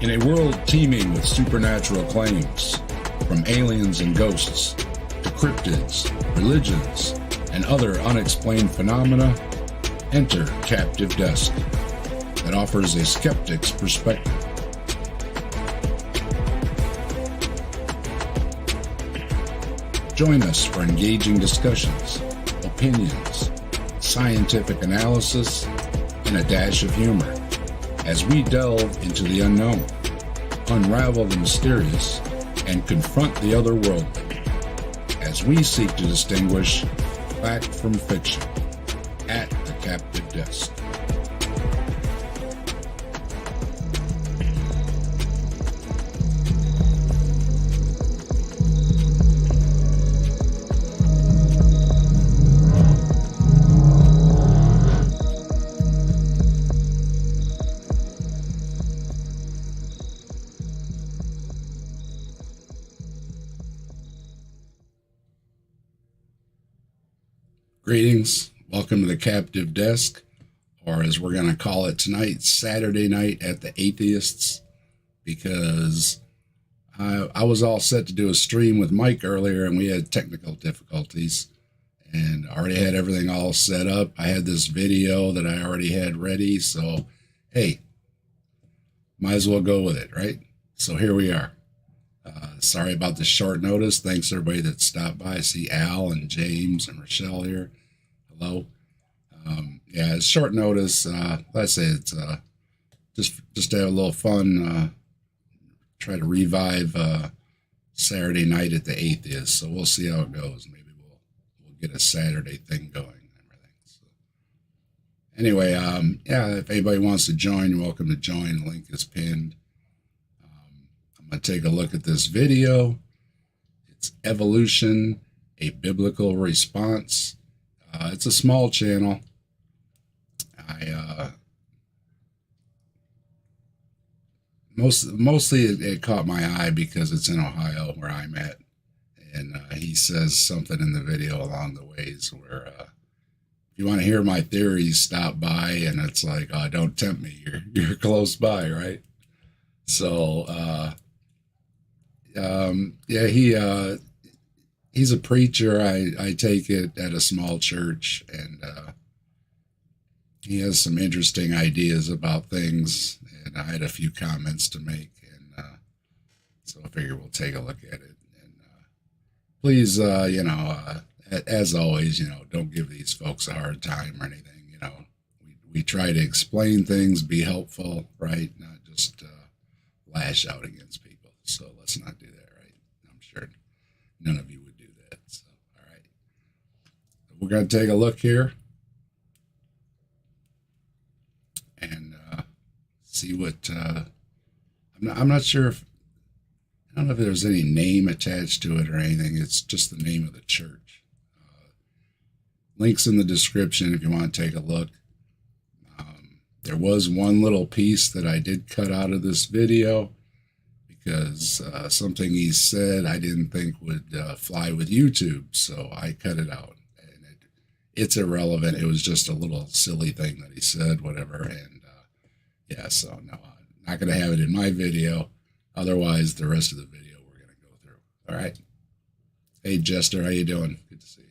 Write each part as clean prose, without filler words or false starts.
In a world teeming with supernatural claims, from aliens and ghosts to cryptids, religions, and other unexplained phenomena, enter Captive Desk, that offers a skeptic's perspective. Join us for engaging discussions, opinions, scientific analysis, and a dash of humor as we delve into the unknown, unravel the mysterious, and confront the otherworldly as we seek to distinguish fact from fiction at the Captive Desk. Greetings. Welcome to the Captive Desk, or as we're going to call it tonight, Saturday night at the Atheists, because I was all set to do a stream with Mike earlier and we had technical difficulties and already had everything all set up. I had this video that I already had ready, so hey, might as well go with it, right? So here we are. Sorry about the short notice. Thanks everybody that stopped by. I see Al and James and Rochelle here. Hello. Yeah, it's short notice. Let's say it's just to have a little fun. Try to revive Saturday night at the Atheist. So we'll see how it goes. Maybe we'll get a Saturday thing going and everything. So anyway, yeah, if anybody wants to join, you're welcome to join. The link is pinned. I'm going to take a look at this video. It's Evolution, a Biblical Response. It's a small channel. Mostly it caught my eye because it's in Ohio where I'm at, and he says something in the video along the ways where if you want to hear my theories, stop by, and it's like, oh, don't tempt me. You're close by, right? So yeah, he's a preacher. I take it at a small church, and he has some interesting ideas about things, and I had a few comments to make, and so I figure we'll take a look at it. And please, as always, don't give these folks a hard time or anything. We try to explain things, be helpful, right? Not just lash out against people. So let's not do that, right? I'm sure none of you would do that. So, all right. We're going to take a look here and see what, I'm not sure if, I don't know if there's any name attached to it or anything. It's just the name of the church. Links in the description if you want to take a look. There was one little piece that I did cut out of this video because something he said I didn't think would fly with YouTube, so I cut it out. And it's irrelevant. It was just a little silly thing that he said, whatever. And yeah, so no, I'm not going to have it in my video. Otherwise, the rest of the video we're going to go through. All right. Hey, Jester, how you doing? Good to see you.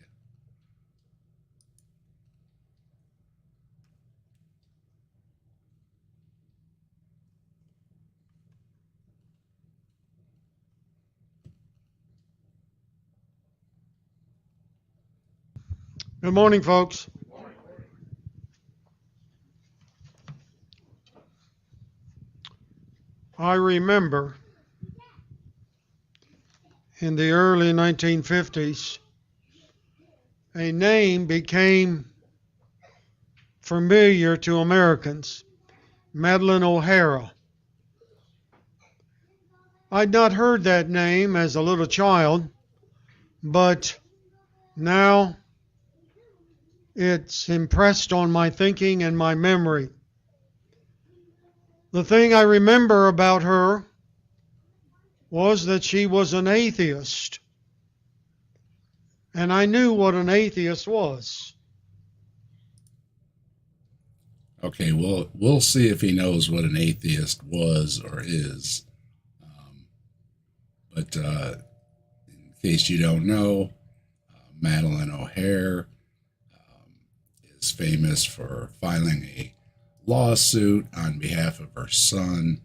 Good morning, folks. I remember in the early 1950s, a name became familiar to Americans, Madeleine O'Hara. I'd not heard that name as a little child, but now it's impressed on my thinking and my memory. The thing I remember about her was that she was an atheist. And I knew what an atheist was. Okay, well, we'll see if he knows what an atheist was or is. But in case you don't know, Madeline O'Hare is famous for filing a lawsuit on behalf of her son,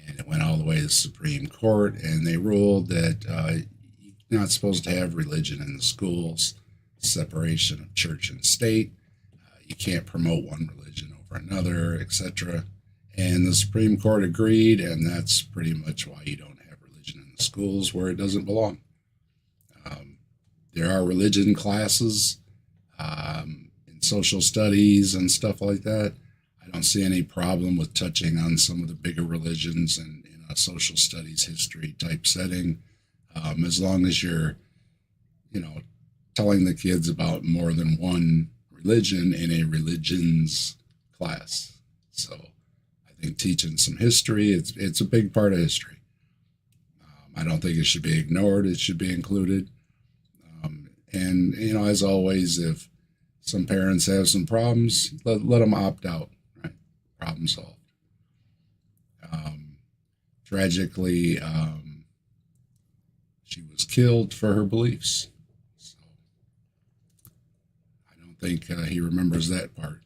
and it went all the way to the Supreme Court, and they ruled that you're not supposed to have religion in the schools, separation of church and state. You can't promote one religion over another, etc. And the Supreme Court agreed, and that's pretty much why you don't have religion in the schools where it doesn't belong. There are religion classes in social studies and stuff like that. I don't see any problem with touching on some of the bigger religions in a social studies history type setting, as long as you're, telling the kids about more than one religion in a religions class. So I think teaching some history, it's a big part of history. I don't think it should be ignored. It should be included. And, as always, if some parents have some problems, let them opt out, right? Problem solved. Tragically, she was killed for her beliefs. So I don't think he remembers that part,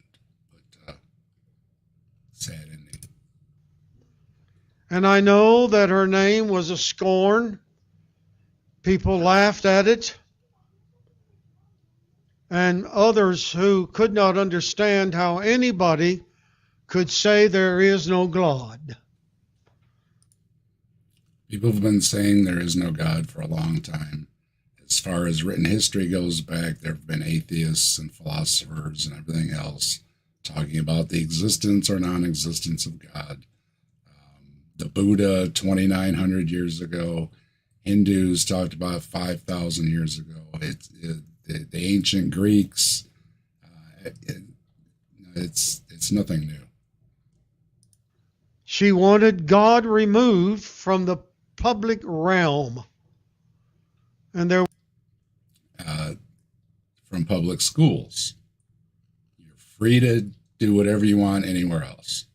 but sad ending. And I know that her name was a scorn. People laughed at it. And others who could not understand how anybody could say there is no God. People have been saying there is no God for a long time. As far as written history goes back, there have been atheists and philosophers and everything else talking about the existence or non-existence of God. The Buddha 2,900 years ago. Hindus talked about 5,000 years ago. The ancient Greeks. It's nothing new. She wanted God removed from the public realm. And there from public schools. You're free to do whatever you want anywhere else.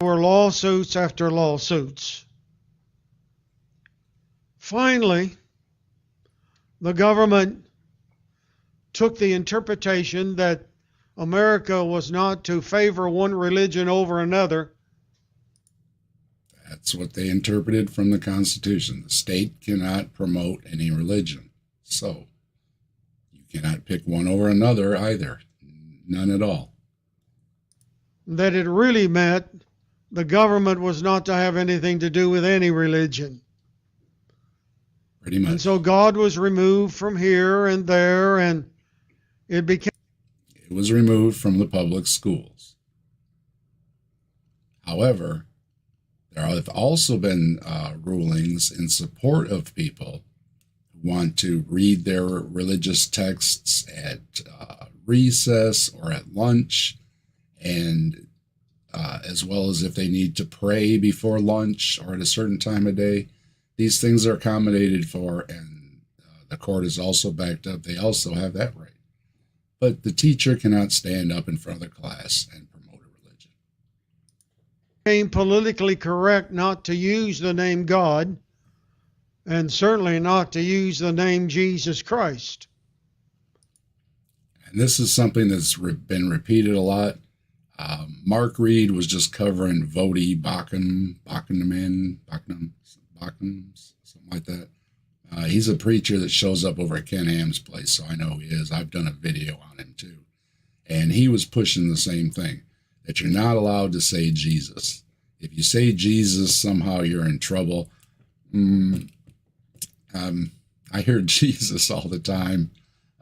were lawsuits after lawsuits. Finally, the government took the interpretation that America was not to favor one religion over another. That's what they interpreted from the Constitution. The state cannot promote any religion. So you cannot pick one over another either. None at all. That it really meant the government was not to have anything to do with any religion. Pretty much. And so God was removed from here and there, and it was removed from the public schools. However, there have also been rulings in support of people who want to read their religious texts at recess or at lunch, and as well as if they need to pray before lunch or at a certain time of day. These things are accommodated for, and the court is also backed up. They also have that right. But the teacher cannot stand up in front of the class and promote a religion. became politically correct not to use the name God, and certainly not to use the name Jesus Christ. And this is something that's been repeated a lot. Mark Reed was just covering Vodi Bakum, something like that. He's a preacher that shows up over at Ken Ham's place, so I know who he is. I've done a video on him too. And he was pushing the same thing, that you're not allowed to say Jesus. If you say Jesus, somehow you're in trouble. I hear Jesus all the time.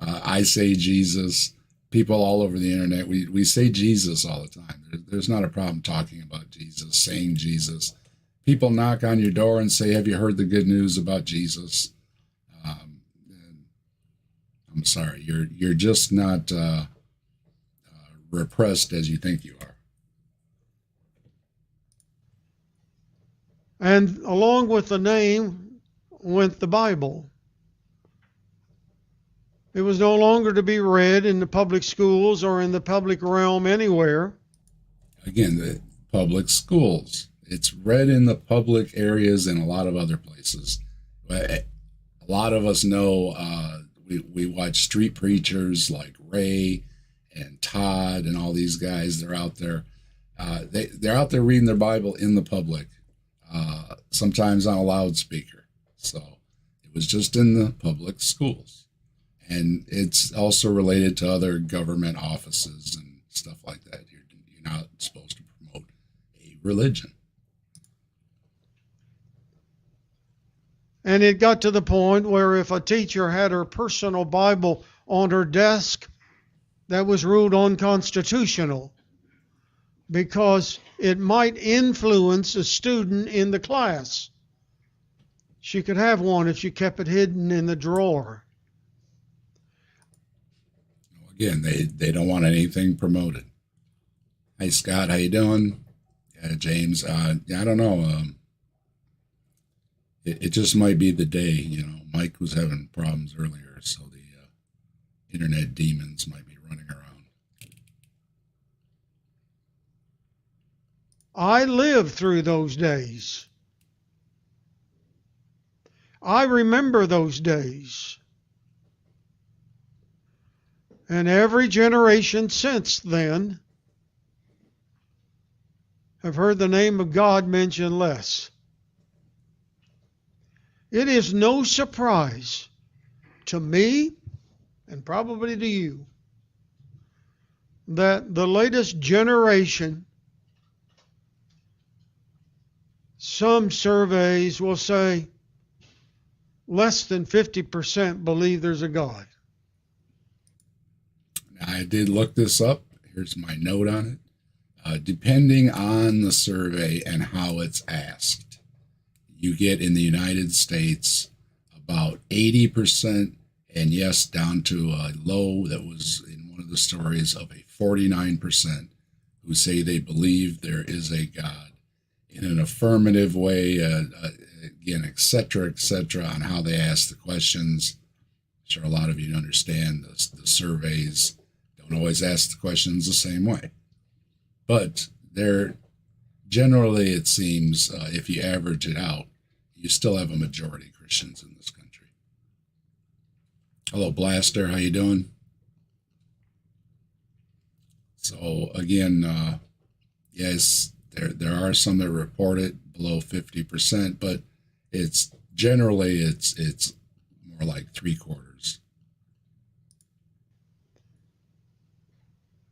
I say Jesus. People all over the internet, we say Jesus all the time. There's not a problem talking about Jesus, saying Jesus. People knock on your door and say, have you heard the good news about Jesus? I'm sorry, you're just not repressed as you think you are. And along with the name went the Bible. It was no longer to be read in the public schools or in the public realm anywhere. Again, the public schools. It's read in the public areas and a lot of other places. A lot of us know we watch street preachers like Ray and Todd and all these guys. They're out there. They're out there reading their Bible in the public, sometimes on a loudspeaker. So it was just in the public schools. And it's also related to other government offices and stuff like that. You're not supposed to promote a religion. And it got to the point where if a teacher had her personal Bible on her desk, that was ruled unconstitutional because it might influence a student in the class. She could have one if she kept it hidden in the drawer. Again, they don't want anything promoted. Hey, Scott, how you doing? Yeah, James, I don't know. It just might be the day. Mike was having problems earlier, so the internet demons might be running around. I lived through those days. I remember those days. And every generation since then have heard the name of God mentioned less. It is no surprise to me, and probably to you, that the latest generation, some surveys will say less than 50% believe there's a God. I did look this up. Here's my note on it. Depending on the survey and how it's asked, you get in the United States about 80%, and yes, down to a low that was in one of the stories of a 49% who say they believe there is a God in an affirmative way, again, et cetera, on how they ask the questions. I'm sure a lot of you understand the surveys don't always ask the questions the same way. But they're generally, it seems, if you average it out, you still have a majority of Christians in this country. Hello, Blaster. How you doing? So again, yes, there are some that report it below 50%, but it's generally it's more like 3/4.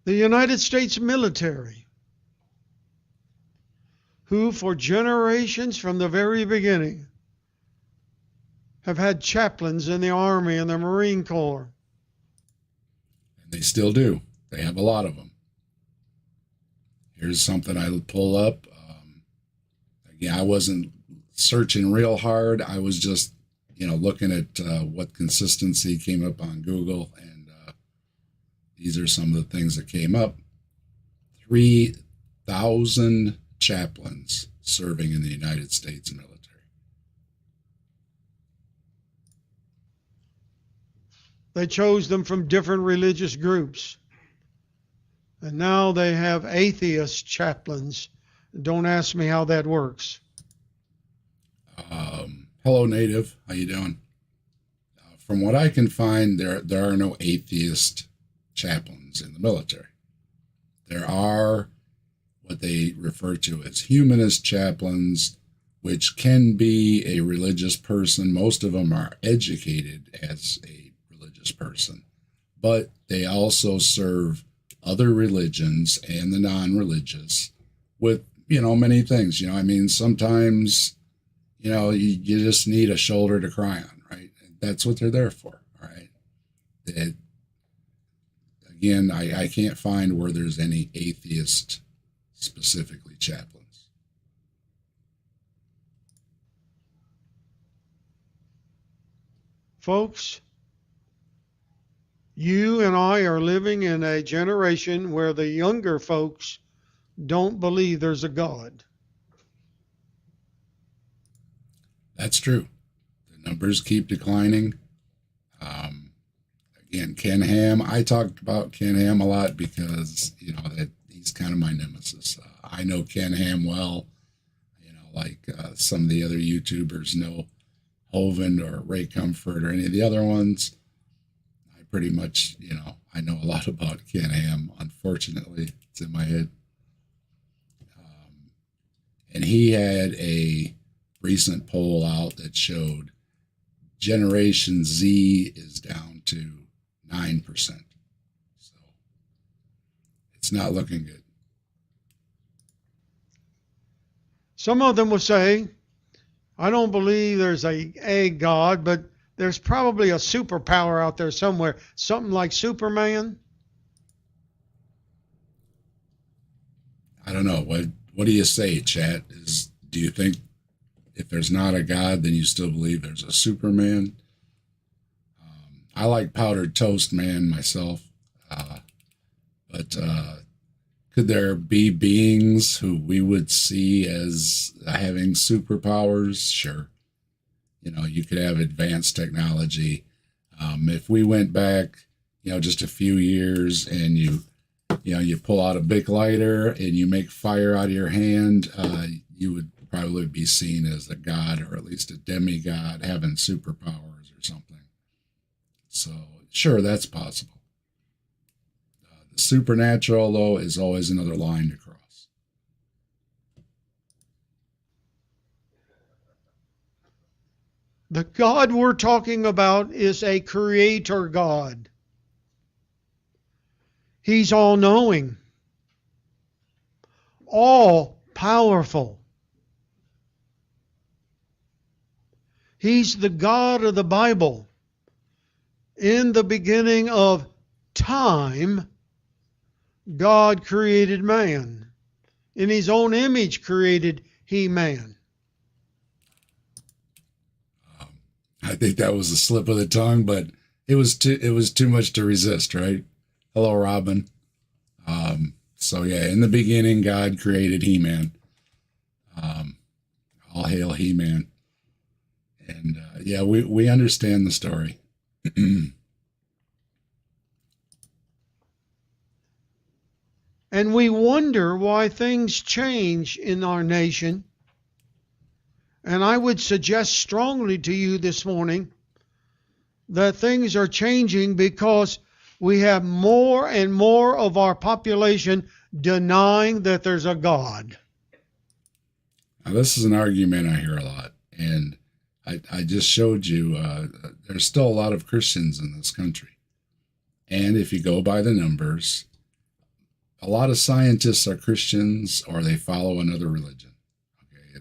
The United States military, who for generations from the very beginning have had chaplains in the Army and the Marine Corps. And they still do. They have a lot of them. Here's something I pull up. Again, I wasn't searching real hard. I was just, looking at what consistency came up on Google, and these are some of the things that came up. 3,000 chaplains serving in the United States military. They chose them from different religious groups. And now they have atheist chaplains. Don't ask me how that works. Hello, Native. How you doing? From what I can find, there are no atheist chaplains in the military. There are what they refer to as humanist chaplains, which can be a religious person. Most of them are educated as a religious person, but they also serve other religions and the non-religious with, many things. Sometimes, you just need a shoulder to cry on, right? That's what they're there for, all right? Again, I can't find where there's any atheist, specifically chaplains. Folks, you and I are living in a generation where the younger folks don't believe there's a God. That's true. The numbers keep declining. Again, Ken Ham. I talked about Ken Ham a lot because that he's kind of my nemesis. I know Ken Ham well, like some of the other YouTubers know Hovind or Ray Comfort or any of the other ones. I pretty much, I know a lot about Ken Ham. Unfortunately, it's in my head. And he had a recent poll out that showed Generation Z is down to 9%. So it's not looking good. Some of them will say, I don't believe there's a God, but there's probably a superpower out there somewhere, something like Superman. I don't know. What do you say, chat? Do you think if there's not a God, then you still believe there's a Superman? I like powdered toast man myself. But could there be beings who we would see as having superpowers? Sure. You could have advanced technology. If we went back, just a few years and you pull out a big lighter and you make fire out of your hand, you would probably be seen as a god or at least a demigod having superpowers or something. So, sure, that's possible. The supernatural, though, is always another line to cross. The God we're talking about is a creator God. He's all-knowing, all-powerful. He's the God of the Bible. In the beginning of time, God created man. In his own image created he man. I think that was a slip of the tongue, but it was too much to resist, right? Hello, Robin. So yeah, in the beginning, God created He-Man. All hail He-Man. And yeah, we understand the story. And we wonder why things change in our nation. And I would suggest strongly to you this morning that things are changing because we have more and more of our population denying that there's a God. Now, this is an argument I hear a lot. And I just showed you there's still a lot of Christians in this country. And if you go by the numbers, a lot of scientists are Christians or they follow another religion. Okay,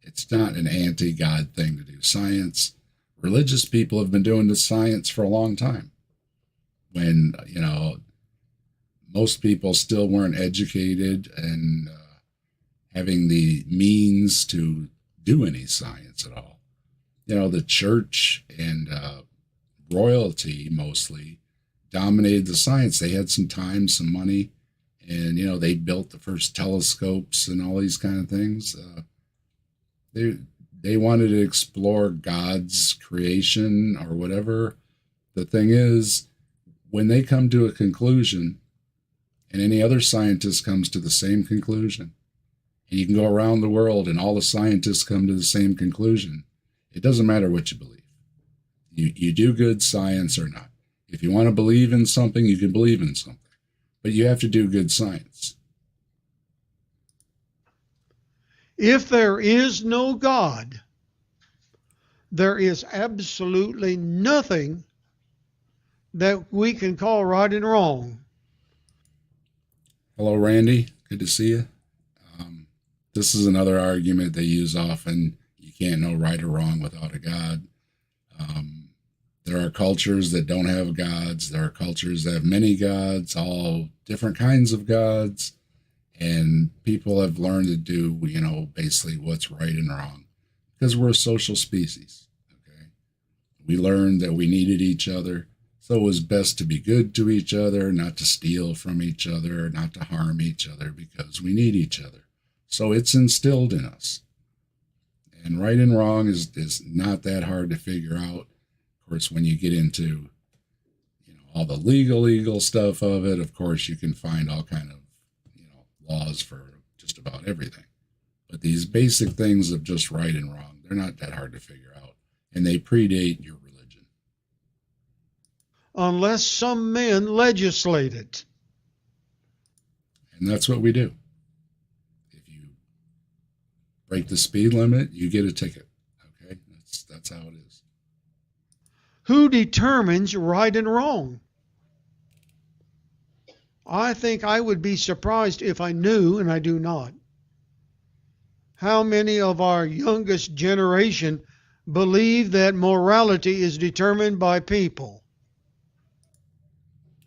it's not an anti-God thing to do. Science, religious people have been doing this science for a long time. When, most people still weren't educated and having the means to do any science at all. The church and royalty mostly dominated the science. They had some time, some money, and they built the first telescopes and all these kind of things. They wanted to explore God's creation or whatever. The thing is, when they come to a conclusion, and any other scientist comes to the same conclusion, and you can go around the world and all the scientists come to the same conclusion, it doesn't matter what you believe. You do good science or not. If you want to believe in something, you can believe in something. But you have to do good science. If there is no God, there is absolutely nothing that we can call right and wrong. Hello, Randy. Good to see you. This is another argument they use often. You can't know right or wrong without a God. There are cultures that don't have gods. There are cultures that have many gods, all different kinds of gods. And people have learned to do, basically what's right and wrong because we're a social species. Okay. We learned that we needed each other. So it was best to be good to each other, not to steal from each other, not to harm each other because we need each other. So it's instilled in us. And right and wrong is not that hard to figure out. Of course, when you get into, all the legal stuff of it. Of course, you can find all kind of laws for just about everything. But these basic things of just right and wrong, they're not that hard to figure out, and they predate your religion. Unless some men legislate it. And that's what we do. If you break the speed limit, you get a ticket. Okay, that's how it is. Who determines right and wrong? I think I would be surprised if I knew, and I do not, how many of our youngest generation believe that morality is determined by people.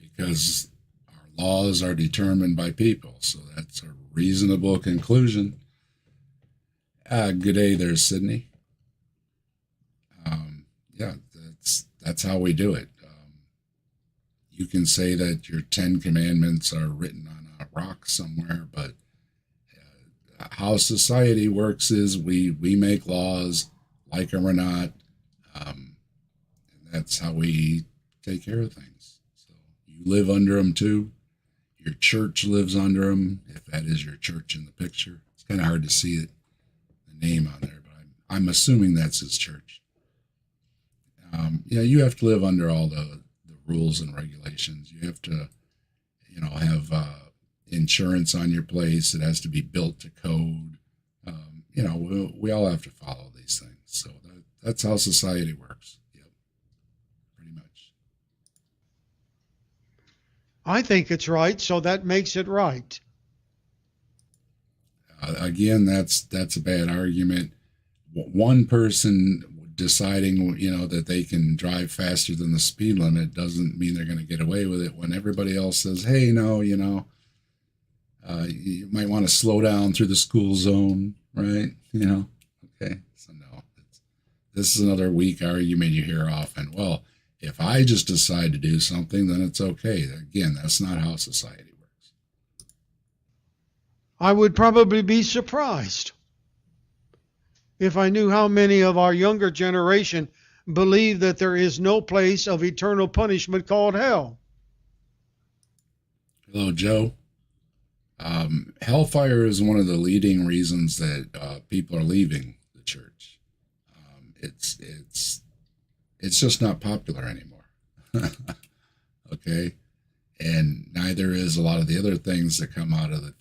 Because our laws are determined by people, so that's a reasonable conclusion. Good day there, Sydney. Yeah, that's how we do it. You can say that your 10 commandments are written on a rock somewhere, but how society works is we make laws, like them or not, and that's how we take care of things. So you live under them too. Your church lives under them, if that is your church in the picture. It's kind of hard to see it, the name on there, but I'm assuming that's his church. You have to live under all the rules and regulations. You have to, have insurance on your place. It has to be built to code. We all have to follow these things. So that's how society works. Yep, pretty much. I think it's right, so that makes it right. Again, that's a bad argument. One person deciding, that they can drive faster than the speed limit doesn't mean they're going to get away with it when everybody else says, hey, no, you might want to slow down through the school zone, right? Okay. So no, this is another weak argument you hear often. Well, if I just decide to do something, then it's okay. Again, that's not how society works. I would probably be surprised if I knew how many of our younger generation believe that there is no place of eternal punishment called hell. Hello, Joe. Hellfire is one of the leading reasons that people are leaving the church. It's just not popular anymore. Okay, and neither is a lot of the other things that come out of the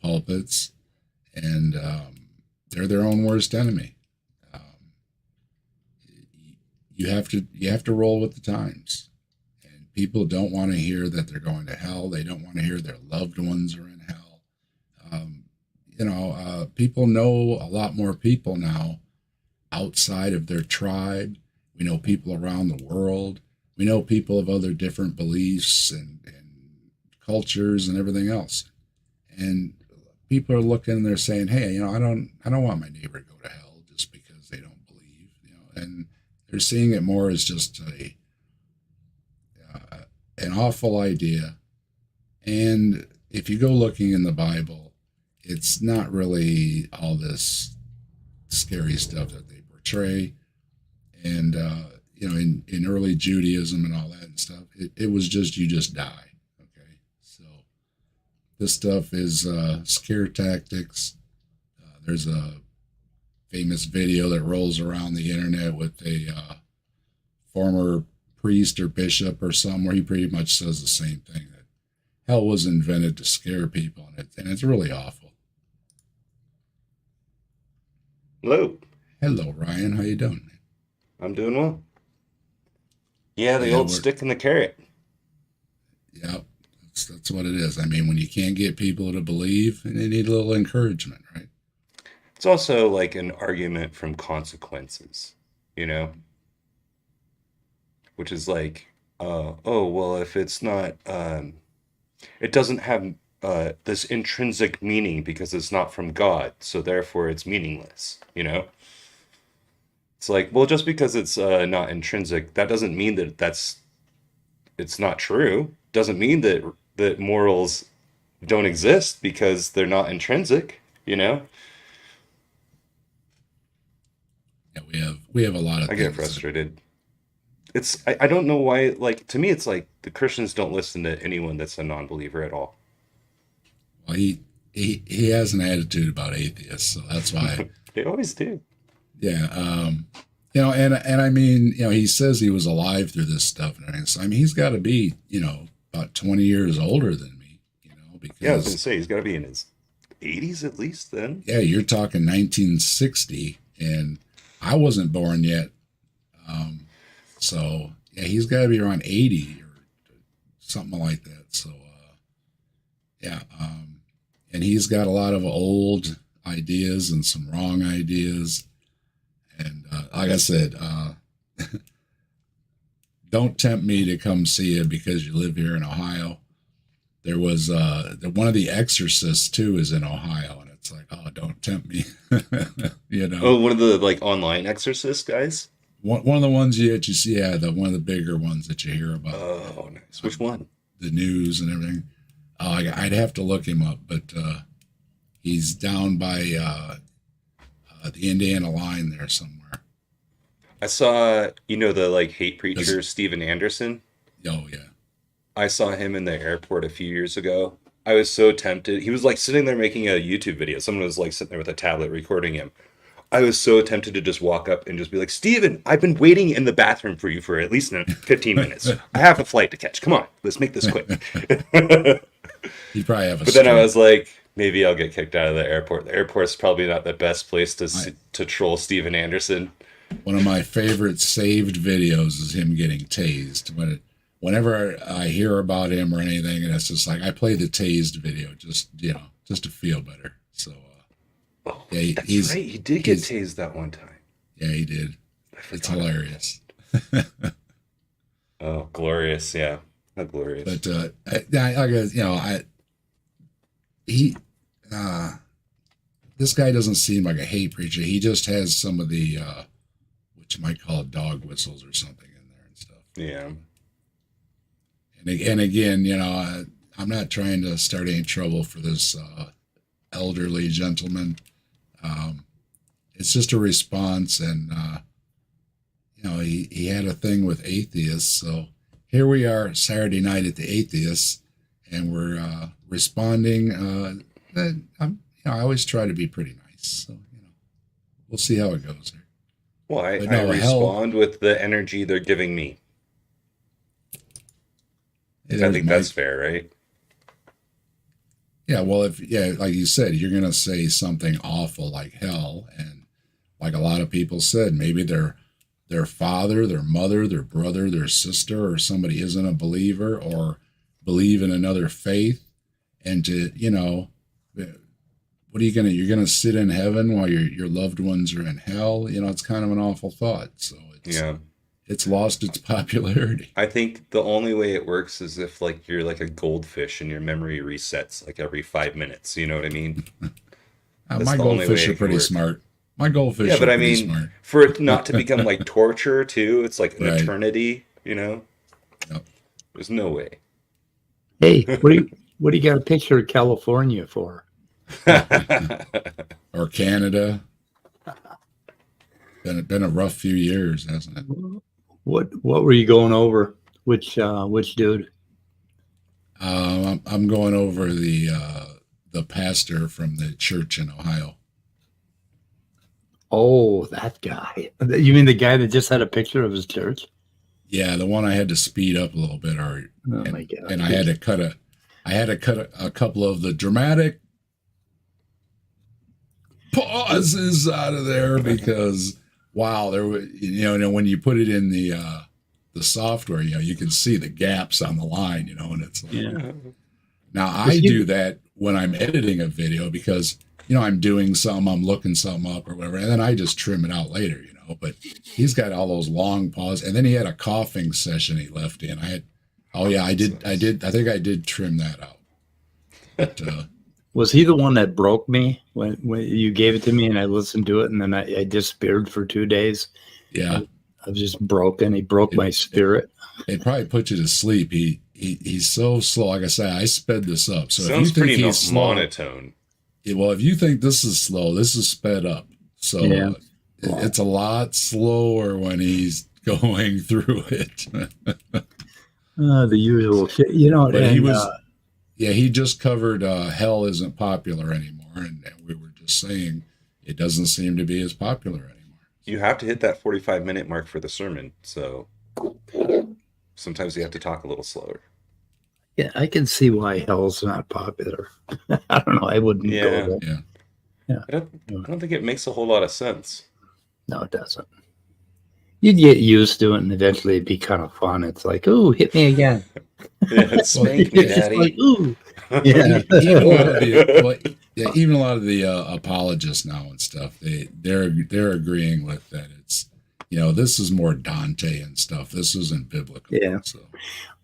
pulpits, and they're their own worst enemy. You have to roll with the times. People don't want to hear that they're going to hell. They don't want to hear their loved ones are in hell. People know a lot more people now outside of their tribe. We know people around the world. We know people of other different beliefs and cultures and everything else. And people are looking and they're saying, hey, I don't want my neighbor to go to hell just because they don't believe. And they're seeing it more as just an awful idea. And if you go looking in the Bible, it's not really all this scary stuff that they portray. And, in early Judaism and all that and stuff, it was just, you just die. Okay. So this stuff is scare tactics. There's a famous video that rolls around the internet with a former priest or bishop or some where he pretty much says the same thing, that hell was invented to scare people, and it's really awful. Hello. Hello, Ryan. How you doing? I'm doing well. Yeah, the Yeah, old stick and the carrot. yeah, that's what it is. I mean, when you can't get people to believe, they need a little encouragement, right? It's also like an argument from consequences, you know, which is like, oh, well, if it's not, it doesn't have this intrinsic meaning because it's not from God, so therefore it's meaningless, you know? It's like, well, just because it's not intrinsic, that doesn't mean that it's not true. Doesn't mean that morals don't exist because they're not intrinsic, you know? Yeah, we have a lot of I get things frustrated. I don't know why, like, to me, it's like the Christians don't listen to anyone that's a non-believer at all. Well, he has an attitude about atheists, so that's why. They always do. Yeah, and I mean, he says he was alive through this stuff and everything. So I mean, he's got to be, about 20 years older than me, Yeah, I was gonna because say he's got to be in his 80s at least then. yeah, you're talking 1960, and I wasn't born yet. So yeah, he's got to be around 80 or something like that. So yeah, and he's got a lot of old ideas and some wrong ideas. And like I said, don't tempt me to come see you because you live here in Ohio. There was one of the exorcists too is in Ohio, and it's like, oh, don't tempt me. Oh, one of the like online exorcist guys. One of the ones that you see, yeah, one of the bigger ones that you hear about. Oh, nice. Which one? The news and everything. Oh, I'd have to look him up, but he's down by the Indiana line there somewhere. I saw, the like hate preacher Steven Anderson. Oh yeah. I saw him in the airport a few years ago. I was so tempted. He was like sitting there making a YouTube video. Someone was like sitting there with a tablet recording him. I was so tempted to just walk up and just be like, Steven, I've been waiting in the bathroom for you for at least 15 minutes. I have a flight to catch. Come on, let's make this quick. You probably have a. But then I was like, maybe I'll get kicked out of the airport. The airport's probably not the best place to troll Steven Anderson. One of my favorite saved videos is him getting tased. Whenever I hear about him or anything, and it's just like I play the tased video just to feel better. So Oh, yeah, that's right. He did get tased that one time. Yeah, he did. It's hilarious. Oh, glorious! Yeah, not glorious. But I guess this guy doesn't seem like a hate preacher. He just has some of the what you might call dog whistles or something in there and stuff. Yeah. And again, I'm not trying to start any trouble for this elderly gentleman. It's just a response, and he had a thing with atheists. So here we are, Saturday night at the Atheists, and we're responding. I always try to be pretty nice, so we'll see how it goes there. Well, I respond with the energy they're giving me. I think that's fair, right? Yeah, well, like you said, you're going to say something awful like hell, and like a lot of people said, maybe their father, their mother, their brother, their sister, or somebody isn't a believer or believe in another faith, and what are you're going to sit in heaven while your loved ones are in hell? It's kind of an awful thought. So it's lost its popularity. I think the only way it works is if like you're like a goldfish and your memory resets like every 5 minutes. You know what I mean? My goldfish are pretty smart. My goldfish are pretty smart. For it not to become like torture too, it's like an eternity, Yep. There's no way. Hey, what do you got a picture of California for? Or Canada. Been a rough few years, hasn't it? What were you going over? Which dude? I'm going over the pastor from the church in Ohio. Oh, that guy. You mean the guy that just had a picture of his church? Yeah, the one I had to speed up a little bit, my God. And I had to cut a couple of the dramatic pauses out of there because wow, there was when you put it in the software, you can see the gaps on the line, and it's like, Now I do that when I'm editing a video because I'm doing something, I'm looking something up or whatever, and then I just trim it out later, But he's got all those long pauses, and then he had a coughing session he left in. I think I did trim that out. But, was he the one that broke me when you gave it to me and I listened to it and then I disappeared for 2 days? Yeah, I was just broken. He broke my spirit. It probably put you to sleep. He's so slow. Like I say, I sped this up. So sounds if you think pretty he's slow, monotone. Well, if you think this is slow, this is sped up. So it's a lot slower when he's going through it. The usual shit, you know. But And he was, yeah, he just covered hell isn't popular anymore, and we were just saying it doesn't seem to be as popular anymore. You have to hit that 45-minute mark for the sermon, so sometimes you have to talk a little slower. yeah, I can see why hell's not popular. I don't know. I wouldn't Yeah. go there. Yeah. I don't think it makes a whole lot of sense. No, it doesn't. You'd get used to it, and eventually it'd be kind of fun. It's like, ooh, hit me again. Yeah, spank me, It's just daddy. like, ooh. Yeah. Even a lot of the, even a lot of the apologists now and stuff, they're agreeing with that. It's, this is more Dante and stuff. This isn't biblical. Yeah. So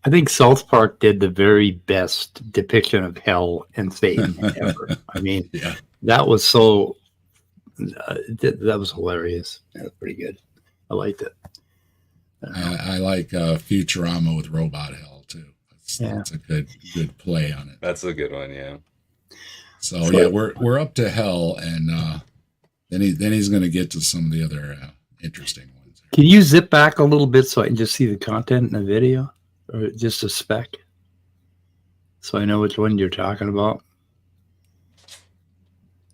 I think South Park did the very best depiction of hell and Satan ever. I mean, yeah, that was so. That was hilarious. That was pretty good. I liked it. I like Futurama with Robot Hell too. That's a good play on it. That's a good one, yeah. So yeah, we're up to hell, and then he's going to get to some of the other interesting ones. Can you zip back a little bit so I can just see the content in the video, or just a speck, so I know which one you're talking about?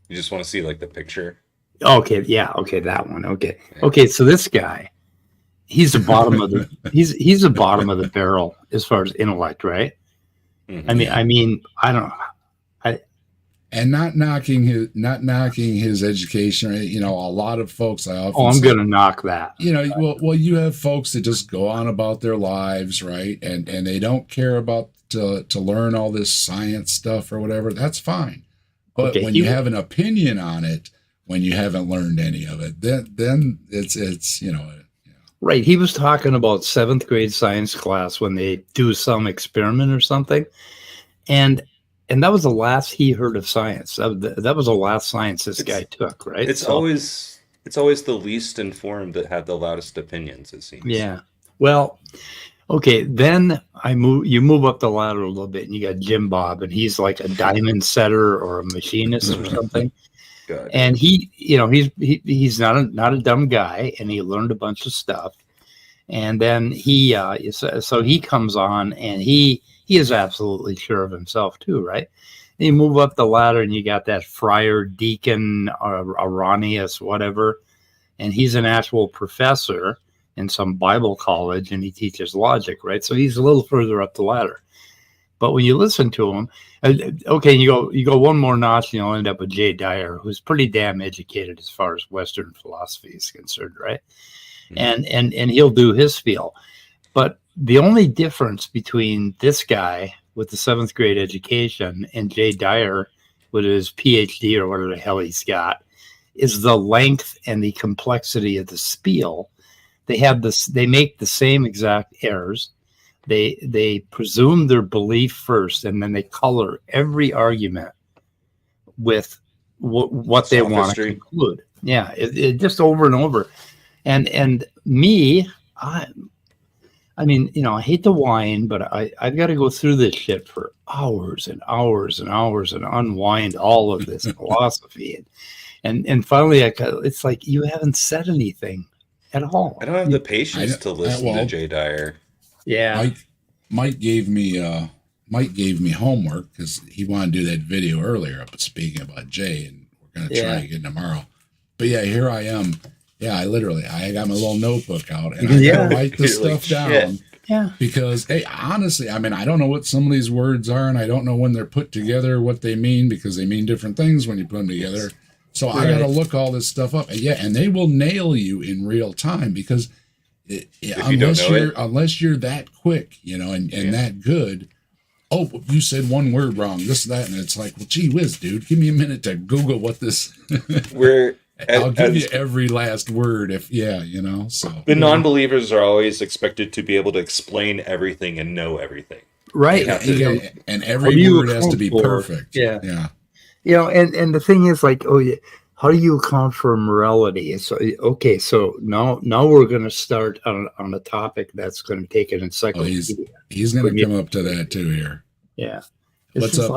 You just want to see like the picture. Okay, yeah, okay, that one. Okay, Yeah. okay. So this guy, he's the bottom of the he's the bottom of the barrel as far as intellect, right? Mhm. I mean, I don't. And not knocking his education. A lot of folks I often I'm say, gonna knock that. well, you have folks that just go on about their lives, right? And they don't care about to learn all this science stuff or whatever. That's fine. But Okay, when you have an opinion on it, when you haven't learned any of it, then it's Right. He was talking about 7th grade science class when they do some experiment or something. And that was the last he heard of science. That was the last science this guy took, right? It's always the least informed that have the loudest opinions, it seems. Yeah. Well, okay, then you move up the ladder a little bit and you got Jim Bob, and he's like a diamond setter or a machinist or something. Good. And he's not a dumb guy, and he learned a bunch of stuff. And then he comes on, and he is absolutely sure of himself too, right? And you move up the ladder, and you got that friar deacon or Arrhenius, whatever, and he's an actual professor in some Bible college, and he teaches logic, right? So he's a little further up the ladder. But when you listen to him, okay, you go one more notch, and you'll end up with Jay Dyer, who's pretty damn educated as far as Western philosophy is concerned, right? Mm-hmm. And he'll do his spiel. But the only difference between this guy with the 7th grade education and Jay Dyer with his PhD or whatever the hell he's got is the length and the complexity of the spiel. They make the same exact errors. They presume their belief first, and then they color every argument with what they want to conclude. Yeah, it just over and over. And me, I mean, I hate to whine, but I've got to go through this shit for hours and hours and hours and unwind all of this philosophy. And finally, it's like, you haven't said anything at all. I don't have the patience to listen to Jay Dyer. Yeah. Mike gave me homework because he wanted to do that video earlier up speaking about Jay, and we're going to try again tomorrow. But yeah, here I am. Yeah, I got my little notebook out, and I gotta write this stuff down. Shit. Yeah. Because, hey, honestly, I mean, I don't know what some of these words are, and I don't know when they're put together, what they mean, because they mean different things when you put them together. So I got to look all this stuff up. And they will nail you in real time, because unless you're that quick, and that good. Oh, you said one word wrong, this, that, and it's like, well, gee whiz, dude, give me a minute to Google what this. I'll give you every last word so. The non-believers are always expected to be able to explain everything and know everything. Right. And every word has to be perfect. Yeah. Yeah. And the thing is, like, how do you account for morality? So, okay, so now we're going to start on a topic that's going to take an encyclopedia. He's going to come up to that too here. Yeah. What's up?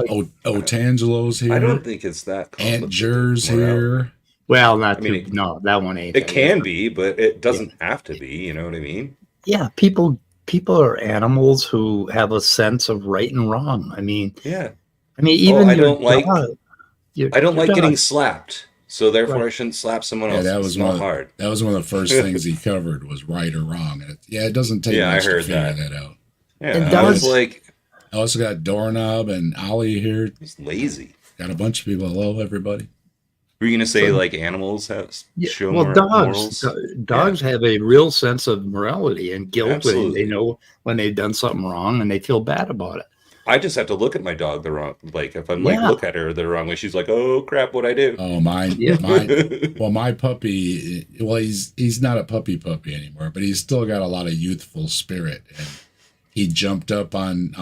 Otangelo's here. I don't think it's that complicated. Aunt Jer's here. Well, I not mean, too. No, that one ain't. it can be, but it doesn't have to be. You know what I mean? Yeah, people are animals who have a sense of right and wrong. Yeah. Oh, Even your dog. I don't Your like getting dog. slapped, so therefore Right. I shouldn't slap someone Yeah, else. that It's was not hard. that was one of the first things he covered was right or wrong. And it doesn't take Yeah, I much to heard figure that. that out. Yeah, And I was dogs. like, I also got Doorknob and Ollie here. it's lazy. Got a bunch of people. Hello, everybody. Were you gonna say So- like animals have Yeah, show well, more dogs. morals? Dogs have a real sense of morality and guilt when Absolutely. they know when they've done something wrong and they feel bad about it. I just have to look at my dog the wrong, like if I'm like Yeah. look at her the wrong way, she's like, oh crap, what I do? Oh, mine. Yeah. Well, my puppy. Well, he's not a puppy anymore, but he's still got a lot of youthful spirit. And he jumped up on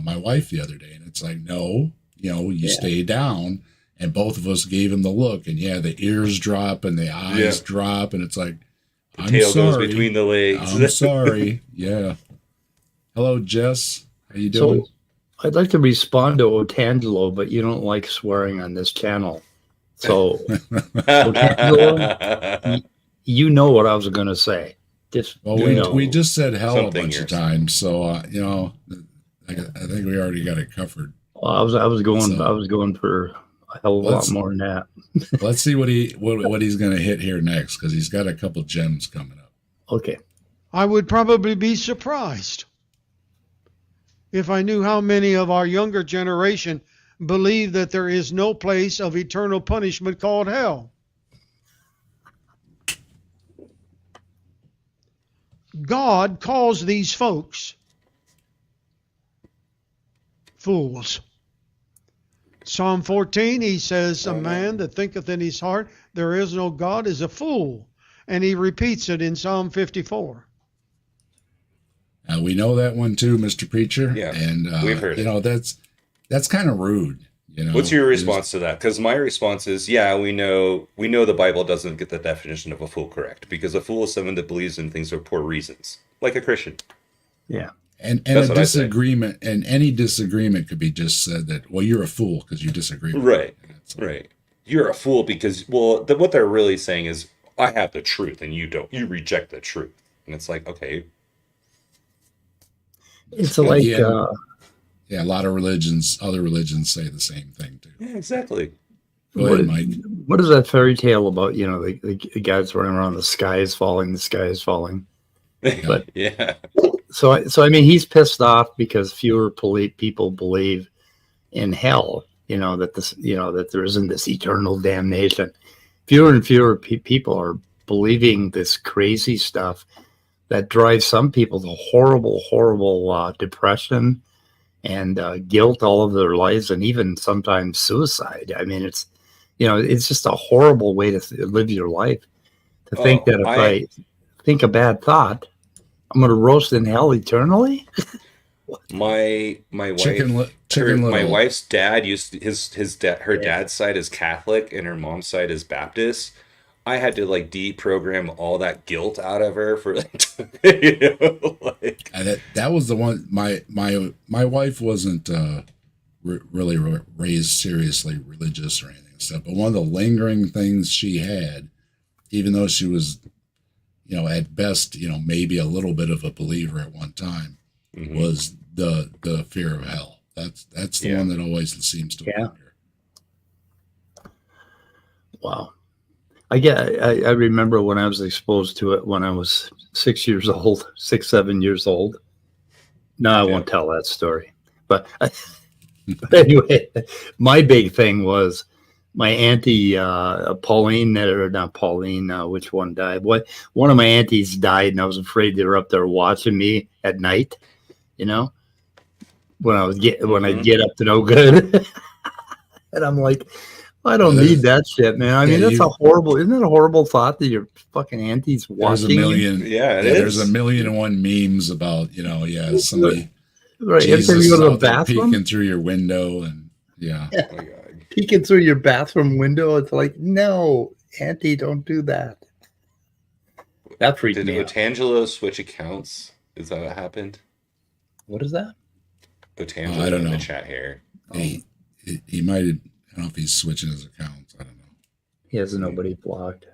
my wife the other day, and it's like, no, you stay down. And both of us gave him the look, and the ears drop and the eyes drop, and it's like, The I'm tail sorry. goes between the legs. I'm sorry. Yeah. Hello, Jess. How you doing? So I'd like to respond to Otangelo, but you don't like swearing on this channel. So you know what I was going to say. We just said hell Something a bunch you're of times, so I think we already got it covered. Well, I was going So- I was going for a hell of a lot more than that. Let's see what he's going to hit here next, because he's got a couple gems coming up. Okay. I would probably be surprised if I knew how many of our younger generation believe that there is no place of eternal punishment called hell. God calls these folks fools. Psalm 14, he says, a man that thinketh in his heart there is no God is a fool. And he repeats it in Psalm 54. We know that one too, Mr. Preacher. Yeah, and we've heard it. That's kind of rude. What's your response to that? Because my response is, we know the Bible doesn't get the definition of a fool correct, because a fool is someone that believes in things for poor reasons, like a Christian. Yeah. And That's a what I say. disagreement, and any disagreement could be just said that, well, you're a fool because you disagree with Right. me. Right. You're a fool because, what they're really saying is, I have the truth and you don't. You reject the truth. And it's like, okay. It's like Yeah, a lot of other religions say the same thing too. Yeah, exactly. Go ahead, Mike. what is that fairy tale about? The guys running around, the sky is falling, the sky is falling. But Yeah. so I mean, he's pissed off because fewer people believe in hell. That there isn't this eternal damnation. Fewer and fewer people are believing this crazy stuff that drives some people to horrible depression and guilt all of their lives, and even sometimes suicide. I mean, it's just a horrible way to live your life. To think that if I think a bad thought, I'm going to roast in hell eternally. My wife, my wife's dad used her dad's side is Catholic and her mom's side is Baptist. I had to deprogram all that guilt out of her for that was the one. My wife wasn't really raised seriously religious or anything stuff, but one of the lingering things she had, even though she was, at best, maybe a little bit of a believer at one time, was the fear of hell. That's the one that always seems to wander. Wow. I remember when I was exposed to it when I was 6 years old, 7 years old. No, I won't tell that story. But anyway, my big thing was my auntie Pauline, or not Pauline, which one died? One of my aunties died, and I was afraid they were up there watching me at night. When I get up to no good, and I'm like, I don't need that shit, man. I mean, isn't that a horrible thought that your fucking auntie's watching? There's a million and one memes about, somebody right. Jesus you go to the bathroom, peeking through your window, and Oh my God. Peeking through your bathroom window. It's like, no, auntie, don't do that. That freaked me out. Did Otangelo switch accounts? Is that what happened? What is that? Otangelo I don't know. In the chat here. He might. I don't know if he's switching his accounts. I don't know. He has nobody blocked.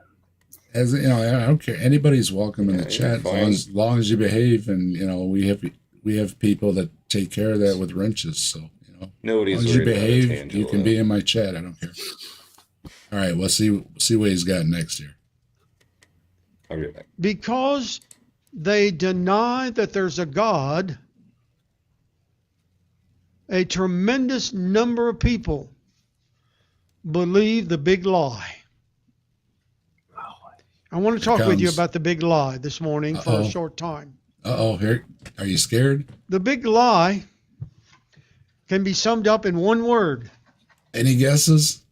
As you know, I don't care. Anybody's welcome in the Yeah, chat you're as long as you behave. And you know, we have people that take care of that with wrenches. So you know, as Nobody's long as you worried about a behave, tangent. you can be in my chat. I don't care. All right, we'll see what he's got next here. I'll be right back. Because they deny that there's a God, a tremendous number of people believe the big lie. I want to talk with you about the big lie this morning for a short time. Here, are you scared? The big lie can be summed up in one word. Any guesses?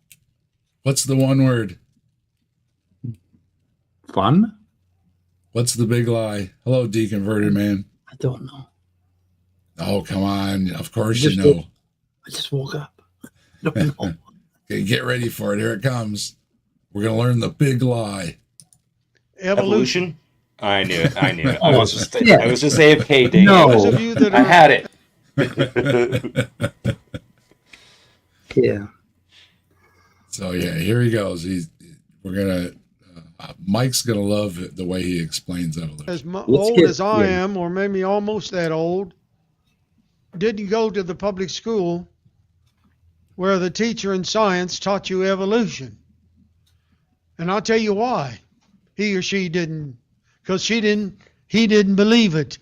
What's the one word? Fun? What's the big lie? Hello, deconverted man. I don't know. Oh, come on. Of course you know. I just woke up. I don't know. Okay, get ready for it. Here it comes. We're going to learn the big lie. Evolution. I knew it. I knew it. Oh, I was just yeah. AFK, dang No. it. Those of you that I are had it. Yeah. So yeah, here he goes. Mike's gonna love the way he explains evolution. as Let's old get- as I yeah. am, or maybe almost that old, didn't go to the public school where the teacher in science taught you evolution. And I'll tell you why. He or she didn't, because he didn't believe it.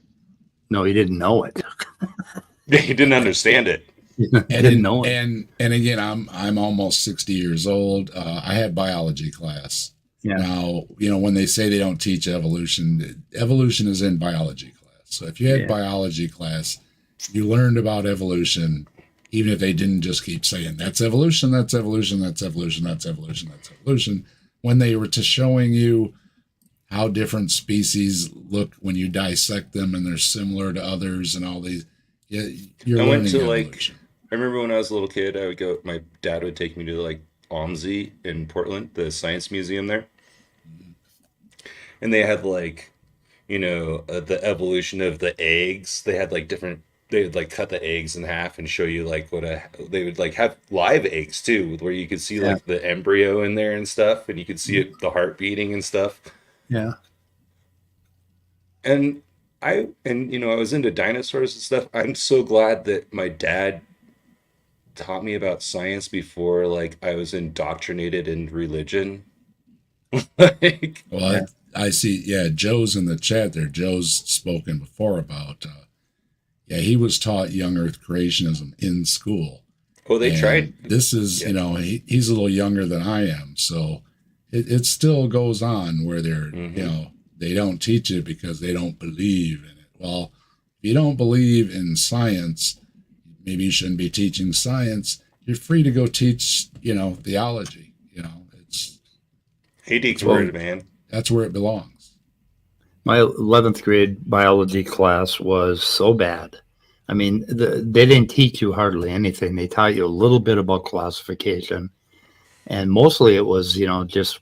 No, he didn't know it. He didn't understand it. He didn't know it. And again, I'm almost 60 years old. I had biology class. Yeah. Now, you know, when they say they don't teach evolution is in biology class. So if you had biology class, you learned about evolution, even if they didn't just keep saying, that's evolution, that's evolution, that's evolution, that's evolution, that's evolution. When they were to showing you how different species look when you dissect them and they're similar to others and all these, you're I went learning to evolution. I remember when I was a little kid, I would go, my dad would take me to OMSI in Portland, the science museum there. And they had the evolution of the eggs. They had they would cut the eggs in half and show you they would have live eggs too, where you could see the embryo in there and stuff, and you could see the heart beating and stuff. Yeah. And I was into dinosaurs and stuff. I'm so glad that my dad taught me about science before I was indoctrinated in religion. I see. Yeah, Joe's in the chat there. Joe's spoken before about. He was taught young Earth creationism in school. Oh, they tried. This is, he's a little younger than I am, so it still goes on where they're, they don't teach it because they don't believe in it. Well, if you don't believe in science, maybe you shouldn't be teaching science. You're free to go teach, theology. It's Hades word, man. That's where it belongs. My 11th grade biology class was so bad. I mean, they didn't teach you hardly anything. They taught you a little bit about classification. And mostly it was, just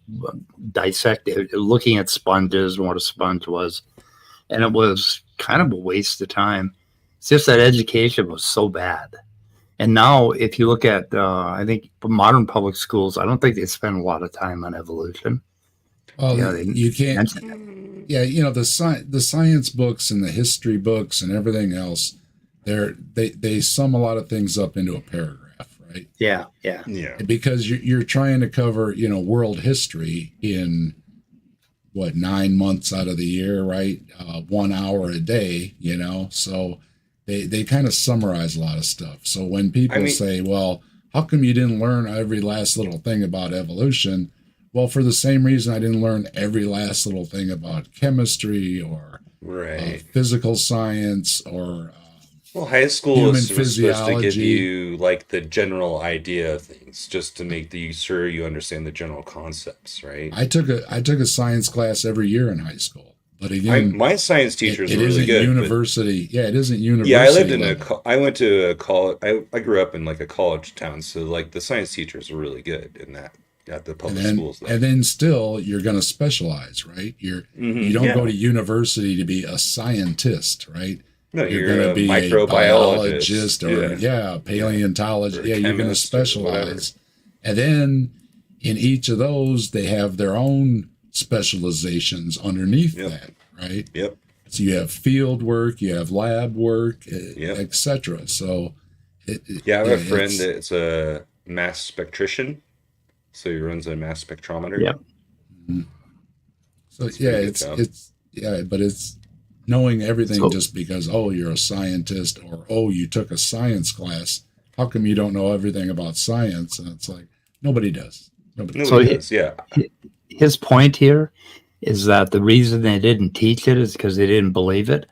dissecting, looking at sponges and what a sponge was. And it was kind of a waste of time. It's just that education was so bad. And now if you look at, I think modern public schools, I don't think they spend a lot of time on evolution. Well, you can't. Yeah, the science books and the history books and everything else, they sum a lot of things up into a paragraph, right? Yeah. Because you're trying to cover, world history in 9 months out of the year, right? 1 hour a day, so they kind of summarize a lot of stuff. So when people say, well, how come you didn't learn every last little thing about evolution? Well, for the same reason I didn't learn every last little thing about chemistry or physical science or high school human was supposed to physiology. give you the general idea of things, just to make sure you understand the general concepts, right? I took a science class every year in high school, but again, my science teachers it were really isn't good. university. It isn't university. Yeah, I lived in level. I went to a college. I grew up in a college town, so the science teachers were really good in that. At the public schools, and then still you're going to specialize, right? You don't go to university to be a scientist, right? No, you're going to be a biologist or paleontologist. You're going to specialize, and then in each of those, they have their own specializations underneath Yep. that, right? Yep. So you have field work, you have lab work, Yep. etc. So, Yeah, I have yeah, a friend it's that's a mass spectrician, so he runs a mass spectrometer. Yep. so It's a yeah, pretty good job. but it's knowing everything So- just because you're a scientist or you took a science class. How come you don't know everything about science? And it's like nobody does. Nobody. Nobody So does. Yeah. his point here is that the reason they didn't teach it is because they didn't believe it.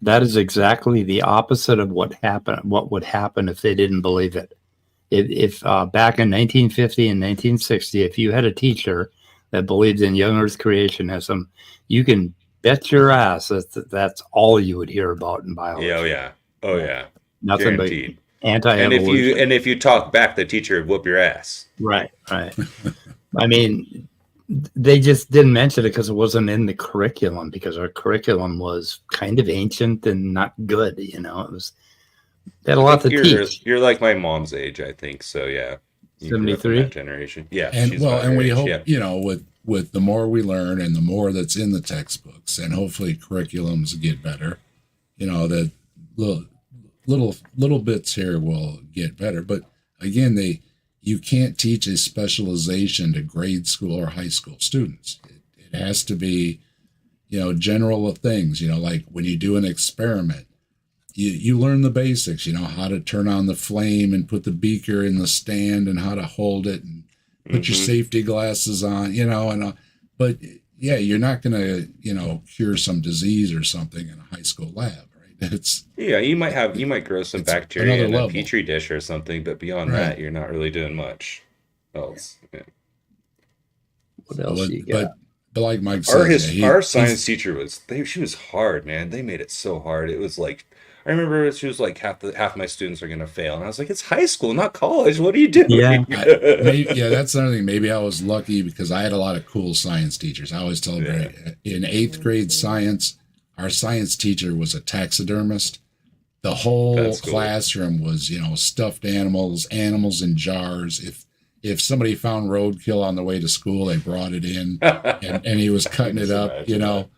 That is exactly the opposite of what happened. What would happen if they didn't believe it? If back in 1950 and 1960, if you had a teacher that believed in young Earth creationism, you can bet your ass that's all you would hear about in biology. Yeah. Oh yeah. Oh yeah. Nothing Guaranteed. but anti-evolution. And if you talk back, the teacher would whoop your ass. Right. I mean, they just didn't mention it because it wasn't in the curriculum, because our curriculum was kind of ancient and not good. It was, they had a lot to teach. You're like my mom's age, I think. So yeah. You grew up in 73? that generation. Yeah. And she's well, about and your we age, hope yeah. with the more we learn and the more that's in the textbooks, and hopefully curriculums get better. That little bits here will get better, but again, you can't teach a specialization to grade school or high school students. It has to be, general things. Like when you do an experiment, you learn the basics. How to turn on the flame and put the beaker in the stand and how to hold it and put your safety glasses on. But yeah, you're not going to cure some disease or something in a high school lab. You might grow some it's bacteria another in a level. petri dish or something, but beyond Right. that, you're not really doing much else. Yeah. What else you got? But like Mike said, Our science teacher she was hard, man. They made it so hard. It was like, I remember she was like half my students are gonna fail, and I was like, it's high school, not college. What are you doing? Yeah. That's another thing. Maybe I was lucky because I had a lot of cool science teachers. I always tell them in 8th grade science, our science teacher was a taxidermist. The whole classroom was, stuffed animals in jars. If somebody found roadkill on the way to school, they brought it in, and he was cutting it up, That.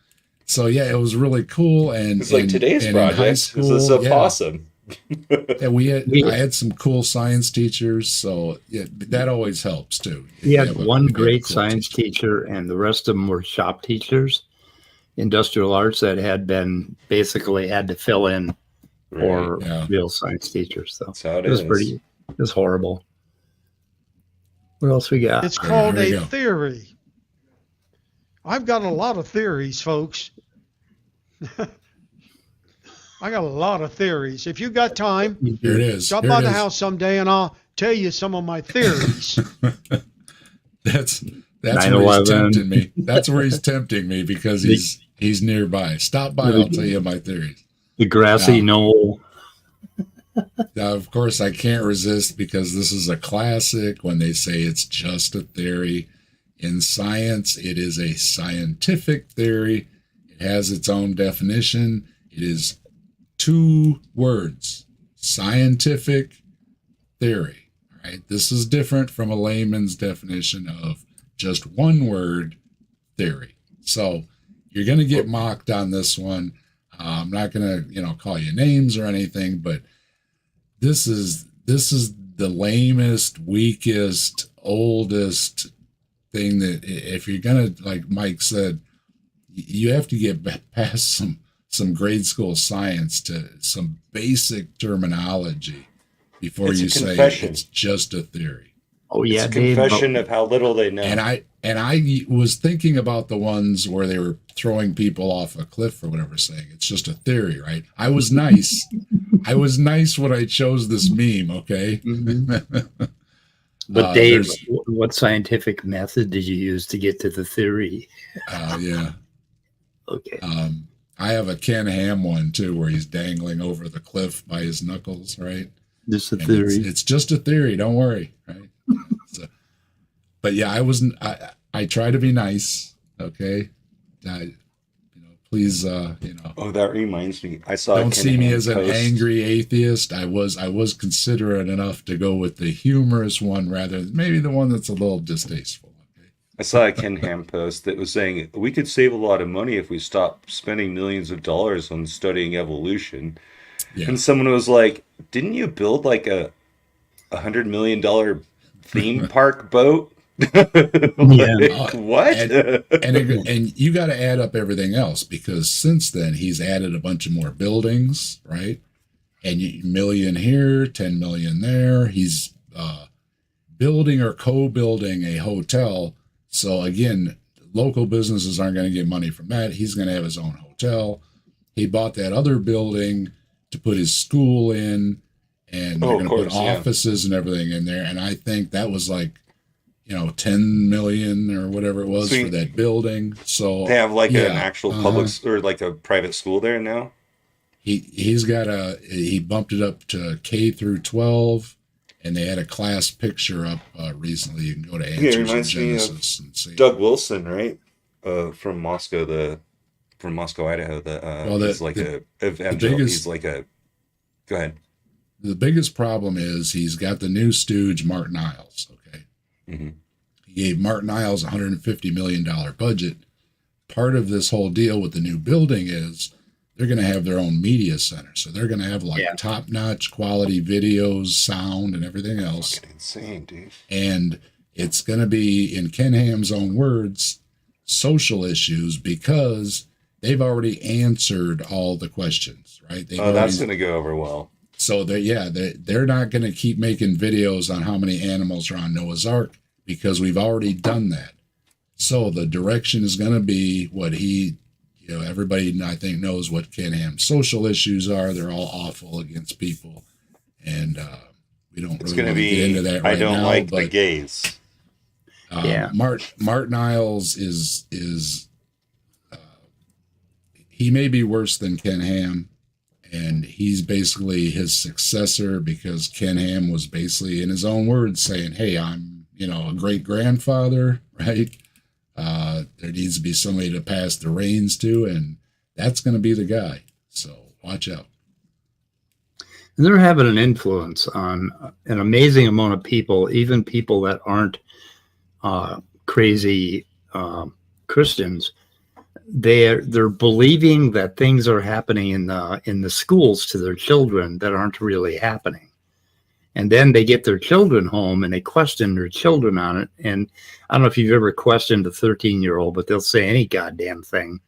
So yeah, it was really cool. And It's like today's and project. in high school, This is a possum. I had some cool science teachers, so yeah, that always helps too. We had one great science teacher, and the rest of them were shop teachers, industrial arts that had to fill in for real science teachers. So that's how it was is. It was horrible. What else we got? It's called There we a go. theory. I've got a lot of theories, folks. I got a lot of theories. If you got time, Here it is. stop Here by it the is. house someday and I'll tell you some of my theories. That's where he's 9/11. tempting me. That's where he's tempting me because he's nearby. Stop by, I'll tell you my theories. The grassy knoll. Now, of course, I can't resist because this is a classic when they say it's just a theory. In science, it is a scientific theory. It has its own definition. It is 2 words, scientific theory. All right, this is different from a layman's definition of just 1 word, theory. So you're going to get mocked on this one. I'm not going to, call you names or anything, but this is the lamest, weakest, oldest thing that if you're going to, like Mike said, you have to get past some grade school science to some basic terminology before you say it's just a theory. Oh yeah, it's a confession of how little they know. And I was thinking about the ones where they were throwing people off a cliff or whatever, saying it's just a theory, right? I was nice. I was nice when I chose this meme, okay? Mm-hmm. But Dave, what scientific method did you use to get to the theory? Yeah. Okay. I have a Ken Ham one too, where he's dangling over the cliff by his knuckles, right? Just a theory. It's just a theory. Don't worry, right? But yeah, I try to be nice. Okay, Please, Oh, that reminds me. I saw a don't Ken see me Ham as an post. angry atheist. I was considerate enough to go with the humorous one rather than maybe the one that's a little distasteful. Okay. I saw a Ken Ham post that was saying we could save a lot of money if we stopped spending millions of dollars on studying evolution. Yeah. And someone was like, "Didn't you build like $100 million theme park boat?" Yeah. Like, what? And you got to add up everything else because since then he's added a bunch of more buildings, right? And million here, 10 million there. He's building or co-building a hotel. So again, local businesses aren't going to get money from that. He's going to have his own hotel. He bought that other building to put his school in, and they're Oh, going of to put course, yeah. offices and everything in there. And I think that was like 10 million or whatever it was Sweet. for that building. So They have like yeah, an actual public or like a private school there now. he bumped it up to K through 12, and they had a class picture up recently. You can go to Yeah, it Answers in reminds me of Genesis and see. Doug Wilson, right? From Moscow, Idaho. Well, He's like the evangel. biggest He's like a. Go ahead. the biggest problem is he's got the new stooge Martin Niles. Okay, Hmm. he gave Martin Niles $150 million budget. Part of this whole deal with the new building is they're going to have their own media center. So they're going to have like top-notch quality videos, sound, and everything else. Fucking insane, dude. And it's going to be, in Ken Ham's own words, social issues because they've already answered all the questions, right? That's going to go over well. So they're not going to keep making videos on how many animals are on Noah's Ark because we've already done that. So the direction is going to be what everybody I think knows what Ken Ham's social issues are. They're all awful against people, and we don't It's really going to want to be. get into that right I don't now. like the But gays. Mark Niles is he may be worse than Ken Ham, and he's basically his successor because Ken Ham was basically, in his own words, saying, "Hey, I'm a great grandfather, right? There needs to be somebody to pass the reins to, and that's going to be the guy. So watch out." And they're having an influence on an amazing amount of people, even people that aren't crazy Christians. They're believing that things are happening in the schools to their children that aren't really happening. And then they get their children home and they question their children on it. And I don't know if you've ever questioned a 13-year-old, but they'll say any goddamn thing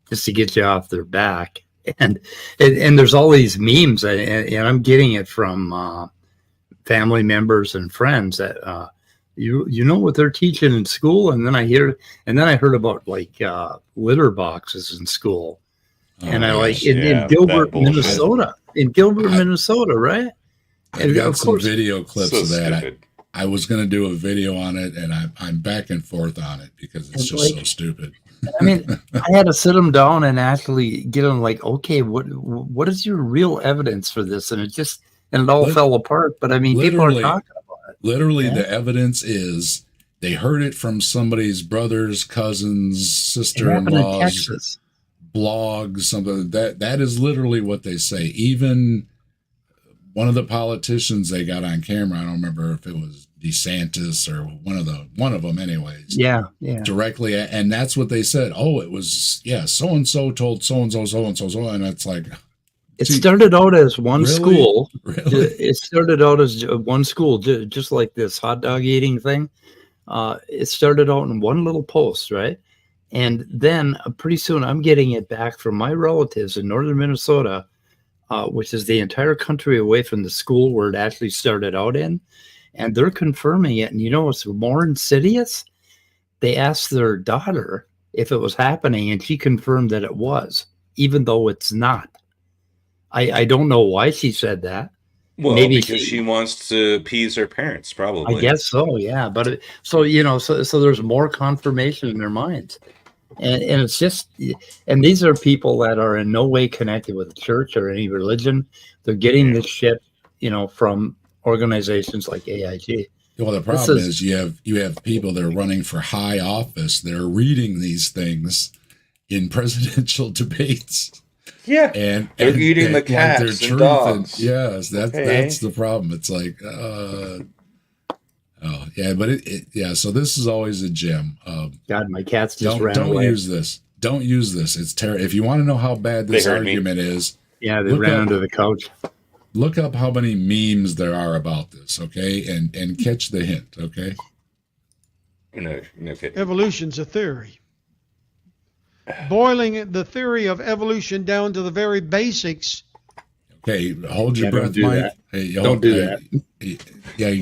just to get you off their back. And there's all these memes, and I'm getting it from family members and friends that you know what they're teaching in school. And then I heard about like litter boxes in school, and I like in Gilbert, Minnesota, Minnesota, right? I've got some video clips So of that. stupid. I was going to do a video on it, and I'm back and forth on it because it's just so stupid. I mean, I had to sit them down and actually get them like, okay, what is your real evidence for this? And it all fell apart. But I mean, people are talking about it. Literally, the evidence is they heard it from somebody's brothers, cousins, sister-in-laws, blogs, something. That is literally what they say. Even one of the politicians they got on camera, I don't remember if it was DeSantis or one of them anyways. Yeah. Directly, and that's what they said. Oh, it was, so-and-so told so-and-so, and it's like... It started out as one school. Really? It started out as one school, just like this hot dog eating thing. It started out in one little post, right? And then pretty soon I'm getting it back from my relatives in northern Minnesota, which is the entire country away from the school where it actually started out in. And they're confirming it. And you know what's more insidious? They asked their daughter if it was happening, and she confirmed that it was, even though it's not. I don't know why she said that. Well, maybe because she wants to appease her parents, probably. I guess so, yeah. But so there's more confirmation in their minds. And it's just, and these are people that are in no way connected with the church or any religion. They're getting this shit, from organizations like AIG. Well, the problem is you have people that are running for high office that are reading these things in presidential debates. Yeah. And They're eating the like their cats and truth dogs. yes, that's the problem. It's like, oh yeah, but yeah. So this is always a gem. God, my cats just ran Don't away. use this. Don't use this. It's terrible. If you want to know how bad this They heard me. argument is, Yeah, they Look ran up- under the couch. look up how many memes there are about this, okay, and catch the hint, okay. No kidding. Evolution's a theory. Boiling the theory of evolution down to the very basics. Okay, hold your Yeah, don't breath, do Mike. that. Hey, Don't do that. Yeah,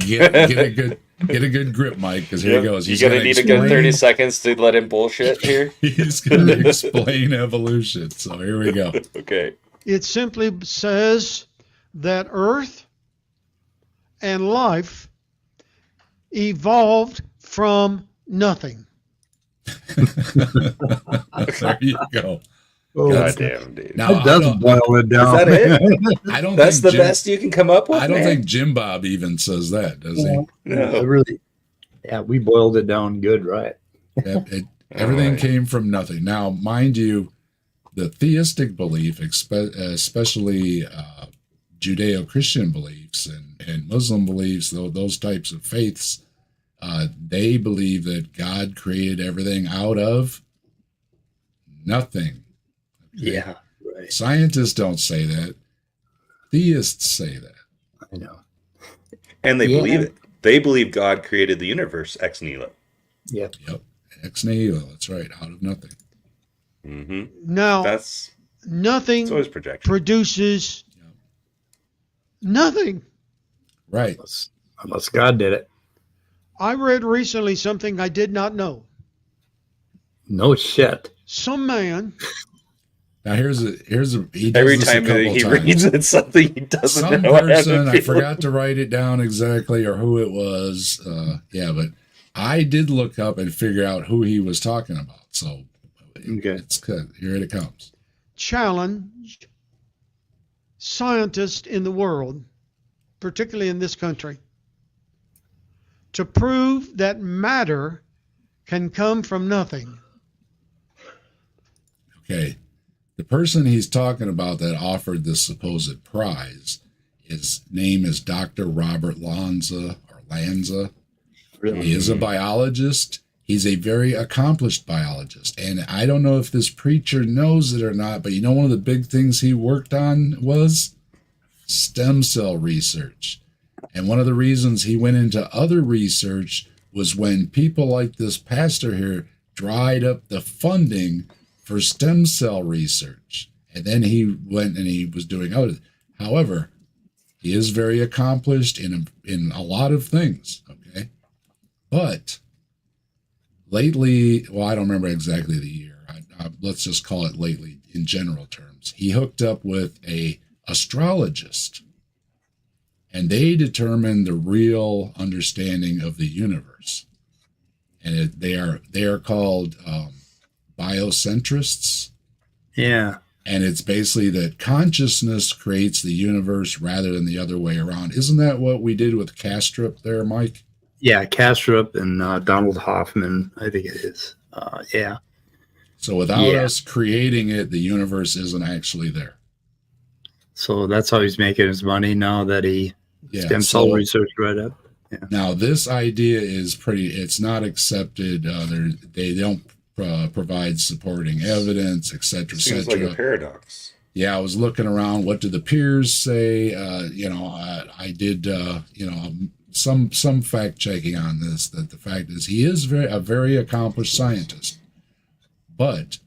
get a good grip, Mike, because here he goes. You're gonna need a good 30 seconds to let him bullshit here. He's gonna explain evolution. So here we go. Okay. It simply says that Earth and life evolved from nothing. There you go. God damn, dude. Now, That does boil it down. Is that it? I don't That's think the Jim, best you can come up with? I don't man? think Jim Bob even says that, does he? No. Really. Yeah, we boiled it down good, right? Everything Alright. came from nothing. Now, mind you, the theistic belief, especially Judeo-Christian beliefs and Muslim beliefs, those types of faiths, they believe that God created everything out of nothing. Okay? Yeah, right. Scientists don't say that. Theists say that. I know. And they Yeah. believe it. They believe God created the universe ex nihilo. Yep. Yep. Ex nihilo. That's right. Out of nothing. Mm-hmm. Now, That's nothing it's always projection. produces nothing. Right. Unless God did it. I read recently something I did not know. No shit. Some man, Now he does Every this a time couple he times. reads it, something he doesn't Some know. has person, a I feeling. forgot to write it down exactly or who it was. Yeah, but I did look up and figure out who he was talking about. So Okay. it's good. Here it comes. challenged scientists in the world, particularly in this country, to prove that matter can come from nothing. Okay. The person he's talking about that offered this supposed prize, his name is Dr. Robert Lanza or Lanza. Really? He is a biologist. He's a very accomplished biologist. And I don't know if this preacher knows it or not, but you know, one of the big things he worked on was stem cell research. And one of the reasons he went into other research was when people like this pastor here dried up the funding for stem cell research. And then he went and he was doing other. However, he is very accomplished in a lot of things. Okay. But lately, well, I don't remember exactly the year. Let's just call it lately in general terms. He hooked up with a astrologist, and they determined the real understanding of the universe. And they are called biocentrists. Yeah. And it's basically that consciousness creates the universe rather than the other way around. Isn't that what we did with Kastrup there, Mike? Yeah, Kastrup and Donald Hoffman, I think it is. Yeah. So without us creating it, the universe isn't actually there. So that's how he's making his money now that he stem cell research right up. Yeah. Now this idea is it's not accepted. They don't provide supporting evidence, etc., Seems etc. like a paradox. Yeah, I was looking around. What do the peers say? I did some fact checking on this. That the fact is he is a very accomplished scientist, but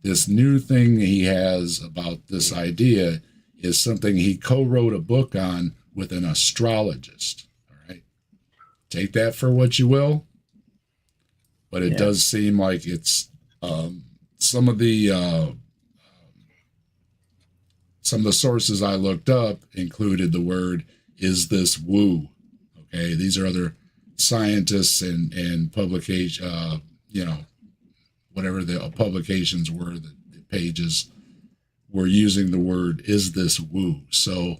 this new thing he has about this idea is something he co-wrote a book on with an astrologist. All right, take that for what you will, but it does seem like it's some of the sources I looked up included the word "is this woo." Okay, these are other scientists and publication, whatever the publications were, the pages were using the word "is this woo." So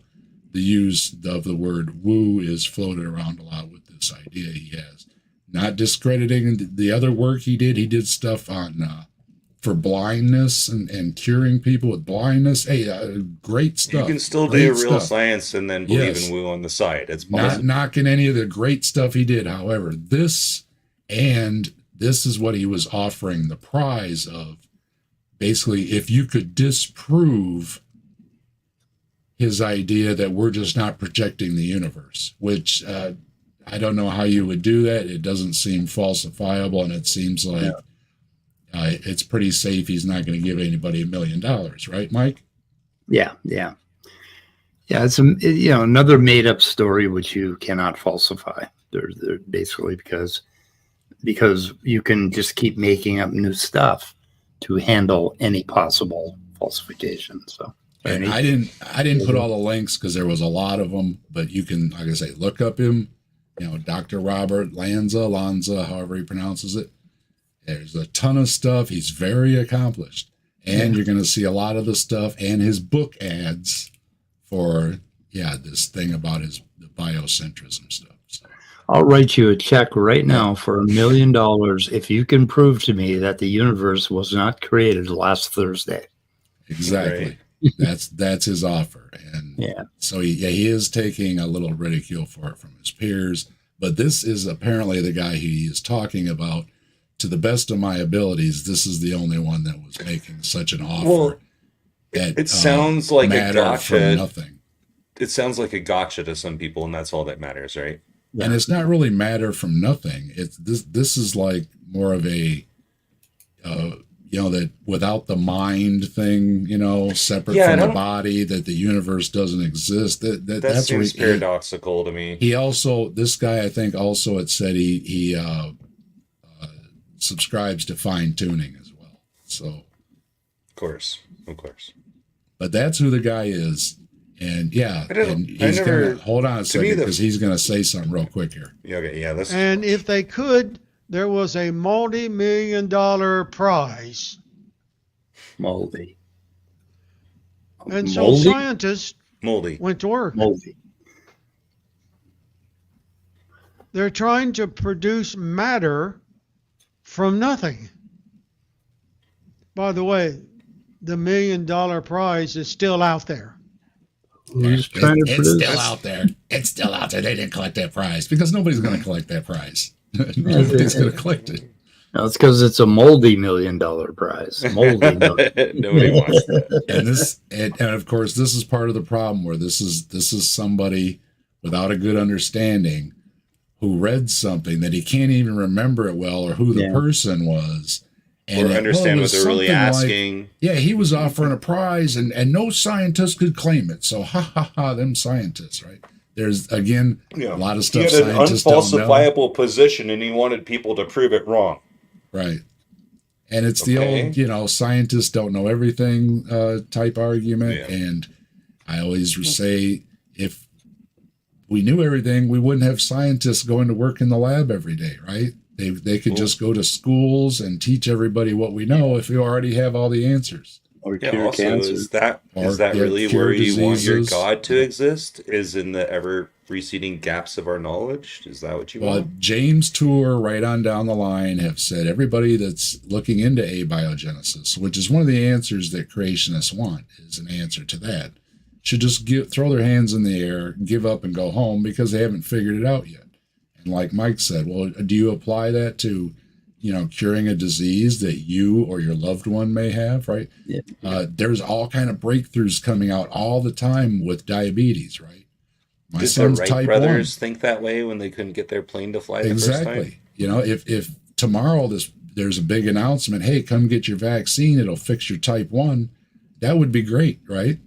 the use of the word "woo" is floated around a lot with this idea he has. Not discrediting the other work he did. He did stuff on for blindness and curing people with blindness. Hey, great stuff. You can still Great do real stuff. science and then believe Yes. in woo on the side. It's Not possible. knocking any of the great stuff he did. However, this is what he was offering the prize of. Basically, if you could disprove his idea that we're just not projecting the universe, which I don't know how you would do that. It doesn't seem falsifiable, and it seems like it's pretty safe. He's not going to give anybody $1 million, right, Mike? Yeah. It's another made up story which you cannot falsify. They're basically because you can just keep making up new stuff to handle any possible falsification. So, And I didn't put all the links because there was a lot of them, but you can, like I say, look up him. Dr. Robert Lanza, however he pronounces it. There's a ton of stuff. He's very accomplished. And you're going to see a lot of the stuff and his book ads for, this thing about the biocentrism stuff. So, I'll write you a check right now for $1 million if you can prove to me that the universe was not created last Thursday. exactly. Right. That's his offer. And so he is taking a little ridicule for it from his peers. But this is apparently the guy he is talking about. To the best of my abilities, this is the only one that was making such an offer. Well, that it sounds like a mattered from gotcha. nothing. It sounds like a gotcha to some people, and that's all that matters, right? Yeah. And it's not really matter from nothing. It's this is like more of a that without the mind thing, separate from the body, that the universe doesn't exist. That's seems paradoxical to me. He also, this guy, I think, also it said he subscribes to fine tuning as well. So, Of course. but that's who the guy is. And he's gonna hold on a second because he's gonna say something real quick here. And if they could, there was a multi-million-dollar prize. Moldy. And so scientists went to work. Moldy. They're trying to produce matter from nothing. By the way, the $1 million prize is still out there. Who's trying to It's produce? still out there. It's still out there. They didn't collect that prize because nobody's going to collect that prize. Nobody's going to collect it. No, it's because it's a moldy $1 million prize. Moldy million. Nobody wants that. And of course, this is part of the problem where this is somebody without a good understanding who read something that he can't even remember it well or who the person was. Or understand what they're really asking. He was offering a prize and no scientist could claim it. So them scientists, right? There's, again, a lot of stuff he had an scientists don't know. unfalsifiable position and he wanted people to prove it wrong. Right. And it's the old, scientists don't know everything type argument. Yeah. And I always say, if we knew everything, we wouldn't have scientists going to work in the lab every day, right? They could just go to schools and teach everybody what we know if we already have all the answers. Or cure cancer. Is that really where you want your God to exist? Is in the ever receding gaps of our knowledge? Is that what you want? James Tour, right on down the line, have said everybody that's looking into abiogenesis, which is one of the answers that creationists want, is an answer to that, should just throw their hands in the air, give up, and go home because they haven't figured it out yet. And like Mike said, well, do you apply that to, curing a disease that you or your loved one may have, right? Yeah. There's all kind of breakthroughs coming out all the time with diabetes, right? My Did the son's Wright type brothers 1. think that way when they couldn't get their plane to fly the first time? Exactly. If tomorrow there's a big announcement, hey, come get your vaccine, it'll fix your type 1, that would be great, right?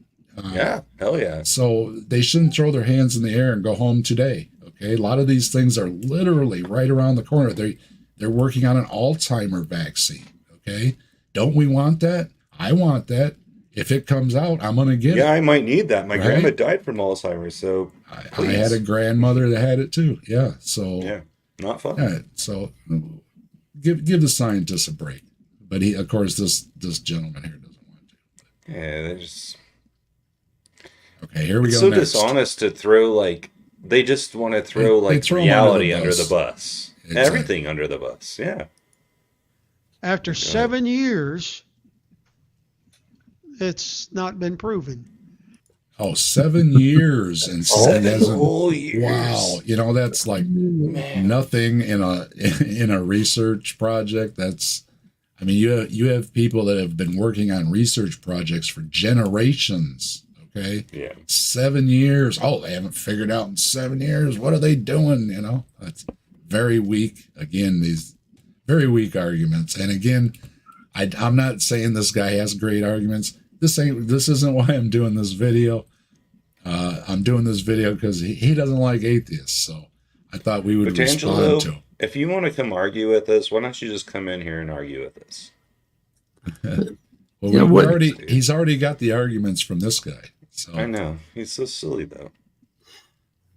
Hell yeah. So they shouldn't throw their hands in the air and go home today. Okay, a lot of these things are literally right around the corner. They're working on an Alzheimer vaccine. Okay, don't we want that? I want that. If it comes out, I'm gonna get it. Yeah, I might need that. My Right? grandma died from Alzheimer's, so I had a grandmother that had it too. Yeah, so not fun. yeah, so give the scientists a break. But of course, this gentleman here doesn't want to. Yeah, they're just Okay, here we go. so next. dishonest to throw they just want to throw They throw 'em reality under under the the bus. Exactly. Everything under the bus. Yeah. After 7 years, it's not been proven. Oh, 7 years and whole years. Wow, that's like nothing in a research project. That's, I mean, you have people that have been working on research projects for generations. Okay, Yeah. 7 years. Oh, they haven't figured out in 7 years. What are they doing? That's very weak. Again, these very weak arguments. And again, I'm not saying this guy has great arguments. This isn't why I'm doing this video. I'm doing this video because he doesn't like atheists. So I thought we would respond to him. If you want to come argue with us, why don't you just come in here and argue with us? Well, he's already got the arguments from this guy. So I know. He's so silly though.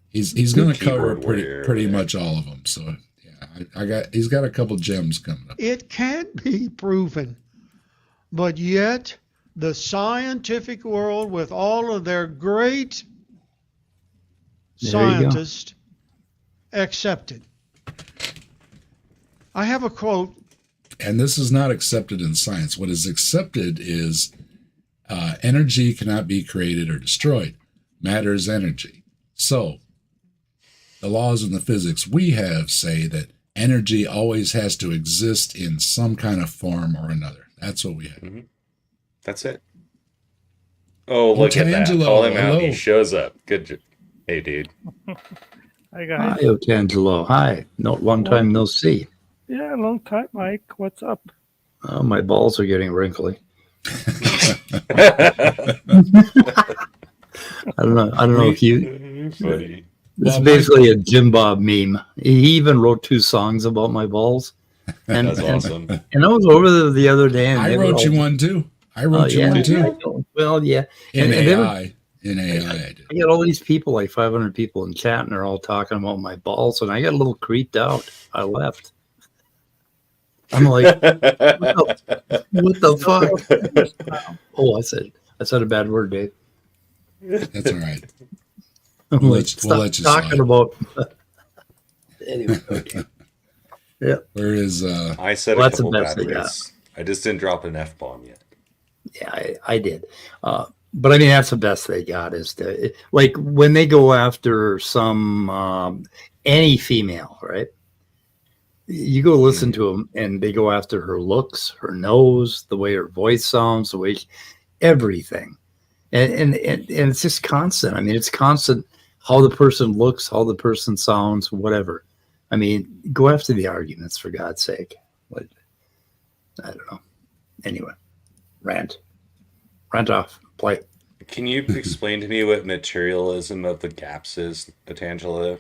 He's going to cover warrior, pretty much all of them. So yeah, he's got a couple gems coming up. It can't be proven, but yet the scientific world, with all of their great scientists, accept it. I have a quote. And this is not accepted in science. What is accepted is energy cannot be created or destroyed. Matter is energy. So the laws in the physics we have say that energy always has to exist in some kind of form or another. That's what we have. Mm-hmm. That's it. Oh, look at that. Call him out. He shows up. Good. Hey, dude. Hi, guys. Hi, Otangelo. Hi. Long time no see. Yeah, long time, Mike. What's up? Oh, my balls are getting wrinkly. I don't know if you... Funny. It's basically a Jim Bob meme. He even wrote 2 songs about my balls. And, That's awesome. And I was over there the other day. And I wrote you one too. Well, yeah. In AI, I did. I got all these people, like 500 people in chat, and they're all talking about my balls, and I got a little creeped out. I left. I'm like, what the fuck? Oh, I said a bad word, Dave. That's all right. We'll let you talking about. Anyway, okay. Yeah. Where is I said a couple bad words. I just didn't drop an F-bomb yet. Yeah, I did. But I mean, that's the best they got is to, like, when they go after any female, right? You go listen to them and they go after her looks, her nose, the way her voice sounds, the way everything. And it's just constant. I mean, it's constant how the person looks, how the person sounds, whatever. I mean, go after the arguments, for God's sake. What? I don't know. Anyway, rant off, play. Can you explain to me what materialism of the gaps is, Otangelo?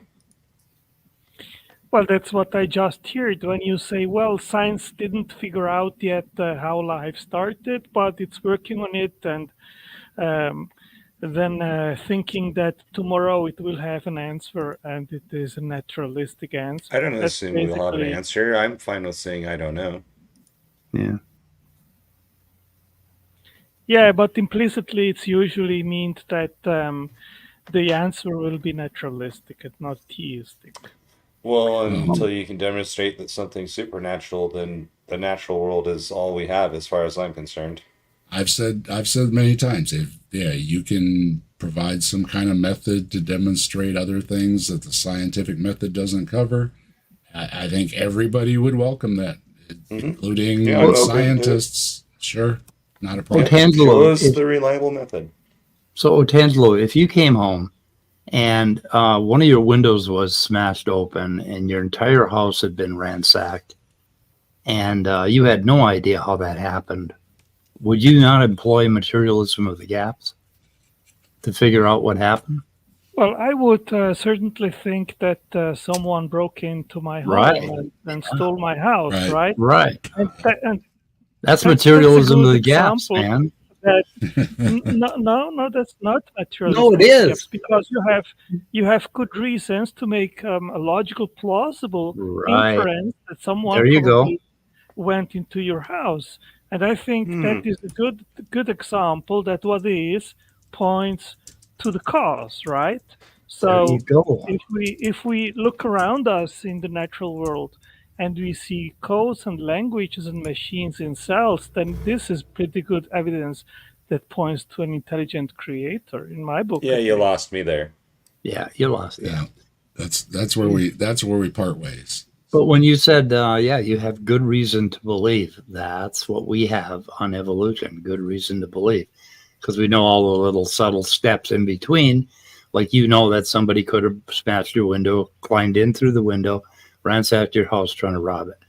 Well, that's what I just heard when you say, well, science didn't figure out yet how life started, but it's working on it, and then thinking that tomorrow it will have an answer, and it is a naturalistic answer. I don't assume we'll have an answer. I'm fine with saying I don't know. Yeah. Yeah, but implicitly it's usually means that the answer will be naturalistic and not theistic. Well, until you can demonstrate that something's supernatural, then the natural world is all we have, as far as I'm concerned. I've said many times, if you can provide some kind of method to demonstrate other things that the scientific method doesn't cover, I think everybody would welcome that, including scientists. Sure, not a problem. Otangelo is the reliable method. So, Otangelo, if you came home and one of your windows was smashed open and your entire house had been ransacked and you had no idea how that happened, would you not employ materialism of the gaps to figure out what happened? Well, I would certainly think that someone broke into my home and stole my house, right? Right. And that's materialism of the gaps, man. No, that's not materialism. No, it is, because you have good reasons to make a logical, plausible inference that someone went into your house, and I think that is a good example that what is points to the cause, right? So if we look around us in the natural world, and we see codes and languages and machines in cells, then this is pretty good evidence that points to an intelligent creator, in my book. Yeah, you lost me there. Yeah, you lost. Yeah, that's where we part ways. But when you said, yeah, you have good reason to believe, that's what we have on evolution, good reason to believe, because we know all the little subtle steps in between. Like, that somebody could have smashed your window, climbed in through the window, ransacked your house trying to rob it.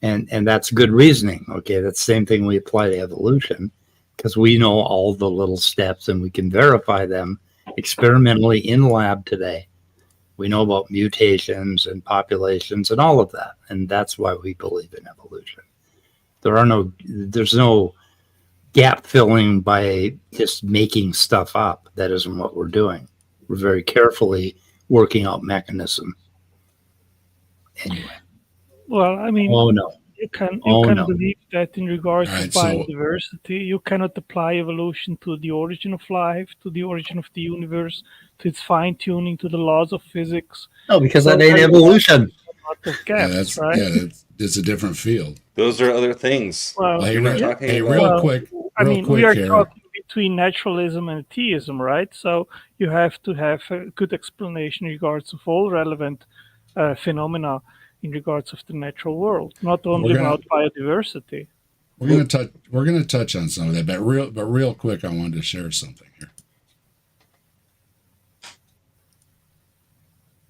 And that's good reasoning. Okay, that's the same thing we apply to evolution, because we know all the little steps and we can verify them experimentally in lab today. We know about mutations and populations and all of that. And that's why we believe in evolution. There's no gap filling by just making stuff up. That isn't what we're doing. We're very carefully working out mechanism. Anyway. Well, I mean, oh no. You can believe that in regards to biodiversity. You cannot apply evolution to the origin of life, to the origin of the universe, to its fine-tuning, to the laws of physics. No, because that ain't evolution. Gaps, right? It's a different field. Those are other things. Well, real quick. We are talking between naturalism and theism, right? So you have to have a good explanation in regards of all relevant phenomena in regards of the natural world, not only about biodiversity. We're gonna touch on some of that, but real quick, I wanted to share something here.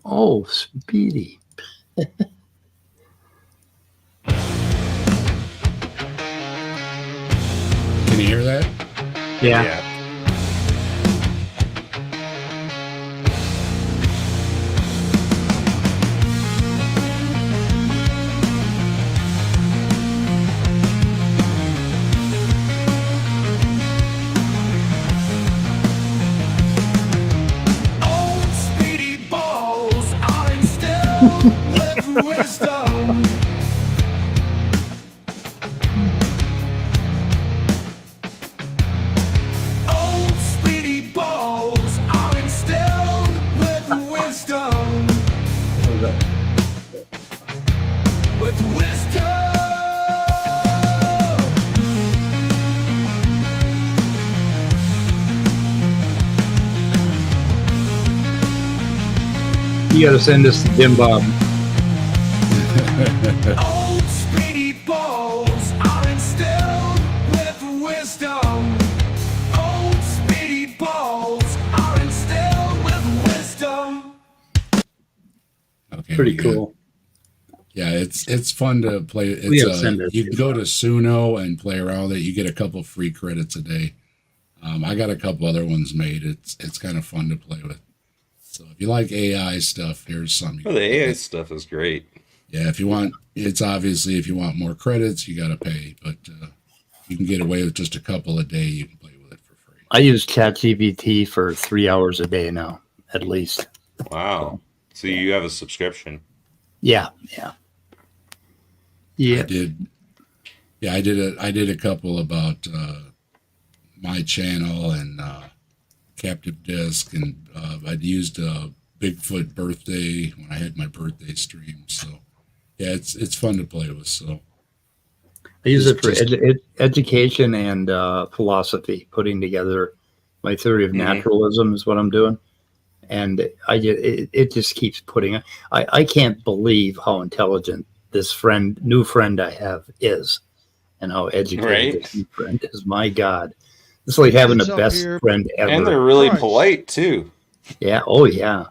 Oh, Speedy. Can you hear that? Yeah. Wisdom. Old speedy balls are instilled with wisdom. With wisdom. You gotta send this to Jim Bob. Old speedy balls are instilled with wisdom. Old speedy balls are instilled with wisdom. Okay, pretty cool. Yeah, it's fun to play. You can go to Suno and play around with it. You get a couple free credits a day. I got a couple other ones made. It's kind of fun to play with. So if you like AI stuff, here's some. The AI stuff is great. Yeah, if you want more credits, you got to pay. But you can get away with just a couple a day. You can play with it for free. I use ChatGPT for 3 hours a day now, at least. Wow. So you have a subscription? Yeah. I did. Yeah, I did a couple about my channel and Captive Disc, and I'd used Bigfoot birthday when I had my birthday stream. So yeah, it's fun to play with. So I use it for education and philosophy, putting together my theory of naturalism is what I'm doing. And it just keeps putting. I can't believe how intelligent this new friend I have is, and how educated this new friend is. My God, it's like having the best friend ever. And they're really polite too. Yeah. Oh yeah.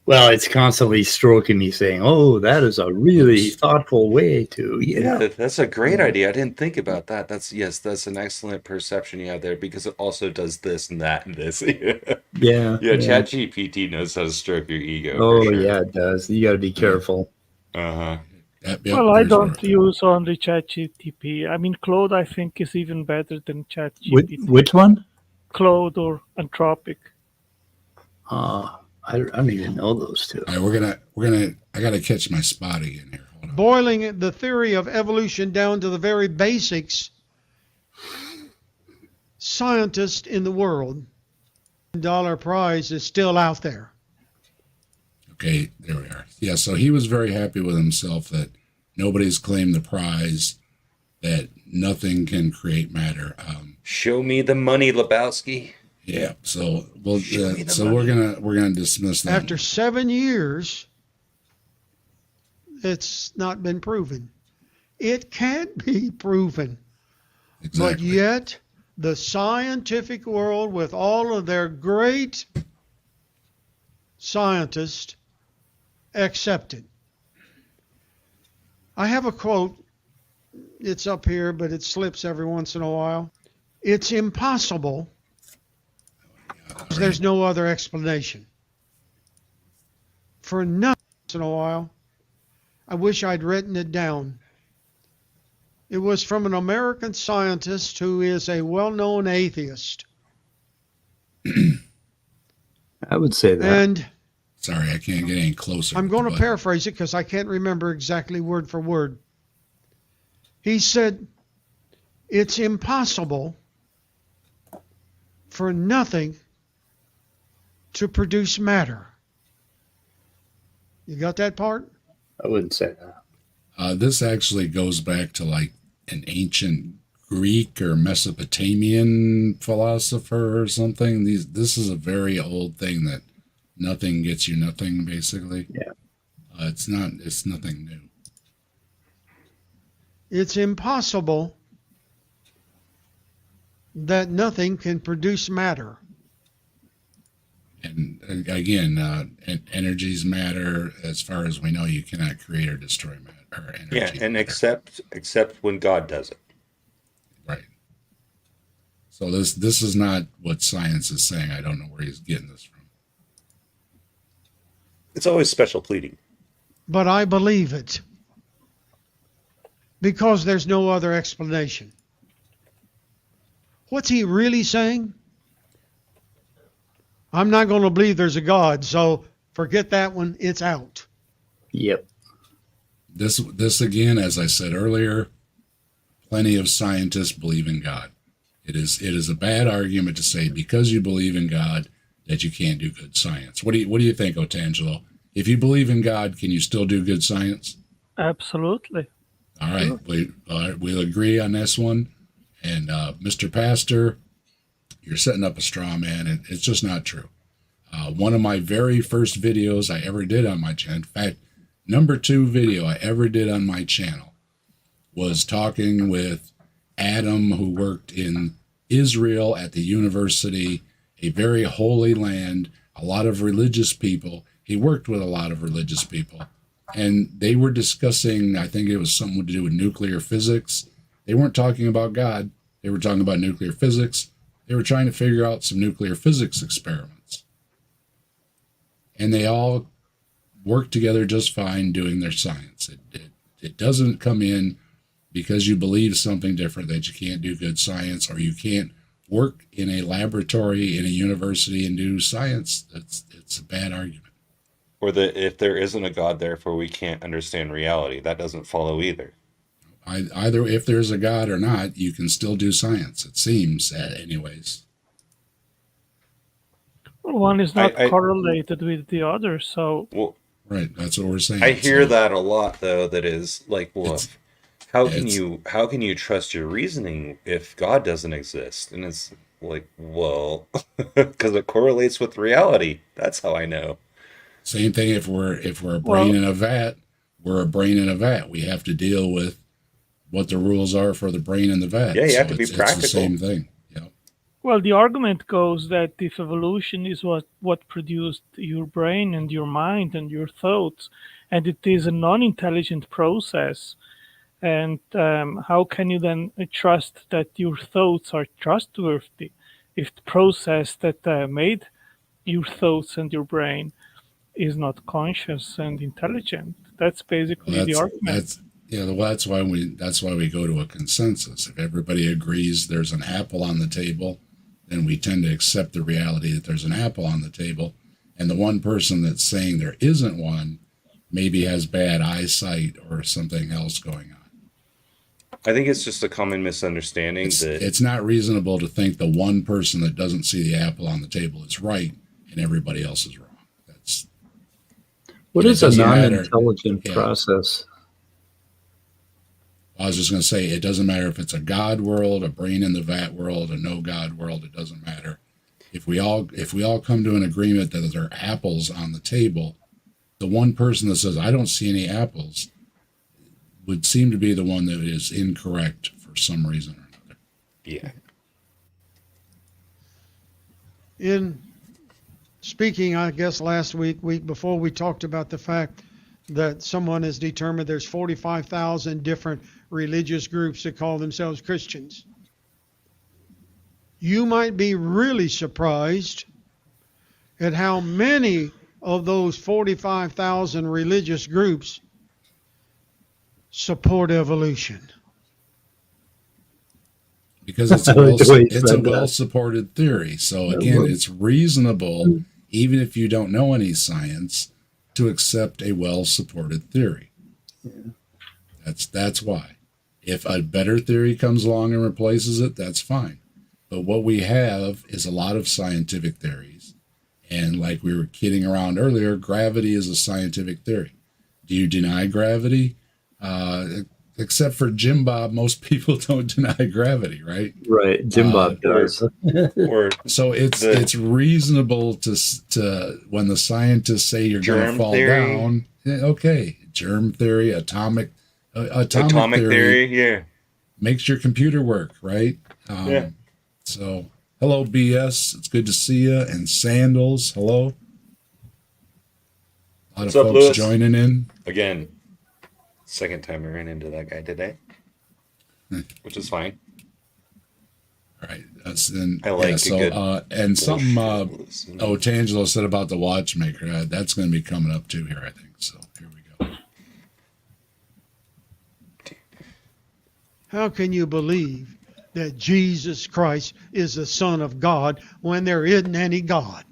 Well, it's constantly stroking me, saying, "Oh, that is a really thoughtful way to." Yeah, that's a great idea. I didn't think about that. That's an excellent perception you have there, because it also does this and that and this. Yeah. ChatGPT knows how to stroke your ego. Oh yeah, it does. You got to be careful. Well, I don't use only ChatGPT. I mean, Claude, I think, is even better than ChatGPT. Which one? Claude or Anthropic. I don't even know those two. All right, I gotta catch my spot again here. Hold on. Boiling the theory of evolution down to the very basics, scientist in the world, $1 prize is still out there. Okay, there we are. Yeah, so he was very happy with himself that nobody's claimed the prize, that nothing can create matter. Show me the money, Lebowski. Yeah, so we're gonna dismiss that. After 7 years, it's not been proven. It can't be proven. Exactly. But yet, the scientific world, with all of their great scientists, accept it. I have a quote. It's up here, but it slips every once in a while. It's impossible. There's no other explanation. For nothing once in a while. I wish I'd written it down. It was from an American scientist who is a well-known atheist. I would say that. And sorry, I can't get any closer. I'm going to paraphrase it because I can't remember exactly word for word. He said, it's impossible for nothing to produce matter. You got that part? I wouldn't say that. This actually goes back to like an ancient Greek or Mesopotamian philosopher or something. This is a very old thing that nothing gets you nothing, basically. Yeah. It's nothing new. It's impossible that nothing can produce matter. And again, energies matter. As far as we know, you cannot create or destroy matter or energy. Yeah, and except when God does it. Right. So this is not what science is saying. I don't know where he's getting this from. It's always special pleading. But I believe it. Because there's no other explanation. What's he really saying? I'm not going to believe there's a God, so forget that one. It's out. Yep. This again, as I said earlier, plenty of scientists believe in God. It is a bad argument to say because you believe in God that you can't do good science. What do you think, Otangelo? If you believe in God, can you still do good science? Absolutely. All right, we'll agree on this one. And Mr. Pastor, you're setting up a straw man. It's just not true. One of my very first videos I ever did on my channel, in fact, number 2 video I ever did on my channel, was talking with Adam, who worked in Israel at the university, a very holy land, a lot of religious people. He worked with a lot of religious people. And they were discussing, I think it was something to do with nuclear physics. They weren't talking about God. They were talking about nuclear physics. They were trying to figure out some nuclear physics experiments. And they all worked together just fine doing their science. It doesn't come in because you believe something different that you can't do good science, or you can't work in a laboratory in a university and do science. It's a bad argument. Or that if there isn't a God, therefore we can't understand reality. That doesn't follow either. Either if there's a God or not, you can still do science, it seems, anyways. One is not correlated with the other, so... Well, right, that's what we're saying. I hear that a lot, though, that is like, well, how can you trust your reasoning if God doesn't exist? And it's like, well, because it correlates with reality. That's how I know. Same thing if we're a brain in a vat, we're a brain in a vat. We have to deal with what the rules are for the brain in the vat. Yeah, you have to be practical. It's the same thing. Yeah. Well, the argument goes that if evolution is what produced your brain and your mind and your thoughts, and it is a non-intelligent process, and how can you then trust that your thoughts are trustworthy if the process that made your thoughts and your brain is not conscious and intelligent? That's basically the argument. That's why we go to a consensus. If everybody agrees there's an apple on the table, then we tend to accept the reality that there's an apple on the table. And the one person that's saying there isn't one maybe has bad eyesight or something else going on. I think it's just a common misunderstanding that it's not reasonable to think the one person that doesn't see the apple on the table is right and everybody else is wrong. What is a non-intelligent process? I was just going to say, it doesn't matter if it's a God world, a brain in the vat world, a no God world. It doesn't matter. If we all come to an agreement that there are apples on the table, the one person that says, I don't see any apples, would seem to be the one that is incorrect for some reason or another. Yeah. In speaking, I guess last week before, we talked about the fact that someone has determined there's 45,000 different religious groups that call themselves Christians. You might be really surprised at how many of those 45,000 religious groups support evolution. Because it's a well-supported theory. So again, it's reasonable, even if you don't know any science, to accept a well-supported theory. Yeah. That's why. If a better theory comes along and replaces it, that's fine. But what we have is a lot of scientific theories. And like we were kidding around earlier, gravity is a scientific theory. Do you deny gravity? Except for Jim Bob, most people don't deny gravity, right? Right, Jim Bob does. So it's reasonable to when the scientists say you're going to fall down. Okay, germ theory, atomic theory, yeah, makes your computer work, right? Yeah. So hello, BS. It's good to see you. And Sandals, hello. A lot of folks Lewis? Joining in Again. Second time I ran into that guy today, which is fine. All right. And, I like and something Tangelo said about the watchmaker. That's going to be coming up too here, I think. So here we go. How can you believe that Jesus Christ is the Son of God when there isn't any God?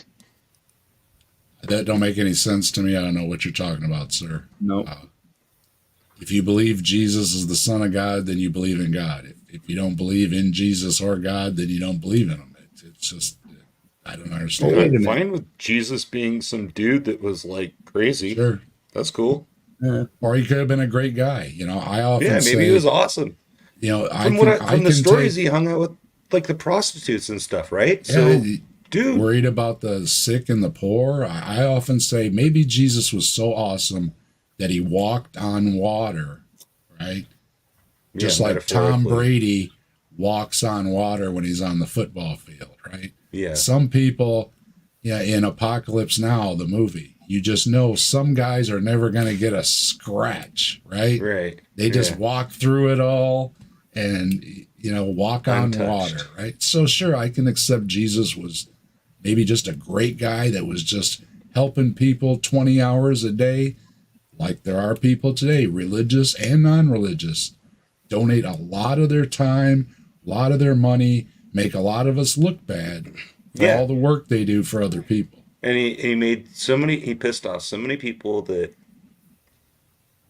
That don't make any sense to me. I don't know what you're talking about, sir. No. If you believe Jesus is the Son of God, then you believe in God. If you don't believe in Jesus or God, then you don't believe in him. It's just, I don't understand. I'm fine with Jesus being some dude that was like crazy. Sure. That's cool. Yeah. Or he could have been a great guy. I often say, maybe he was awesome. From the stories he hung out with, like the prostitutes and stuff, right? Yeah, so, dude. Worried about the sick and the poor. I often say maybe Jesus was so awesome that he walked on water, right? Just like Tom Brady walks on water when he's on the football field, right? Yeah. Some people, in Apocalypse Now, the movie, you just know some guys are never going to get a scratch, right? Right. They just walk through it all and, walk on water, right? So sure, I can accept Jesus was maybe just a great guy that was just helping people 20 hours a day. Like there are people today, religious and non-religious, donate a lot of their time, a lot of their money, make a lot of us look bad for all the work they do for other people. And he pissed off so many people that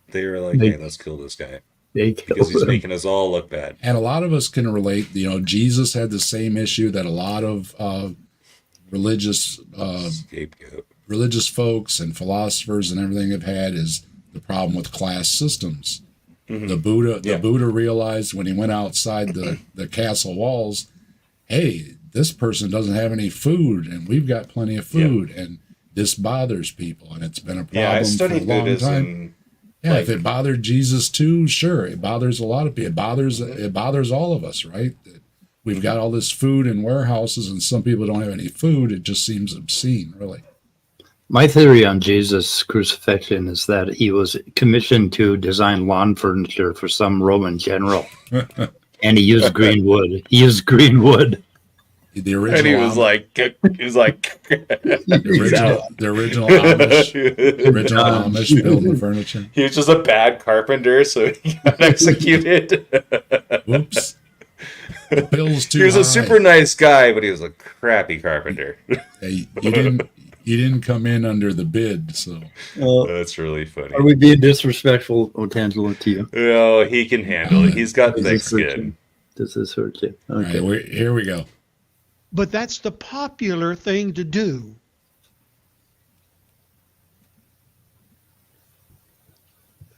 they were like, hey, let's kill this guy. Because he's making us all look bad. And a lot of us can relate. Jesus had the same issue that a lot of religious scapegoat. Religious folks and philosophers and everything have had is the problem with class systems. Mm-hmm. The Buddha realized when he went outside the castle walls, hey, this person doesn't have any food and we've got plenty of food and this bothers people and it's been a problem for a long Buddhism, time. Yeah, if it bothered Jesus too, sure, it bothers a lot of people. It bothers all of us, right? We've got all this food in warehouses and some people don't have any food. It just seems obscene, really. My theory on Jesus' crucifixion is that he was commissioned to design lawn furniture for some Roman general, and he used green wood. The original, and he was like, the original Amish building furniture. He was just a bad carpenter, so he got executed. Whoops. The bill's too He was high. a super nice guy, but he was a crappy carpenter. Hey, you didn't come in under the bid, so that's really funny. Are we being disrespectful, Otangelo, to you? No, he can handle it. He's got thick skin. Does this hurt you? Okay. All right, here we go. But that's the popular thing to do.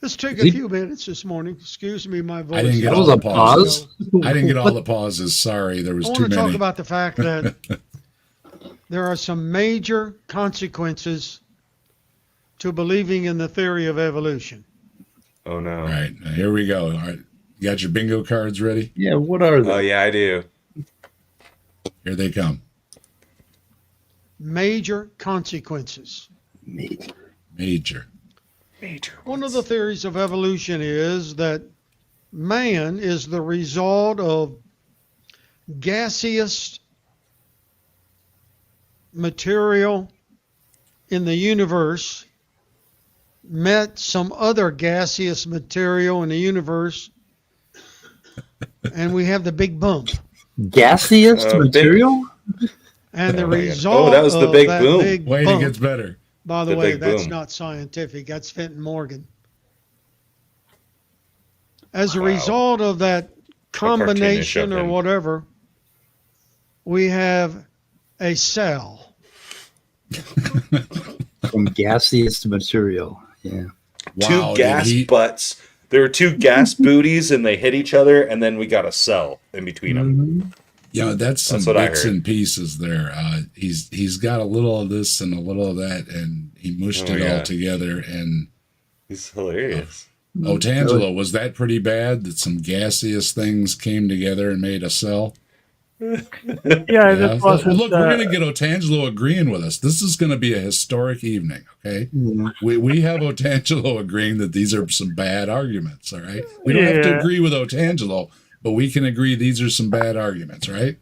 Let's take a few minutes this morning. Excuse me, my voice. I didn't get That all was the a pauses. pause. I didn't get all the pauses. Sorry, there was I too want to talk many. about the fact that there are some major consequences to believing in the theory of evolution. Oh no. All right, now here we go. All right, you got your bingo cards ready? Yeah, what are they? Oh yeah, I do. Here they come. Major consequences. Major. One of the theories of evolution is that man is the result of gaseous material in the universe met some other gaseous material in the universe, and we have the big bump. Gaseous material? And the Oh my God. result Oh, that was the of big that boom. big Wait, it bump, gets better. by the The way, big that's boom. not scientific. That's Fenton Morgan. As a Wow. result of that cartoonish combination of or him. whatever, we have a cell. From gaseous material. Yeah. Wow, Two did gas he- butts. There were two gas booties, and they hit each other, and then we got a cell in between them. Mhm. Yeah, that's some That's what I bits heard. and pieces there. He's got a little of this and a little of that, and he mushed Oh, it yeah. all together. And He's hilarious. Otangelo, was that pretty bad? That some gaseous things came together and made a cell? Yeah, Yeah. that So, wasn't. look, we're going to get Otangelo agreeing with us. This is going to be a historic evening. Okay, Yeah. we have Otangelo agreeing that these are some bad arguments. All right, we don't have to Yeah. agree with Otangelo, but we can agree these are some bad arguments, right?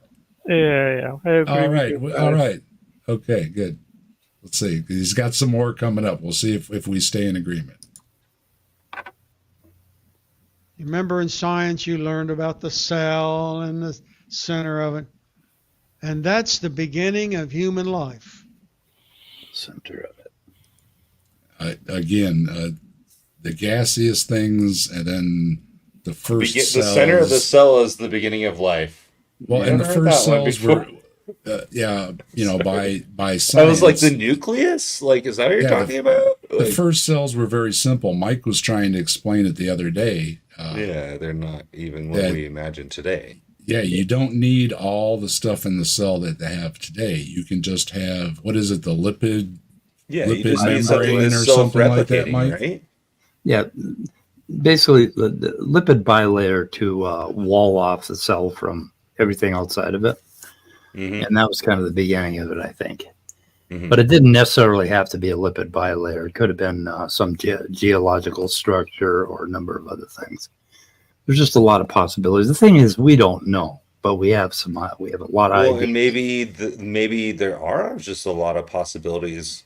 Yeah, I agree All with right. you. All right. Okay, good. Let's see. He's got some more coming up. We'll see if we stay in agreement. Remember in science you learned about the cell and the center of it. And that's the beginning of human life. Center of it. Again, the gaseous things, and then the first The cells. center of the cell is the beginning of life. Well, You and the haven't heard first that one cells were, before? yeah, by science. That was like the nucleus? Like, is that what you're Yeah, talking about? The Like, first cells were very simple. Mike was trying to explain it the other day. yeah, they're not even what that- we imagine today. Yeah, you don't need all the stuff in the cell that they have today. You can just have, what is it, the lipid? Yeah, you Lipid just need something membrane that's or something like that, self-replicating, Mike? right? Yeah. Basically, the lipid bilayer to wall off the cell from everything outside of it. Mm-hmm. And that was kind of the beginning of it, I think. Mhm. But it didn't necessarily have to be a lipid bilayer. It could have been some geological structure or a number of other things. There's just a lot of possibilities. The thing is, we don't know, but we have a lot of Well, ideas. and maybe there are just a lot of possibilities,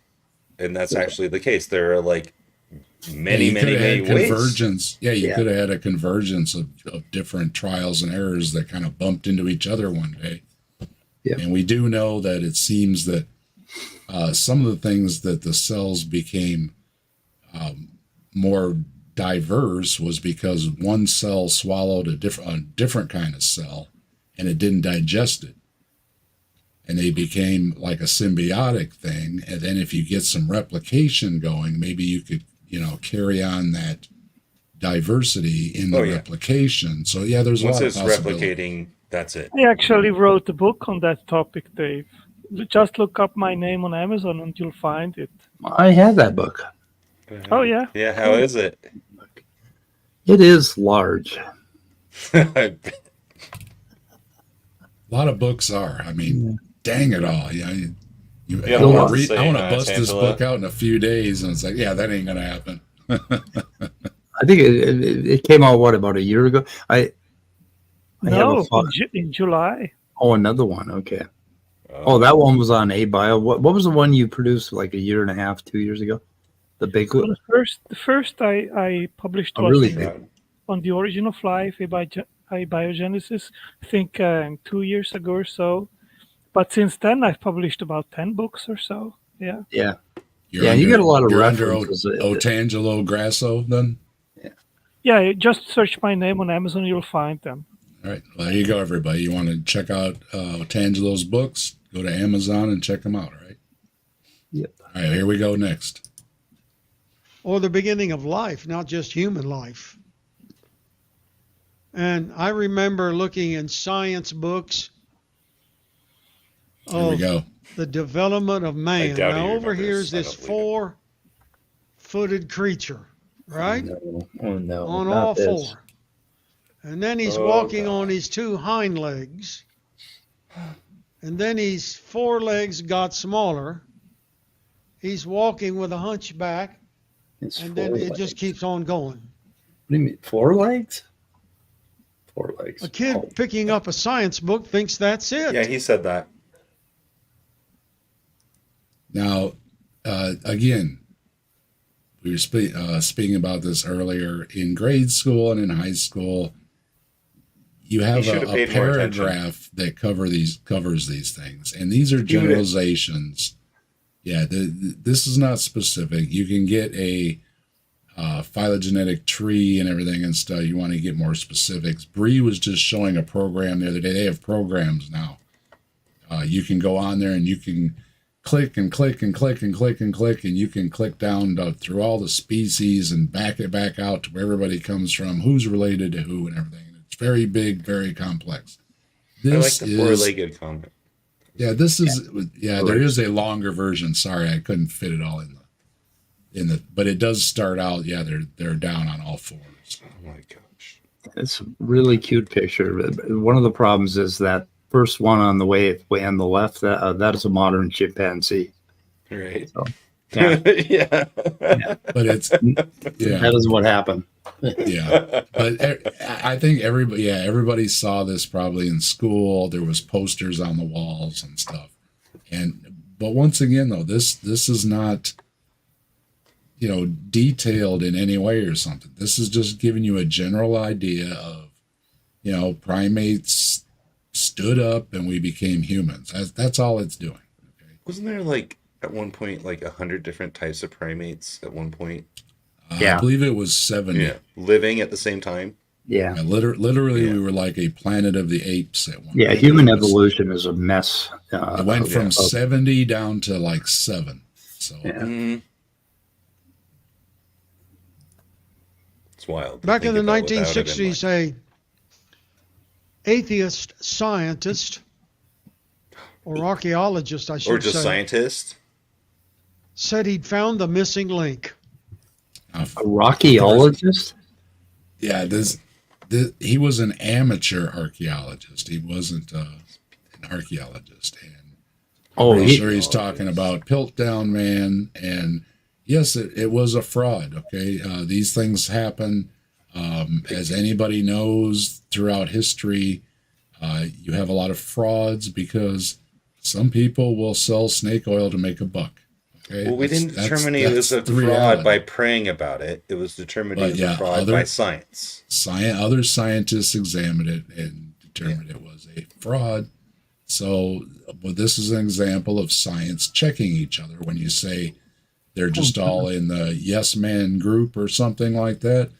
and that's actually the case. There are like many, you many, could have many had ways. convergence. Yeah, you Yeah. could have had a convergence of different trials and errors that kind of bumped into each other one day. Yeah. And we do know that it seems that some of the things that the cells became more diverse was because one cell swallowed a different kind of cell, and it didn't digest it. And they became like a symbiotic thing. And then if you get some replication going, maybe you could, carry on that diversity in the Oh, yeah. replication. So yeah, there's Once a lot it's of possibility. replicating, that's it. I actually wrote a book on that topic, Dave. Just look up my name on Amazon and you'll find it. I have that book. Oh, yeah? Yeah, how is it? It is large. A lot of books are. I mean, dang it all. Yeah, I a lot want to to say, I want to bust this Angela. book out in a few days, and it's like, yeah, that ain't gonna happen. I think it came out, about a year ago? I have No, a thought. in July. Oh, another one. Okay. Oh, that one was on A-Bio. What was the one you produced like a year and a half, 2 years ago? The big Well, one? the first I published Oh, was really? on the origin of life, abiogenesis, I think 2 years ago or so. But since then, I've published about 10 books or so. Yeah. Yeah. You're Yeah, you get a lot of you're under references. Otangelo Grasso, then. Yeah, you just search my name on Amazon, you'll find them. All right, well, there you go, everybody. You want to check out Otangelo's books? Go to Amazon and check them out. All right. Yep. All right, here we go next. or the beginning of life, not just human life. And I remember looking in science books Here we of go. the development of I man. doubt Now he over here remembers. is I this don't believe it. four-footed creature, right? No, oh no, On not all this. four. And then he's Oh, walking on God. his two hind legs. And then his forelegs got smaller. He's walking with a hunchback. It's And four then it legs. just keeps on going. What do you mean, 4 legs? 4 legs. A kid Oh, picking up a science book thinks that's it. Yeah, he said that. Now, again, we were speaking about this earlier. In grade school and in high school, you have should have a paid more attention. paragraph that covers these things, and these are He would've- generalizations. Yeah, this is not specific. You can get a phylogenetic tree and everything and stuff. You want to get more specifics. Bree was just showing a program the other day. They have programs now. You can go on there and you can click and click and click and click and click, and you can click down through all the species and back it back out to where everybody comes from, who's related to who, and everything. It's very big, very complex. I like the four-legged comment. Yeah, this is there is a longer version. Sorry, I couldn't fit it all in the but it does start out, yeah, they're down on all fours. Oh my gosh. it's a really cute picture. One of the problems is that first one on the way on the left, that is a modern chimpanzee. Right. So, yeah, Yeah. But it's that is what happened. yeah. But I think everybody saw this probably in school. There was posters on the walls and stuff. But once again though, this is not detailed in any way or something. This is just giving you a general idea of primates stood up and we became humans. That's all it's doing. Okay. Wasn't there at one point 100 different types of primates at one point? I believe it was 70. Yeah, living at the same time. Yeah. Literally, we were like a planet of the apes at one Yeah, point. human evolution is a mess. It went from 70 down to 7. So Mm-hmm. It's wild. to Back in think the about without it in 1960s, a atheist scientist, or archaeologist, I should or just say, scientist. said he'd found the missing link. A rockyologist? Yeah, he was an amateur archaeologist. He wasn't an archaeologist. And I'm sure he's talking about Piltdown Man. And yes, it was a fraud. Okay, these things happen. As anybody knows, throughout history, you have a lot of frauds because some people will sell snake oil to make a buck. Okay? Well, we didn't determine it was a fraud by praying about it. It was determined it was a fraud by science. Other scientists examined it and determined it was a fraud. So, this is an example of science checking each other. When you say they're just all in the yes man group or something like that,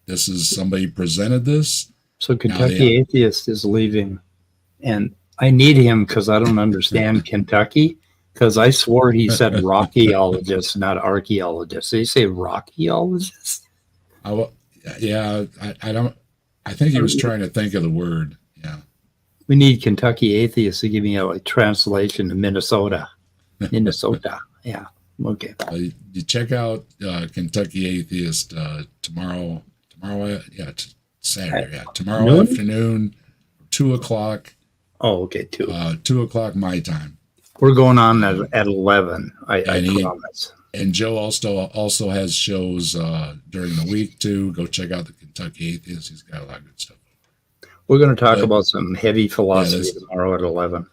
this is somebody presented this. So Kentucky Atheist is leaving, and I need him because I don't understand Kentucky. Because I swore he said rockyologist, not archaeologist. Did he say rockyologist? I don't. I think he was trying to think of the word. Yeah. We need Kentucky Atheist to give me a translation to Minnesota. Minnesota. Yeah. Okay. You check out Kentucky Atheist tomorrow. Saturday. Yeah, tomorrow afternoon, 2:00. Oh, okay. 2:00 my time. We're going on at 11. I promise. And Joe also has shows during the week too. Go check out the Kentucky Atheist. He's got a lot of good stuff. We're going to talk about some heavy philosophy tomorrow at 11.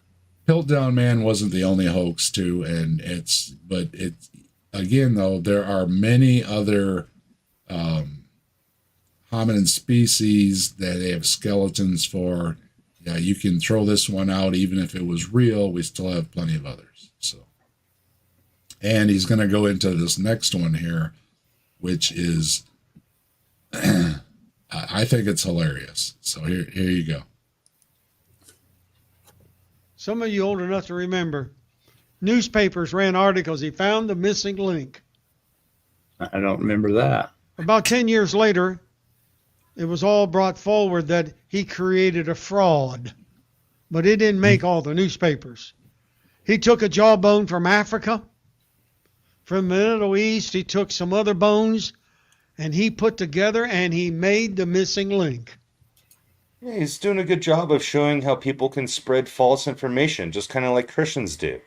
Piltdown Man wasn't the only hoax too, but again though, there are many other hominin species that they have skeletons for. Yeah, you can throw this one out even if it was real. We still have plenty of others. So, and he's going to go into this next one here, which is, I think it's hilarious. So here you go. Some of you old enough to remember, newspapers ran articles. He found the missing link. I don't remember that. About 10 years later, it was all brought forward that he created a fraud, but it didn't make all the newspapers. He took a jawbone from Africa, from the Middle East. He took some other bones, and he put together and he made the missing link. Yeah, he's doing a good job of showing how people can spread false information, just kind of like Christians do.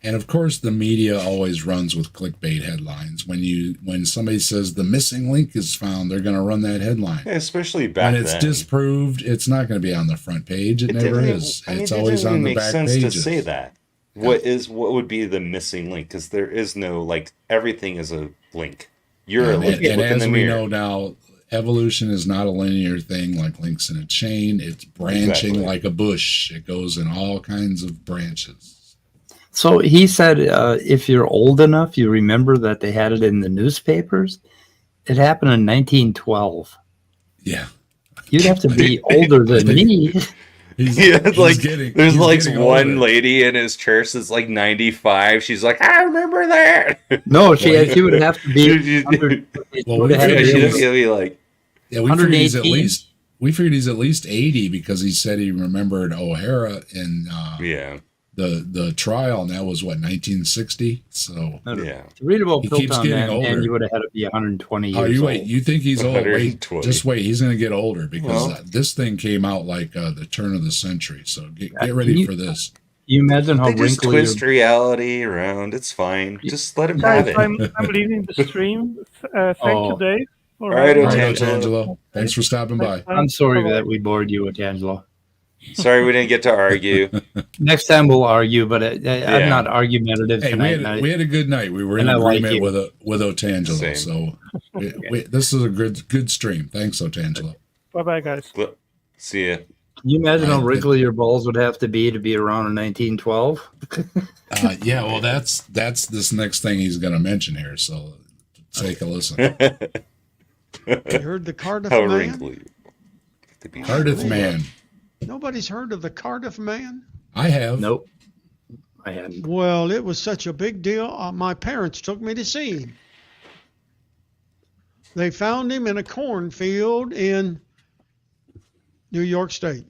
And of course, the media always runs with clickbait headlines. When somebody says the missing link is found, they're going to run that headline. Yeah, especially back then. When it's disproved, it's not going to be on the front page. It never is. It's always on the back pages. It doesn't make sense to say that. What would be the missing link? Because there is no, like, everything is a link. You're a link. And as we know now, evolution is not a linear thing like links in a chain. It's branching like a bush. It goes in all kinds of branches. So he said, if you're old enough, you remember that they had it in the newspapers. It happened in 1912. Yeah. You'd have to be older than me. There's one lady in his church that's like 95. She's like, I remember that. No, she would have to be. We figured he's at least 80 because he said he remembered O'Hara in the trial, and that was what, 1960. So to read about Pilton and you would have had to be 120 years old. You think he's old? Just wait, he's going to get older because this thing came out like the turn of the century. So get ready for this. You imagine how they just twist reality around. It's fine. Just let him have it. I'm leaving the stream. Thank you, Dave. All right, Otangelo. Thanks for stopping by. I'm sorry that we bored you, Otangelo. Sorry we didn't get to argue. Next time we'll argue, but I'm not argumentative tonight. We had a good night. We were in agreement with Otangelo. So this is a good stream. Thanks, Otangelo. Bye-bye, guys. See ya. Can you imagine how wrinkly your balls would have to be around in 1912? Yeah, well, that's this next thing he's going to mention here. So take a listen. You heard the Cardiff Man? Cardiff Man. Nobody's heard of the Cardiff Man? I have. Nope. I hadn't. Well, it was such a big deal. My parents took me to see him. They found him in a cornfield in New York State.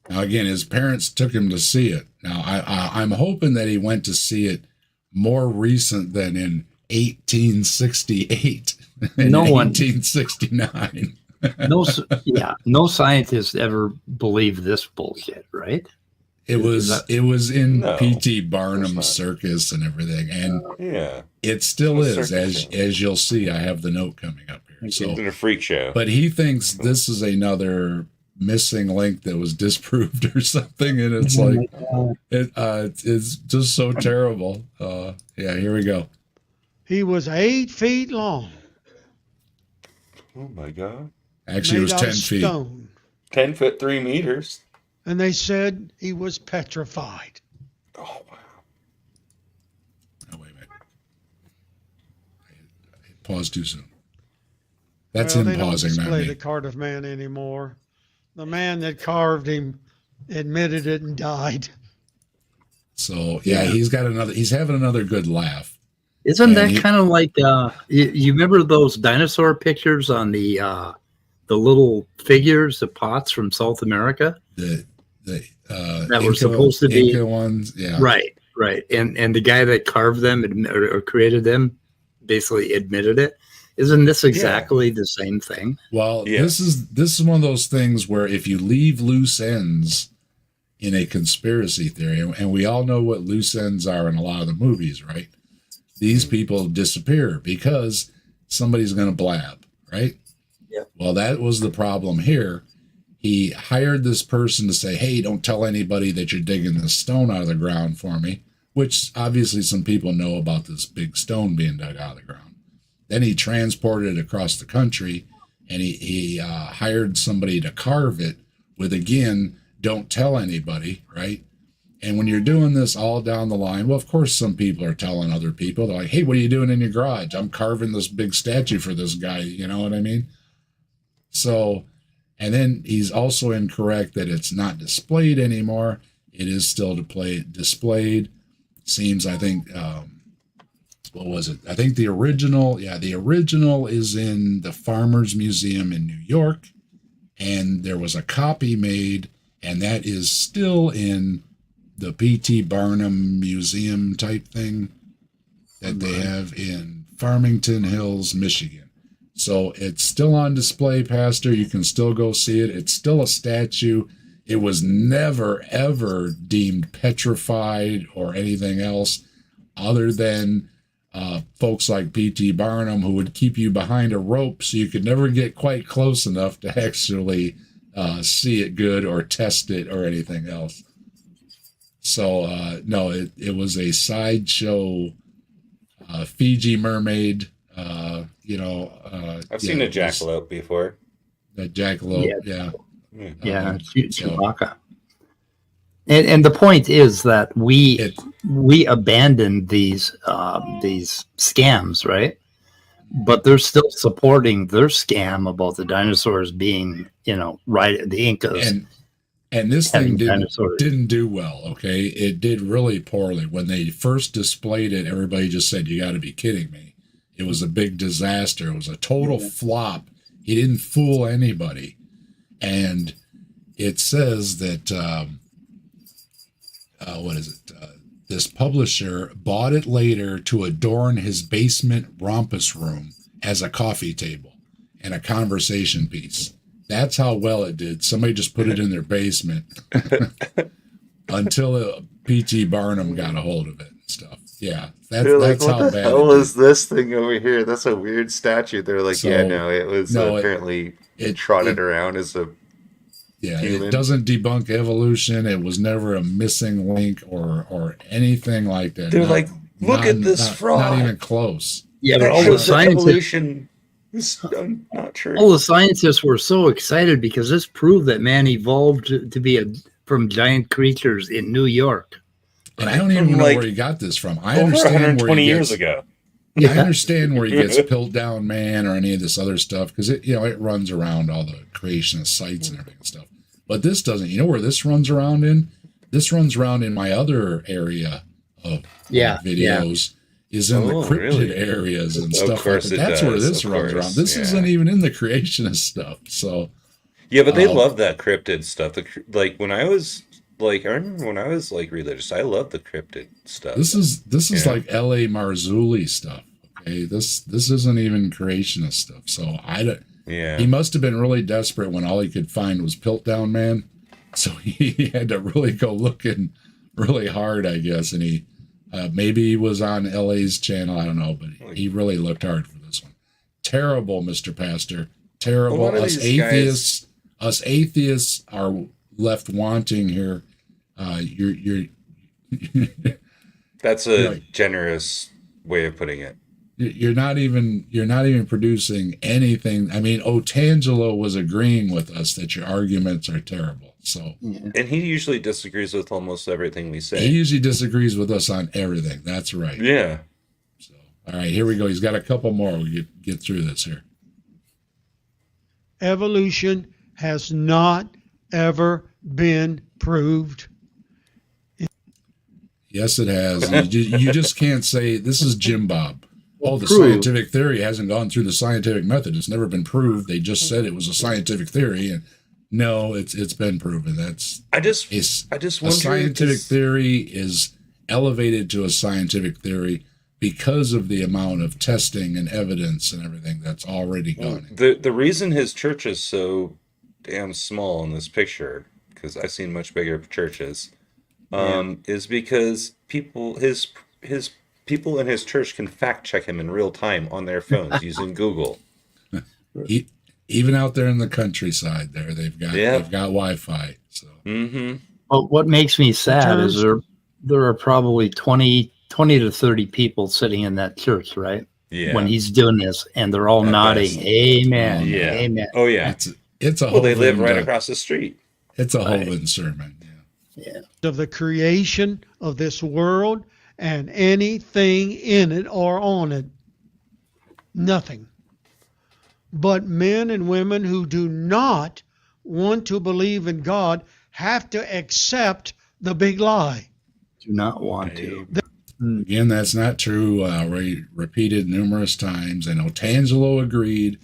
Now, again, his parents took him to see it. Now, I'm hoping that he went to see it more recent than in 1868 and 1869. No scientist ever believed this bullshit, right? It was in P.T. Barnum's circus and everything, and it still is, as you'll see. I have the note coming up here. So it's been a freak show, but he thinks this is another missing link that was disproved or something, and it's like it's just so terrible. Here we go. He was 8 feet long. Oh my God. Actually, it was 10 feet. Stone. 10 foot 3 meters. And they said he was petrified. Oh, wow. Oh, wait a minute. I paused too soon. That's him pausing, not me. They don't display the Cardiff Man anymore. The man that carved him admitted it and died. So, he's having another good laugh. Isn't that kind of like, you remember those dinosaur pictures on the little figures, the pots from South America? That were supposed to be Inca ones, yeah. Right. And the guy that carved them or created them basically admitted it. Isn't this exactly the same thing? Well, this is one of those things where if you leave loose ends in a conspiracy theory, and we all know what loose ends are in a lot of the movies, right? These people disappear because somebody's going to blab, right? Yeah. Well, that was the problem here. He hired this person to say, hey, don't tell anybody that you're digging this stone out of the ground for me, which obviously some people know about this big stone being dug out of the ground. Then he transported it across the country, and he hired somebody to carve it with, again, don't tell anybody, right? And when you're doing this all down the line, well, of course, some people are telling other people. They're like, hey, what are you doing in your garage? I'm carving this big statue for this guy. You know what I mean? So, and then he's also incorrect that it's not displayed anymore. It is still displayed. Seems, I think, what was it? I think the original is in the Farmers Museum in New York, and there was a copy made, and that is still in the P.T. Barnum Museum type thing that they have in Farmington Hills, Michigan. So it's still on display, Pastor. You can still go see it. It's still a statue. It was never, ever deemed petrified or anything else other than folks like P.T. Barnum, who would keep you behind a rope so you could never get quite close enough to actually see it good or test it or anything else. So, no, it was a sideshow Fiji mermaid. I've seen a jackalope before. The jackalope, yeah. Chewbacca. And the point is that we abandoned these scams, right? But they're still supporting their scam about the dinosaurs being, right, the Incas. And this thing didn't do well, okay? It did really poorly. When they first displayed it, everybody just said, "You got to be kidding me." It was a big disaster. It was a total flop. He didn't fool anybody. And it says that, this publisher bought it later to adorn his basement rompus room as a coffee table and a conversation piece. That's how well it did. Somebody just put it in their basement until P.T. Barnum got a hold of it and stuff. Yeah, that's how bad. What the hell is this thing over here? That's a weird statue. They're like, it was apparently trotted around as a human. It doesn't debunk evolution. It was never a missing link or anything like that. They're like, look at this fraud. Not even close. Yeah, but all the evolution. I'm not sure. All the scientists were so excited because this proved that man evolved to be from giant creatures in New York. And I don't even know where he got this from. I understand 120 years ago. I understand where he gets Piltdown Man or any of this other stuff because it runs around all the creationist sites and everything and stuff. But this doesn't. You know where this runs around in? This runs around in my other area of videos. Is in the cryptid areas and stuff like that. That's where this runs around. This isn't even in the creationist stuff. So but they love that cryptid stuff. Like when I was I remember when I was religious, I loved the cryptid stuff. This is like L.A. Marzulli stuff. Okay, this isn't even creationist stuff. So he must have been really desperate when all he could find was Piltdown Man. So he had to really go looking really hard, I guess, and he. Maybe he was on LA's channel. I don't know, but he really looked hard for this one. Terrible, Mr. Pastor. Terrible. Us atheists are left wanting here. You're That's a generous way of putting it. You're not even producing anything. I mean, Otangelo was agreeing with us that your arguments are terrible. So, and he usually disagrees with almost everything we say. He usually disagrees with us on everything. That's right. Yeah. So, all right, here we go. He's got a couple more. We get through this here. Evolution has not ever been proved. Yes, it has. You just can't say this is Jim Bob. The scientific theory hasn't gone through the scientific method. It's never been proved. They just said it was a scientific theory, and no, it's been proven. I just wonder a scientific theory is elevated to a scientific theory because of the amount of testing and evidence and everything that's already gone. The reason his church is so damn small in this picture, because I've seen much bigger churches, is because his people in his church can fact check him in real time on their phones using Google. Even out there in the countryside, they've got Wi-Fi. So, Well, what makes me sad is there are probably 20 to 30 people sitting in that church, right? Yeah. When he's doing this, and they're all nodding, "Amen, amen." Oh yeah, it's a. Well, they live right across the street. It's a Hovind sermon. Yeah. Of the creation of this world and anything in it or on it, nothing. But men and women who do not want to believe in God have to accept the big lie. Do not want to. Again, that's not true. Repeated numerous times. I know Tangelo agreed.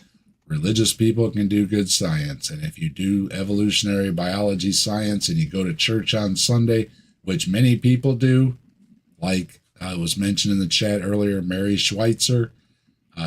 Religious people can do good science. And if you do evolutionary biology science and you go to church on Sunday, which many people do, like was mentioned in the chat earlier, Mary Schweitzer,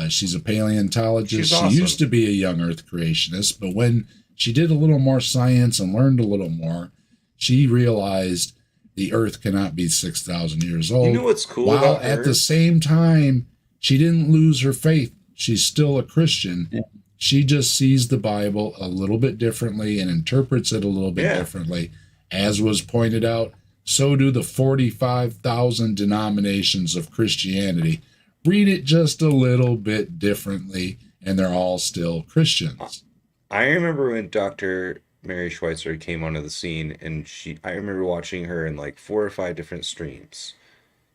she's a paleontologist. Awesome. She used to be a young earth creationist, but when she did a little more science and learned a little more, she realized the earth cannot be 6,000 years old. You know what's cool while about her? At the same time, she didn't lose her faith. She's still a Christian. Yeah. She just sees the Bible a little bit differently and interprets it a little bit differently. As was pointed out, so do the 45,000 denominations of Christianity. Read it just a little bit differently, and they're all still Christians. I remember when Dr. Mary Schweitzer came onto the scene, and I remember watching her in like 4 or 5 different streams,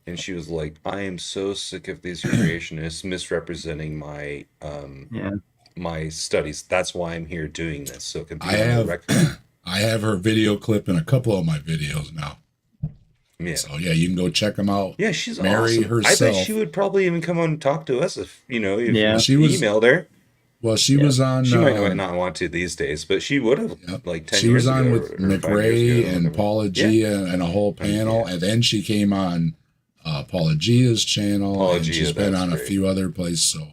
and she was like, I am so sick of these creationists misrepresenting my my studies. That's why I'm here doing this, so it can be on the record. I have her video clip in a couple of my videos now. Yeah. So yeah, you can go check them out. Yeah, she's Mary awesome. herself. I bet she would probably even come on and talk to us if she you emailed her. Well, she was on. She might not want to these days, but she would have like 10 she years ago. She was on with McRae and Paula G and a whole panel, and then she came on Paula Gia's channel, and she's been on a few other places. So,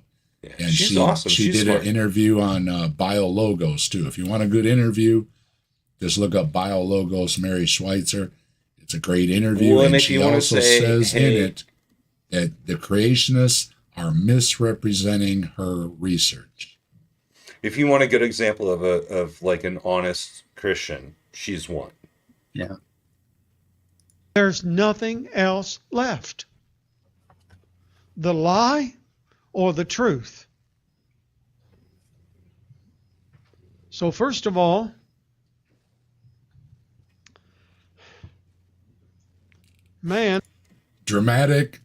and she's awesome. She did an interview on BioLogos too. If you want a good interview, just look up BioLogos Mary Schweitzer. It's a great interview, well, and she also says in it that the creationists are misrepresenting her research. If you want a good example of like an honest Christian, she's one. Yeah. There's nothing else left. The lie or the truth. So first of all, man. Dramatic.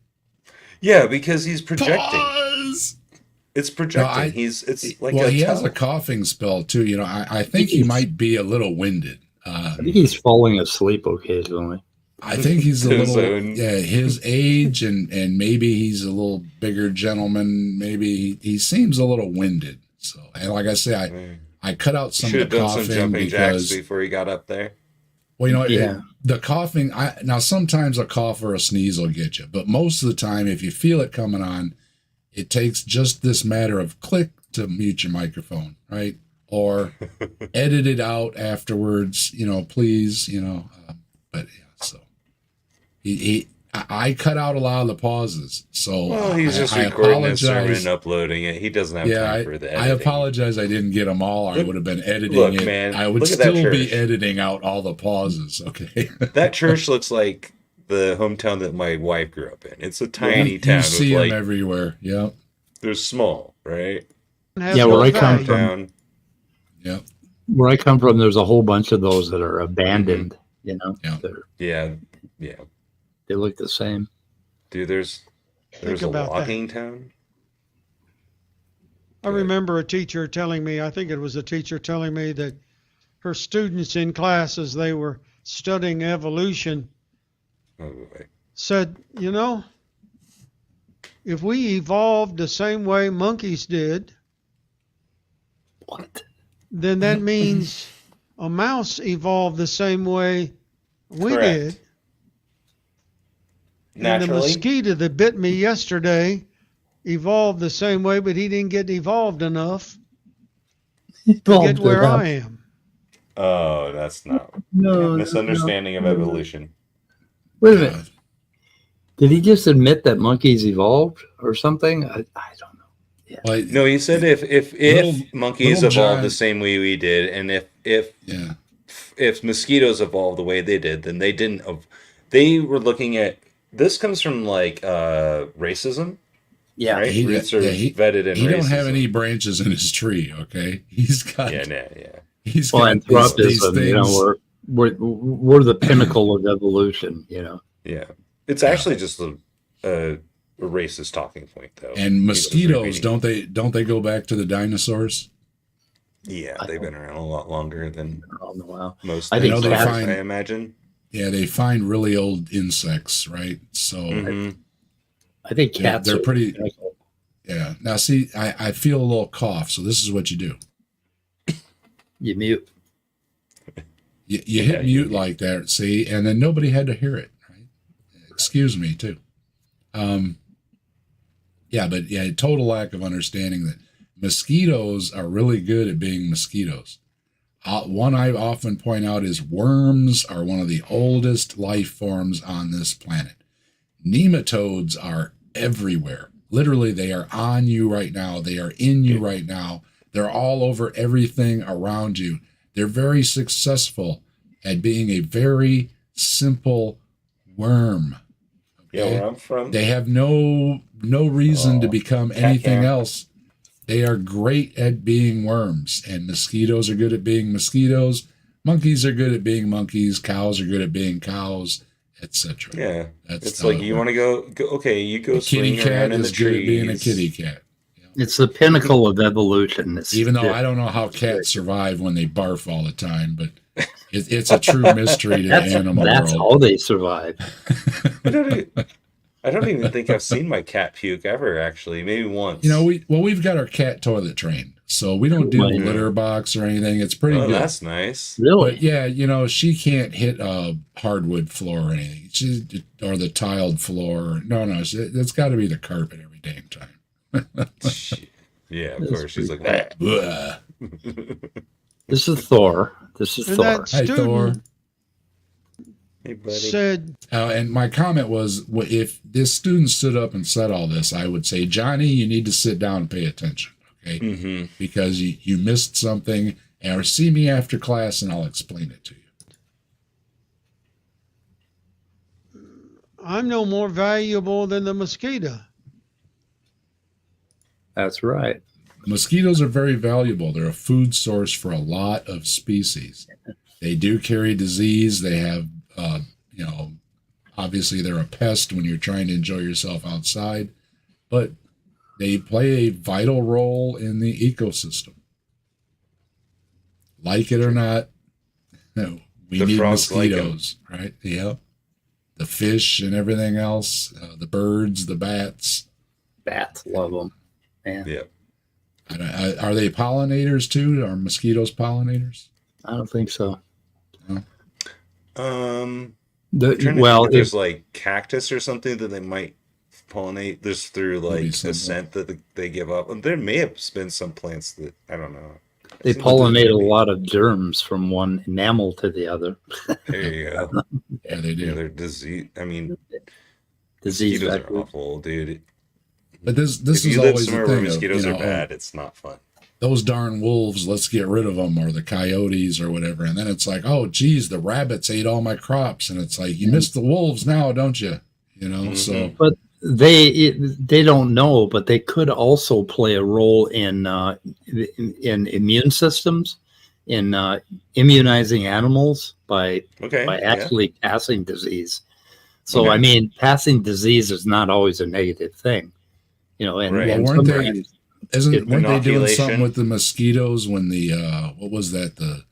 Yeah, because he's projecting. Pause. It's projecting. He has a coughing spell too. You know, I think he might be a little winded. I think he's falling asleep occasionally. I think he's a little, his age and maybe he's a little bigger gentleman. Maybe he seems a little winded. So, and like I say, I cut out some of the coughing some jumping jacks before he got up there. Well, you know, the coughing. Now sometimes a cough or a sneeze will get you, but most of the time, if you feel it coming on, it takes just this matter of click to mute your microphone, right? Or edit it out afterwards, you know, please, you know. But yeah, so I cut out a lot of the pauses. So he's just recording his sermon and uploading it. He doesn't have time for the editing. I apologize. I didn't get them all. I would have been editing it. Man, I would still be editing out all the pauses. Okay. That church looks like the hometown that my wife grew up in. It's a tiny town. You see them everywhere. Yep. They're small, right? Yeah, where I come from. Yep. Where I come from, there's a whole bunch of those that are abandoned. Mm-hmm. You know. Yeah. They look the same. Dude, there's a logging town. I remember a teacher telling me, I think it was a teacher telling me that her students in class, as they were studying evolution, said, you know, if we evolved the same way monkeys did, then that means a mouse evolved the same way we did. Naturally. And the mosquito that bit me yesterday evolved the same way, but he didn't get evolved enough to get where I am. Oh, that's not misunderstanding of evolution. Wait a minute. Did he just admit that monkeys evolved or something? I don't know. Yeah. Well, no, he said if monkeys evolved the same way we did, and if mosquitoes evolved the way they did, then they didn't. They were looking at. This comes from like racism. Yeah, right? He vetted in. He don't have any branches in his tree. Okay, he's got. He's got anthropism. These you know, we're the pinnacle of evolution. You know. Yeah, it's actually just a racist talking point, though. And mosquitoes, don't they go back to the dinosaurs? Yeah, they've been around a lot longer than most. I think I imagine. Yeah, they find really old insects, right? So I think cats they're are pretty. pinnacle. Yeah. Now, see, I feel a little cough, so this is what you do. You mute. You hit mute like that, see, and then nobody had to hear it. Right? Excuse me, too. Yeah, but yeah, total lack of understanding that mosquitoes are really good at being mosquitoes. One I often point out is worms are one of the oldest life forms on this planet. Nematodes are everywhere. Literally, they are on you right now. They are in you right now. They're all over everything around you. They're very successful at being a very simple worm. Yeah, where I'm from. They have no reason to become anything else. They are great at being worms, and mosquitoes are good at being mosquitoes. Monkeys are good at being monkeys. Cows are good at being cows, etc. Yeah, That's it's like you want to go. Okay, you go swing around in the trees. Good at being a kitty cat. It's the pinnacle of evolution. Even though I don't know how cats survive when they barf all the time, but it's a true mystery to the animal world. That's how they survive. I don't even think I've seen my cat puke ever. Actually, maybe once. You know, we've got our cat toilet trained, so we don't do the litter box or anything. It's pretty good. That's nice. Really? But yeah, you know, she can't hit a hardwood floor or anything. Or the tiled floor. No, it's got to be the carpet every damn time. Yeah, of course. She's like, This is Thor. This is And Thor. that Hi, Thor. hey, buddy. said, And my comment was, if this student stood up and said all this, I would say, Johnny, you need to sit down and pay attention, okay? Mm-hmm. Because you missed something, or see me after class and I'll explain it to you. I'm no more valuable than the mosquito. That's right. Mosquitoes are very valuable. They're a food source for a lot of species. They do carry disease. They have, obviously they're a pest when you're trying to enjoy yourself outside, but they play a vital role in the ecosystem. Like it or not, we need mosquitoes, right? Yep. The fish and everything else, the birds, the bats. Bats love them. Man. Yeah. Are they pollinators too? Are mosquitoes pollinators? I don't think so. No. There's like cactus or something that they might pollinate. There's through like the scent that they give up. And there may have been some plants that I don't know. They pollinate a lot of germs from one enamel to the other. There you go. Yeah, they do. Yeah, they're disease. I mean, Disease mosquitoes vectors. are awful, dude. But this If is you live always the somewhere where thing. mosquitoes are bad, it's not fun. Those darn wolves, let's get rid of them, or the coyotes or whatever. And then it's like, oh, geez, the rabbits ate all my crops. And it's like, you missed the wolves now, don't you? You know, so. But they don't know, but they could also play a role in immune systems, in immunizing animals by actually passing disease. So, I mean, passing disease is not always a negative thing. You know, and, Right. and Weren't sometimes weren't they doing something inoculation. with the mosquitoes when the what was that, the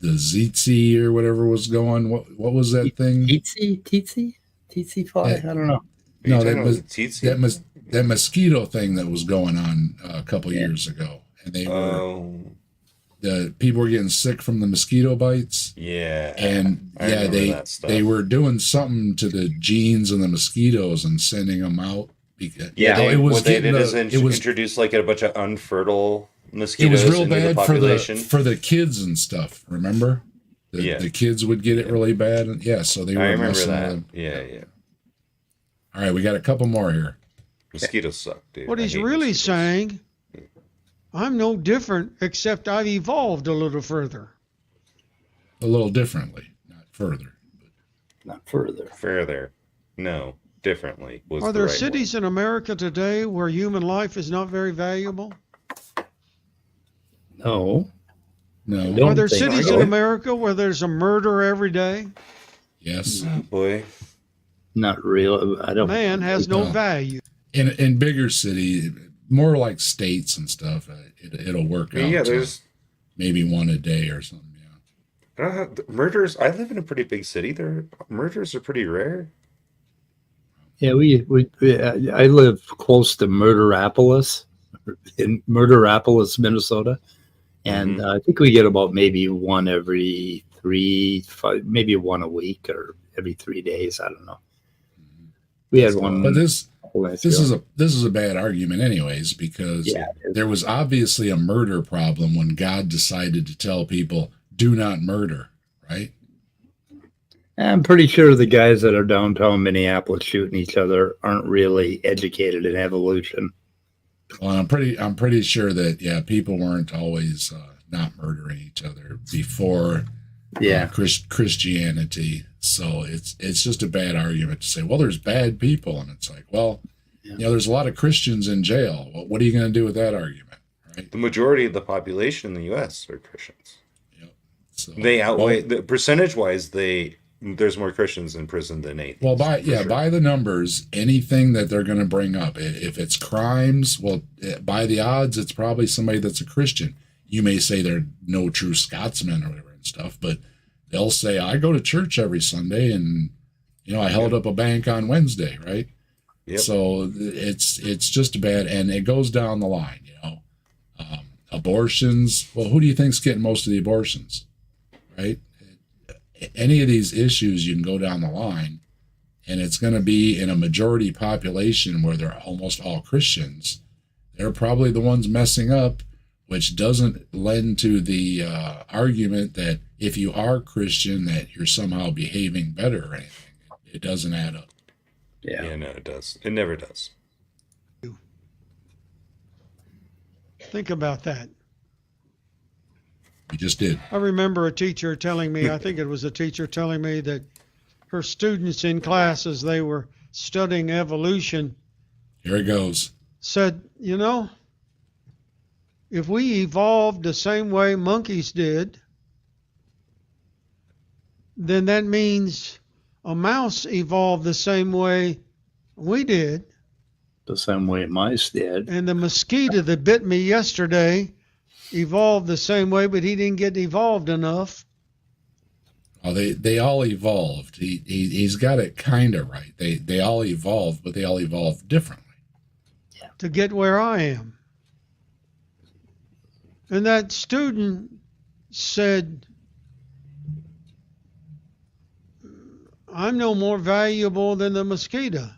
ziti or whatever was going? What was that thing? tsetse fly? I don't know. No, that that mosquito thing that was going on a couple years ago, and they were the people were getting sick from the mosquito bites. Yeah, And I remember that stuff. they were doing something to the genes of the mosquitoes and sending them out. Because, what they did is introduce like a bunch of unfertile it mosquitoes was real into the bad population. for the kids and stuff. Remember, the kids would get it really bad. And so they were. I remember messing with that. them. Yeah. All right, we got a couple more here. Mosquitoes suck, dude. What I he's hate really mosquitoes. saying, I'm no different, except I've evolved a little further. A little differently, not further. Not further. Further, no, differently. Was Are the there right cities in America today where human life is not very valuable? No. No. Don't Are there think cities so. in America where there's a murder every day? Yes. one. Oh, boy. Not real. I don't. Man has no No. value. In bigger city, more like states and stuff, it'll work out. Yeah, to there's maybe one a day or something. Yeah. murders. I live in a pretty big city. Murders are pretty rare. Yeah, I live close to Murderapolis, in Murderapolis, Minnesota, and I think we get about maybe one every 5, maybe one a week or every 3 days. I don't know. We had one. But this is a bad argument, anyways, because there was obviously a murder problem when God decided to tell people, "Do not murder," right? I'm pretty sure the guys that are downtown Minneapolis shooting each other aren't really educated in evolution. Well, I'm pretty sure that people weren't always not murdering each other before Christianity. So it's just a bad argument to say, well, there's bad people, and it's like, well, there's a lot of Christians in jail. Well, what are you going to do with that argument, right? The majority of the population in the U.S. are Christians. Yep. So they outweigh percentage-wise. There's more Christians in prison than atheists. Well, by the numbers, anything that they're going to bring up, if it's crimes, well, by the odds, it's probably somebody that's a Christian. You may say they're no true Scotsmen or whatever and stuff, but they'll say, I go to church every Sunday, and I held up a bank on Wednesday, right? Yep. So it's just bad, and it goes down the line. Abortions. Well, who do you think's getting most of the abortions, right? Any of these issues, you can go down the line, and it's going to be in a majority population where they're almost all Christians. They're probably the ones messing up, which doesn't lend to the argument that if you are Christian, that you're somehow behaving better or anything. It doesn't add up. Yeah, no, it does. It never does. Think about that. We just did. I remember a teacher telling me, I think it was a teacher telling me that her students in class, as they were studying evolution, here it goes, said, if we evolved the same way monkeys did, then that means a mouse evolved the same way we did. The same way mice did. And the mosquito that bit me yesterday evolved the same way, but he didn't get evolved enough. Oh, they all evolved. He's got it kind of right. They all evolved, but they all evolved differently. Yeah. To get where I am. And that student said, I'm no more valuable than the mosquito.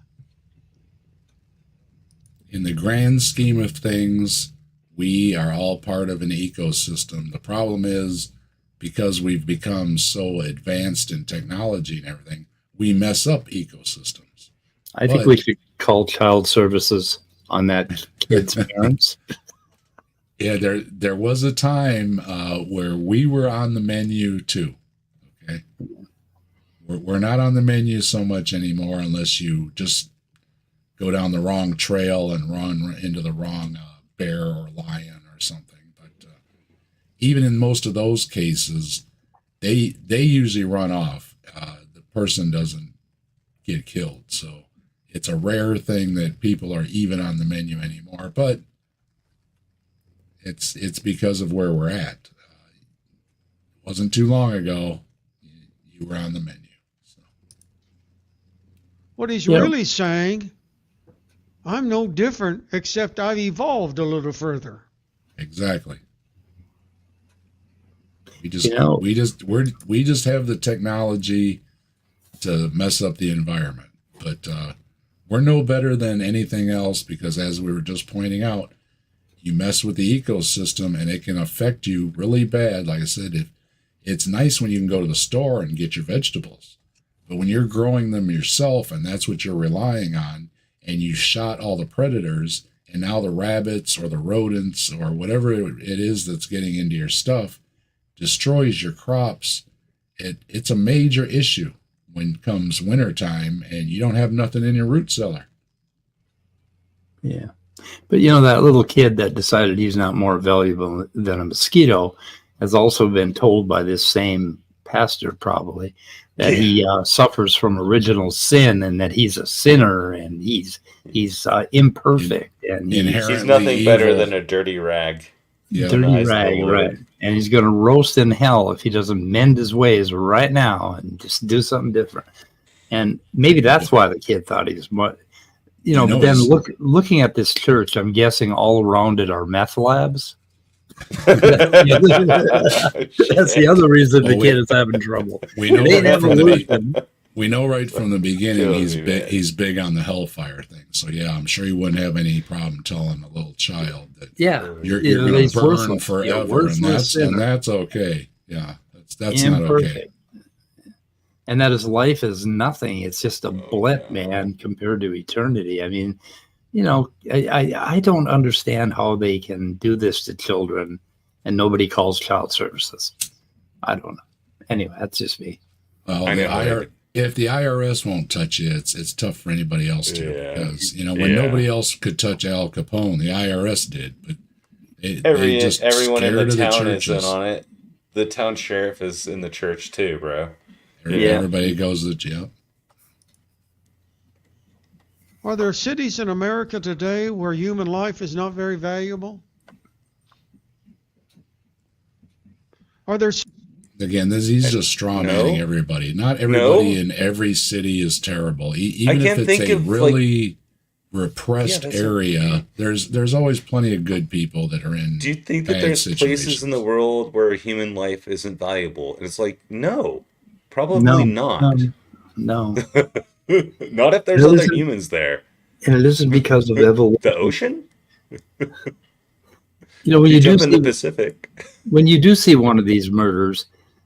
In the grand scheme of things, we are all part of an ecosystem. The problem is, because we've become so advanced in technology and everything, we mess up ecosystems. I think we should call child services on that kid's parents. Yeah, there was a time where we were on the menu too. Okay, we're not on the menu so much anymore unless you just go down the wrong trail and run into the wrong bear or lion or something. But even in most of those cases, they usually run off. The person doesn't get killed. So it's a rare thing that people are even on the menu anymore. But it's because of where we're at. It wasn't too long ago you were on the menu. So. What he's really saying, I'm no different, except I've evolved a little further. Exactly. We just have the technology to mess up the environment, but we're no better than anything else because, as we were just pointing out, you mess with the ecosystem and it can affect you really bad. Like I said, it's nice when you can go to the store and get your vegetables, but when you're growing them yourself and that's what you're relying on, and you shot all the predators, and now the rabbits or the rodents or whatever it is that's getting into your stuff destroys your crops, it's a major issue when comes wintertime and you don't have nothing in your root cellar. Yeah. But that little kid that decided he's not more valuable than a mosquito has also been told by this same pastor probably that he suffers from original sin and that he's a sinner and he's imperfect and he's nothing better than a dirty rag. Yeah. Dirty rag, right? And he's going to roast in hell if he doesn't mend his ways right now and just do something different. And maybe that's why the kid thought he was more, but then looking at this church, I'm guessing all around it are meth labs. That's the other reason the kid is having trouble. We know right from the beginning Kills me, he's big on the hellfire thing. So yeah, I'm sure he wouldn't have any problem telling a little child that you're going to burn forever, and that's okay. Yeah, that's not okay. And that his life is nothing. It's just a blip, man, compared to eternity. I mean, I don't understand how they can do this to children and nobody calls child services. I don't know. Anyway, that's just me. Well, if the IRS won't touch you, it's tough for anybody else to. Because when nobody else could touch Al Capone, the IRS did. But everyone in the town is in on it. The town sheriff is in the church too, bro. Everybody goes to jail. Are there cities in America today where human life is not very valuable? Are there? Again, he's just straw manning everybody. Not everybody in every city is terrible. Even if it's a really repressed area, there's always plenty of good people that are in. Do you think that there's places in the world where human life isn't valuable? And it's like, no, probably not. No. Not if there's other humans there. And it isn't because of evolution. The ocean? When you do in the Pacific. When you do see one of these murders,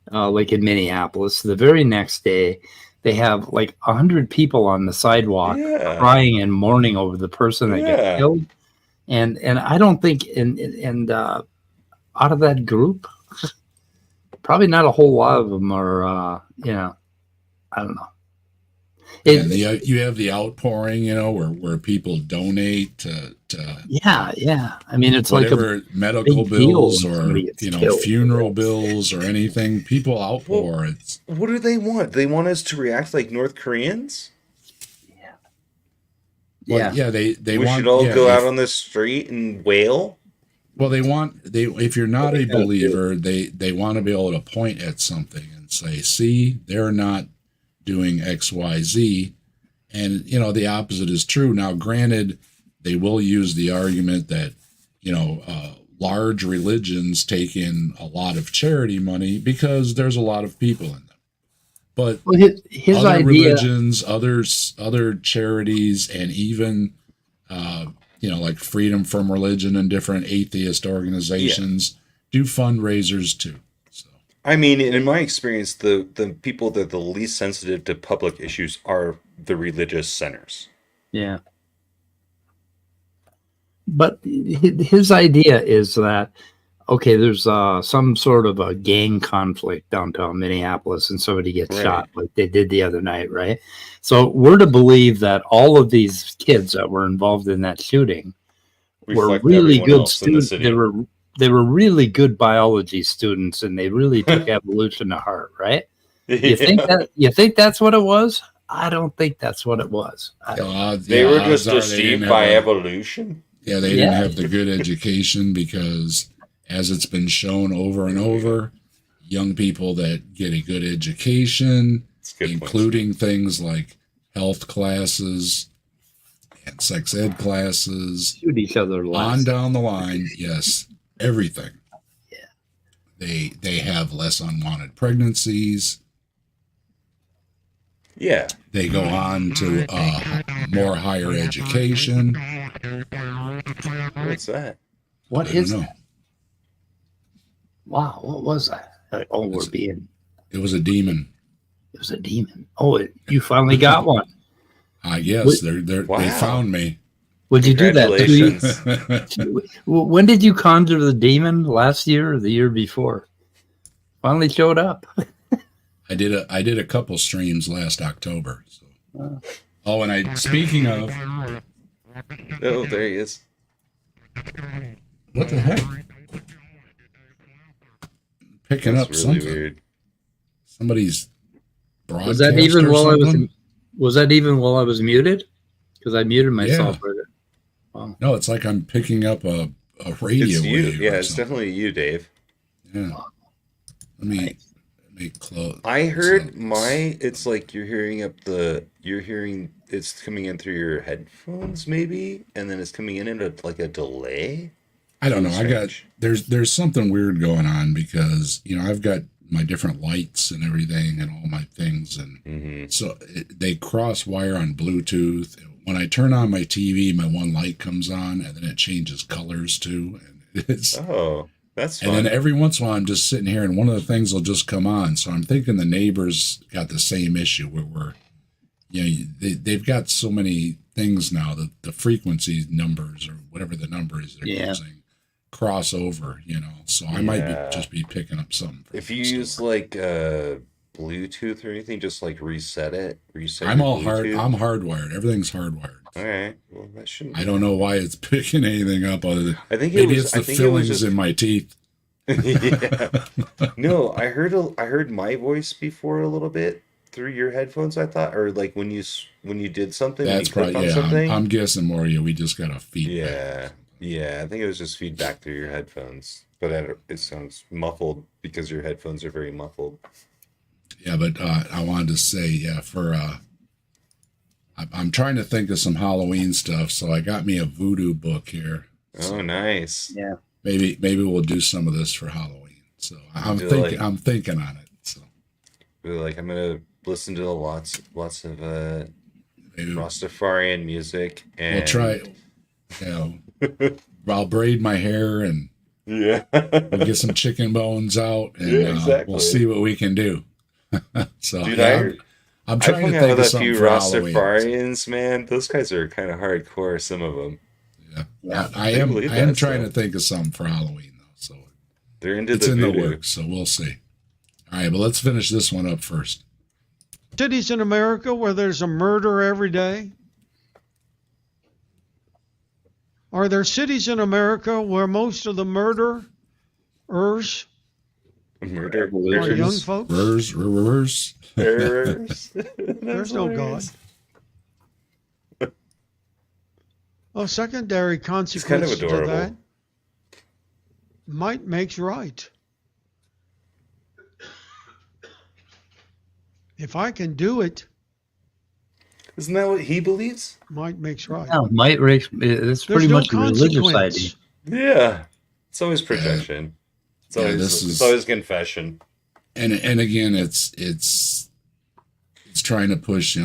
like in Minneapolis, the very next day, they have like 100 people on the sidewalk crying and mourning over the person that got killed. And I don't think, out of that group, probably not a whole lot of them are, I don't know. You have the outpouring, where people donate to I mean, it's whatever, like medical bills or funeral bills or anything. People outpour. Well, what do they want? They want us to react like North Koreans? They we should all go out on the street and wail. Well, if you're not a believer, they want to be able to point at something and say, see, they're not doing XYZ. And, the opposite is true. Now, granted, they will use the argument that, large religions take in a lot of charity money because there's a lot of people in them. But his other idea, religions, other charities, and even, like Freedom from Religion and different atheist organizations do fundraisers too. I mean, in my experience, the people that are the least sensitive to public issues are the religious centers. Yeah. But his idea is that, okay, there's some sort of a gang conflict downtown Minneapolis and somebody gets shot like they did the other night, right? So we're to believe that all of these kids that were involved in that shooting were really good students. They were really good biology students, and they really took evolution to heart, right? You think that's what it was? I don't think that's what it was. They were just deceived by evolution. Yeah, they didn't have the good education because, as it's been shown over and over, young people that get a good education, including things like health classes and sex ed classes, shoot each other on down the line, everything. Yeah. They have less unwanted pregnancies. Yeah. They go on to more higher education. What's that? What is that? Wow, what was that? It was a demon. It was a demon. Oh, you finally got one. I guess they found me. Would you do that? When did you conjure the demon? Last year or the year before? Finally showed up. I did a couple streams last October. So. And speaking of, oh, there he is. What the heck? Picking up really something. Weird. Somebody's broadcast. Was that even while I was muted? Because I muted myself. Yeah. Wow. No, it's like I'm picking up a radio wave. Yeah, it's definitely you, Dave. Yeah. Let make clothes. I heard it's like you're hearing it's coming in through your headphones maybe, and then it's coming in at like a delay. I don't know. Strange. There's something weird going on because, I've got my different lights and everything and all my things. And so they cross wire on Bluetooth. When I turn on my TV, my one light comes on and then it changes colors too. And it's, that's fun. And then every once in a while I'm just sitting here and one of the things will just come on. So I'm thinking the neighbors got the same issue where they've got so many things now that the frequency numbers or whatever the number is they're using cross over, so I might just be picking up something. If you use like Bluetooth or anything, just like reset it. I'm hardwired. Everything's hardwired. All right. Well, that shouldn't. I don't know why it's picking anything up other than maybe it's the fillings in my teeth. Yeah. No, I heard my voice before a little bit through your headphones. I thought, or like when you did something. That's probably something. I'm guessing more. We just got a feedback. Yeah, I think it was just feedback through your headphones, but it sounds muffled because your headphones are very muffled. Yeah, but I wanted to say, I'm trying to think of some Halloween stuff, so I got me a voodoo book here. Oh, nice. Yeah. Maybe we'll do some of this for Halloween. So I'm thinking on it. So I'm gonna listen to lots of Rastafarian music, and we'll try. I'll braid my hair and we'll get some chicken bones out and we'll see what we can do. So dude, I'm trying to think of something few for Rastafarians, man. Those guys are kind of hardcore. Some of them. Yeah, I am trying to think of something for Halloween though. So they're into it's in the works. So we'll see. All right, but let's finish this one up first. Cities in America where there's a murder every day. Are there cities in America where most of the murderers are young folks? There's no God. Secondary consequence to that. Might makes right. If I can do it. Isn't that what he believes? Might makes right. Yeah, might makes. It's pretty much a religious idea. Yeah, it's always projection. It's always confession. And again, it's trying to push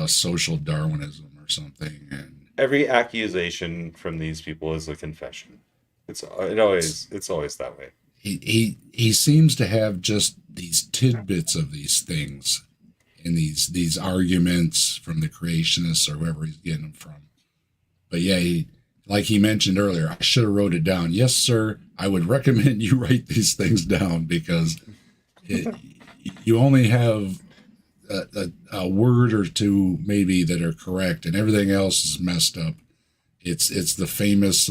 social Darwinism or something. And every accusation from these people is a confession. It's always that way. He seems to have just these tidbits of these things. In these arguments from the creationists or whoever he's getting them from. But yeah, like he mentioned earlier, I should have wrote it down. Yes, sir. I would recommend you write these things down because you only have a word or two maybe that are correct and everything else is messed up. It's the famous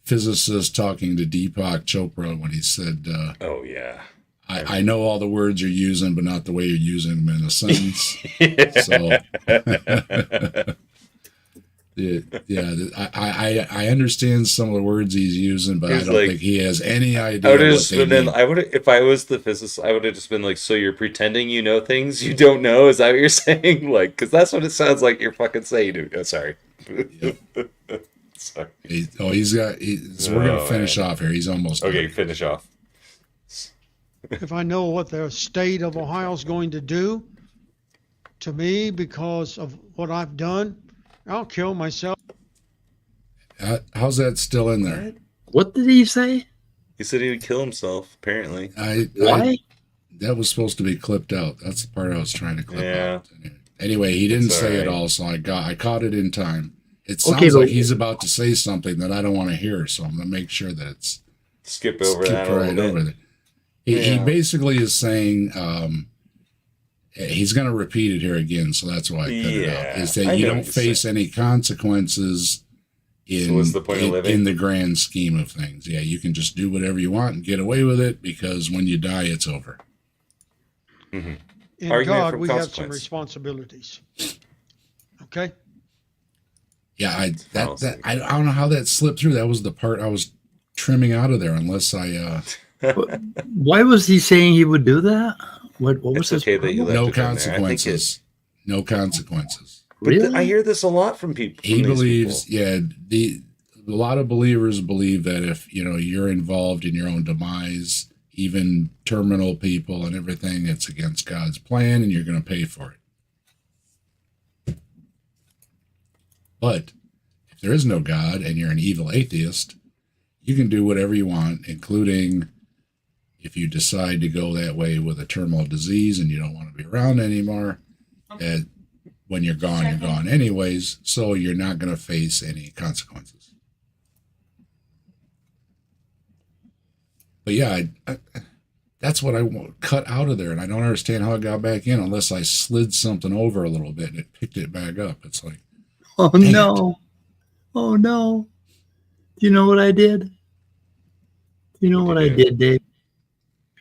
physicist talking to Deepak Chopra when he said, oh yeah. I know all the words you're using, but not the way you're using them in a sentence. So, I understand some of the words he's using, but I don't think he has any idea. If I was the physicist, I would have just been like, so you're pretending you know things you don't know? Is that what you're saying? Like, because that's what it sounds like you're fucking saying. Oh, sorry. Yep. Sorry. We're going to finish off here. He's almost okay. Done. Finish off. If I know what the state of Ohio is going to do to me because of what I've done, I'll kill myself. How's that still in there? What did he say? He said he would kill himself, apparently. Why? That was supposed to be clipped out. That's the part I was trying to clip out. Anyway, he didn't say it all, so I caught it in time. It sounds like he's about to say something that I don't want to hear, so I'm going to make sure that it's skip over there. He basically is saying, he's going to repeat it here again, so that's why I cut it out. Is that you don't face any consequences in the grand scheme of things. Yeah, you can just do whatever you want and get away with it because when you die, it's over. Mm-hmm. In God, we have some responsibilities. Okay? Yeah, I don't know how that slipped through. That was the part I was trimming out of there, unless I Why was he saying he would do that? What was It's his okay that you problem? left No it in there. I think it, consequences. No consequences. but Really? I hear this a lot from people. He From these believes, people. yeah, a lot of believers believe that if you're involved in your own demise, even terminal people and everything, it's against God's plan, and you're going to pay for it. But if there is no God and you're an evil atheist, you can do whatever you want, including if you decide to go that way with a terminal disease and you don't want to be around anymore. When you're gone anyways, so you're not going to face any consequences. But yeah, that's what I cut out of there, and I don't understand how it got back in unless I slid something over a little bit and it picked it back up. It's like, Oh no! Oh no! Do you know what I did? Do you know what I did, Dave?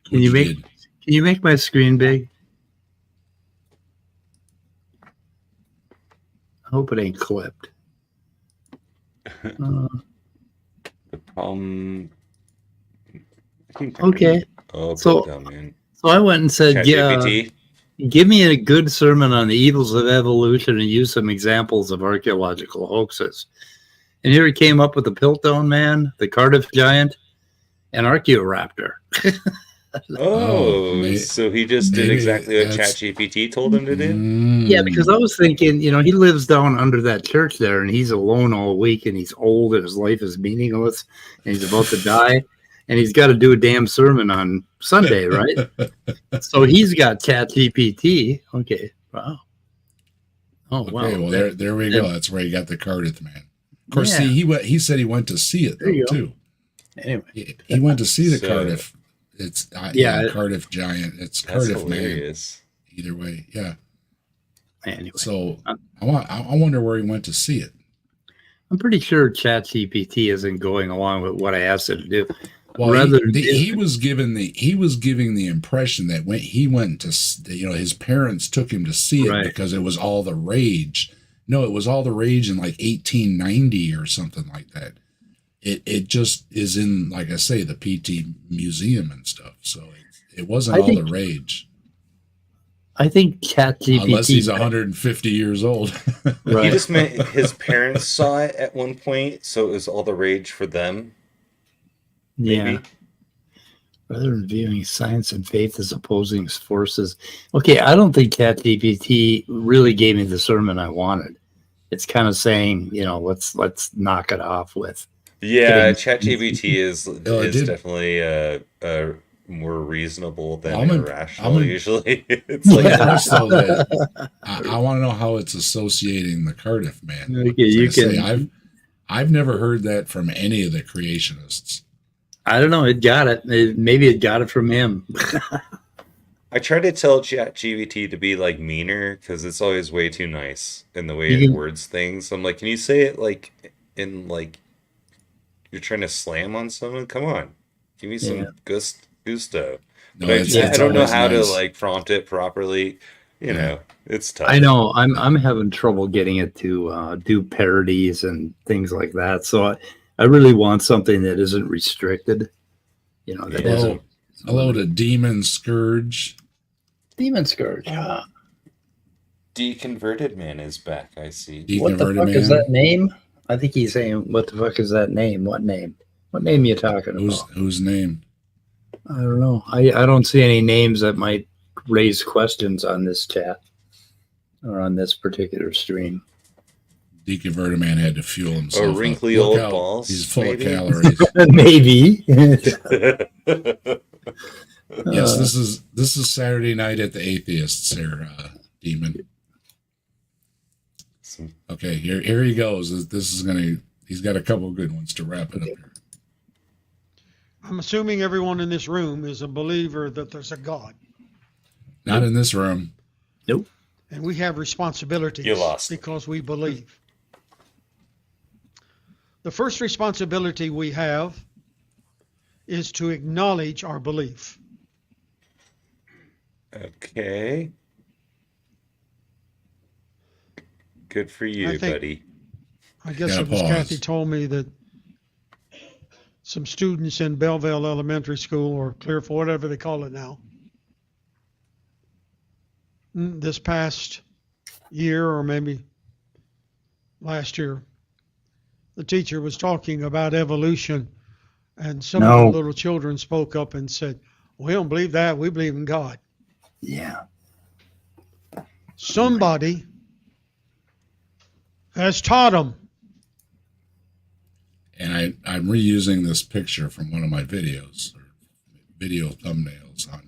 Can you make my screen big? I hope it ain't clipped. Okay. Oh, So- down, man. So I went and said, ChatGPT. give me a good sermon on the evils of evolution and use some examples of archaeological hoaxes. And here he came up with the Piltdown Man, the Cardiff Giant, and Archaeoraptor. Oh, may- so he just did maybe exactly what that's- ChatGPT told him to do? Yeah, because I was thinking, he lives down under that church there, and he's alone all week, and he's old, and his life is meaningless, and he's about to die, and he's got to do a damn sermon on Sunday, right? So he's got ChatGPT. Okay, wow. Oh, wow. Okay, well there we go. That's where he got the Cardiff Man. Of course, Yeah. see, he said he went to see it There you though go. too. Anyway, He went to see the So- Cardiff. It's Yeah. Cardiff Giant. It's That's Cardiff Man. hilarious. Either way, yeah. anyway, So I wonder where he went to see it. I'm pretty sure ChatGPT isn't going along with what I asked it to do. Well, Rather he was giving the impression that when he went to, his parents took him to see it Right. because it was all the rage. No, it was all the rage in like 1890 or something like that. It just is in, like I say, the PT museum and stuff. So it wasn't all the rage. I think ChatGPT, Unless he's 150 years old. He right? just meant his parents saw it at one point, so it was all the rage for them. Maybe. Yeah. Rather than viewing science and faith as opposing forces. Okay, I don't think ChatGPT really gave me the sermon I wanted. It's kind of saying, let's knock it off with. Yeah, Kidding. ChatGPT is it did. definitely more reasonable than I'm irrational. Usually, it's Like, like more so that I want to know how it's associating the Cardiff Man. Okay, Like you I say, can. I've never heard that from any of the creationists. I don't know. It got it. Maybe it got it from him. I try to tell ChatGPT to be like meaner because it's always way too nice in the way You it can- words things. I'm like, can you say it like in like you're trying to slam on someone? Come on, give me some Yeah. gusto. No, But it's I don't know always how nice. to like prompt it properly. You know, it's tough. I know. I'm having trouble getting it to do parodies and things like that. So I really want something that isn't restricted. That Yeah. isn't. Hello to Demon Scourge. Demon Scourge. Deconverted Man is back. I see. What the Deconverted fuck is Man. that name? I think he's saying, "What the fuck is that name? What name? What name are you talking about?" Whose name? I don't know. I don't see any names that might raise questions on this chat or on this particular stream. Deconverted Man had to fuel himself. Oh, up. wrinkly Look old out. balls, He's full maybe? of calories. Maybe. Yes, this is Saturday night at the Atheists here, Demon. Okay, here he goes. This is he's got a couple of good ones to wrap it up here. I'm assuming everyone in this room is a believer that there's a God, Not in this room. Nope. and we have responsibilities You lost. because we believe. The first responsibility we have is to acknowledge our belief. Okay. Good for you, I think- buddy. I guess Gotta it was pause. Kathy told me that some students in Belleville Elementary School, or Clearfield, whatever they call it now, this past year or maybe last year. The teacher was talking about evolution, and some of the little children spoke up and said, "We don't believe that. We believe in God." Yeah. Somebody has taught them. And I'm reusing this picture from one of my videos, or video thumbnails on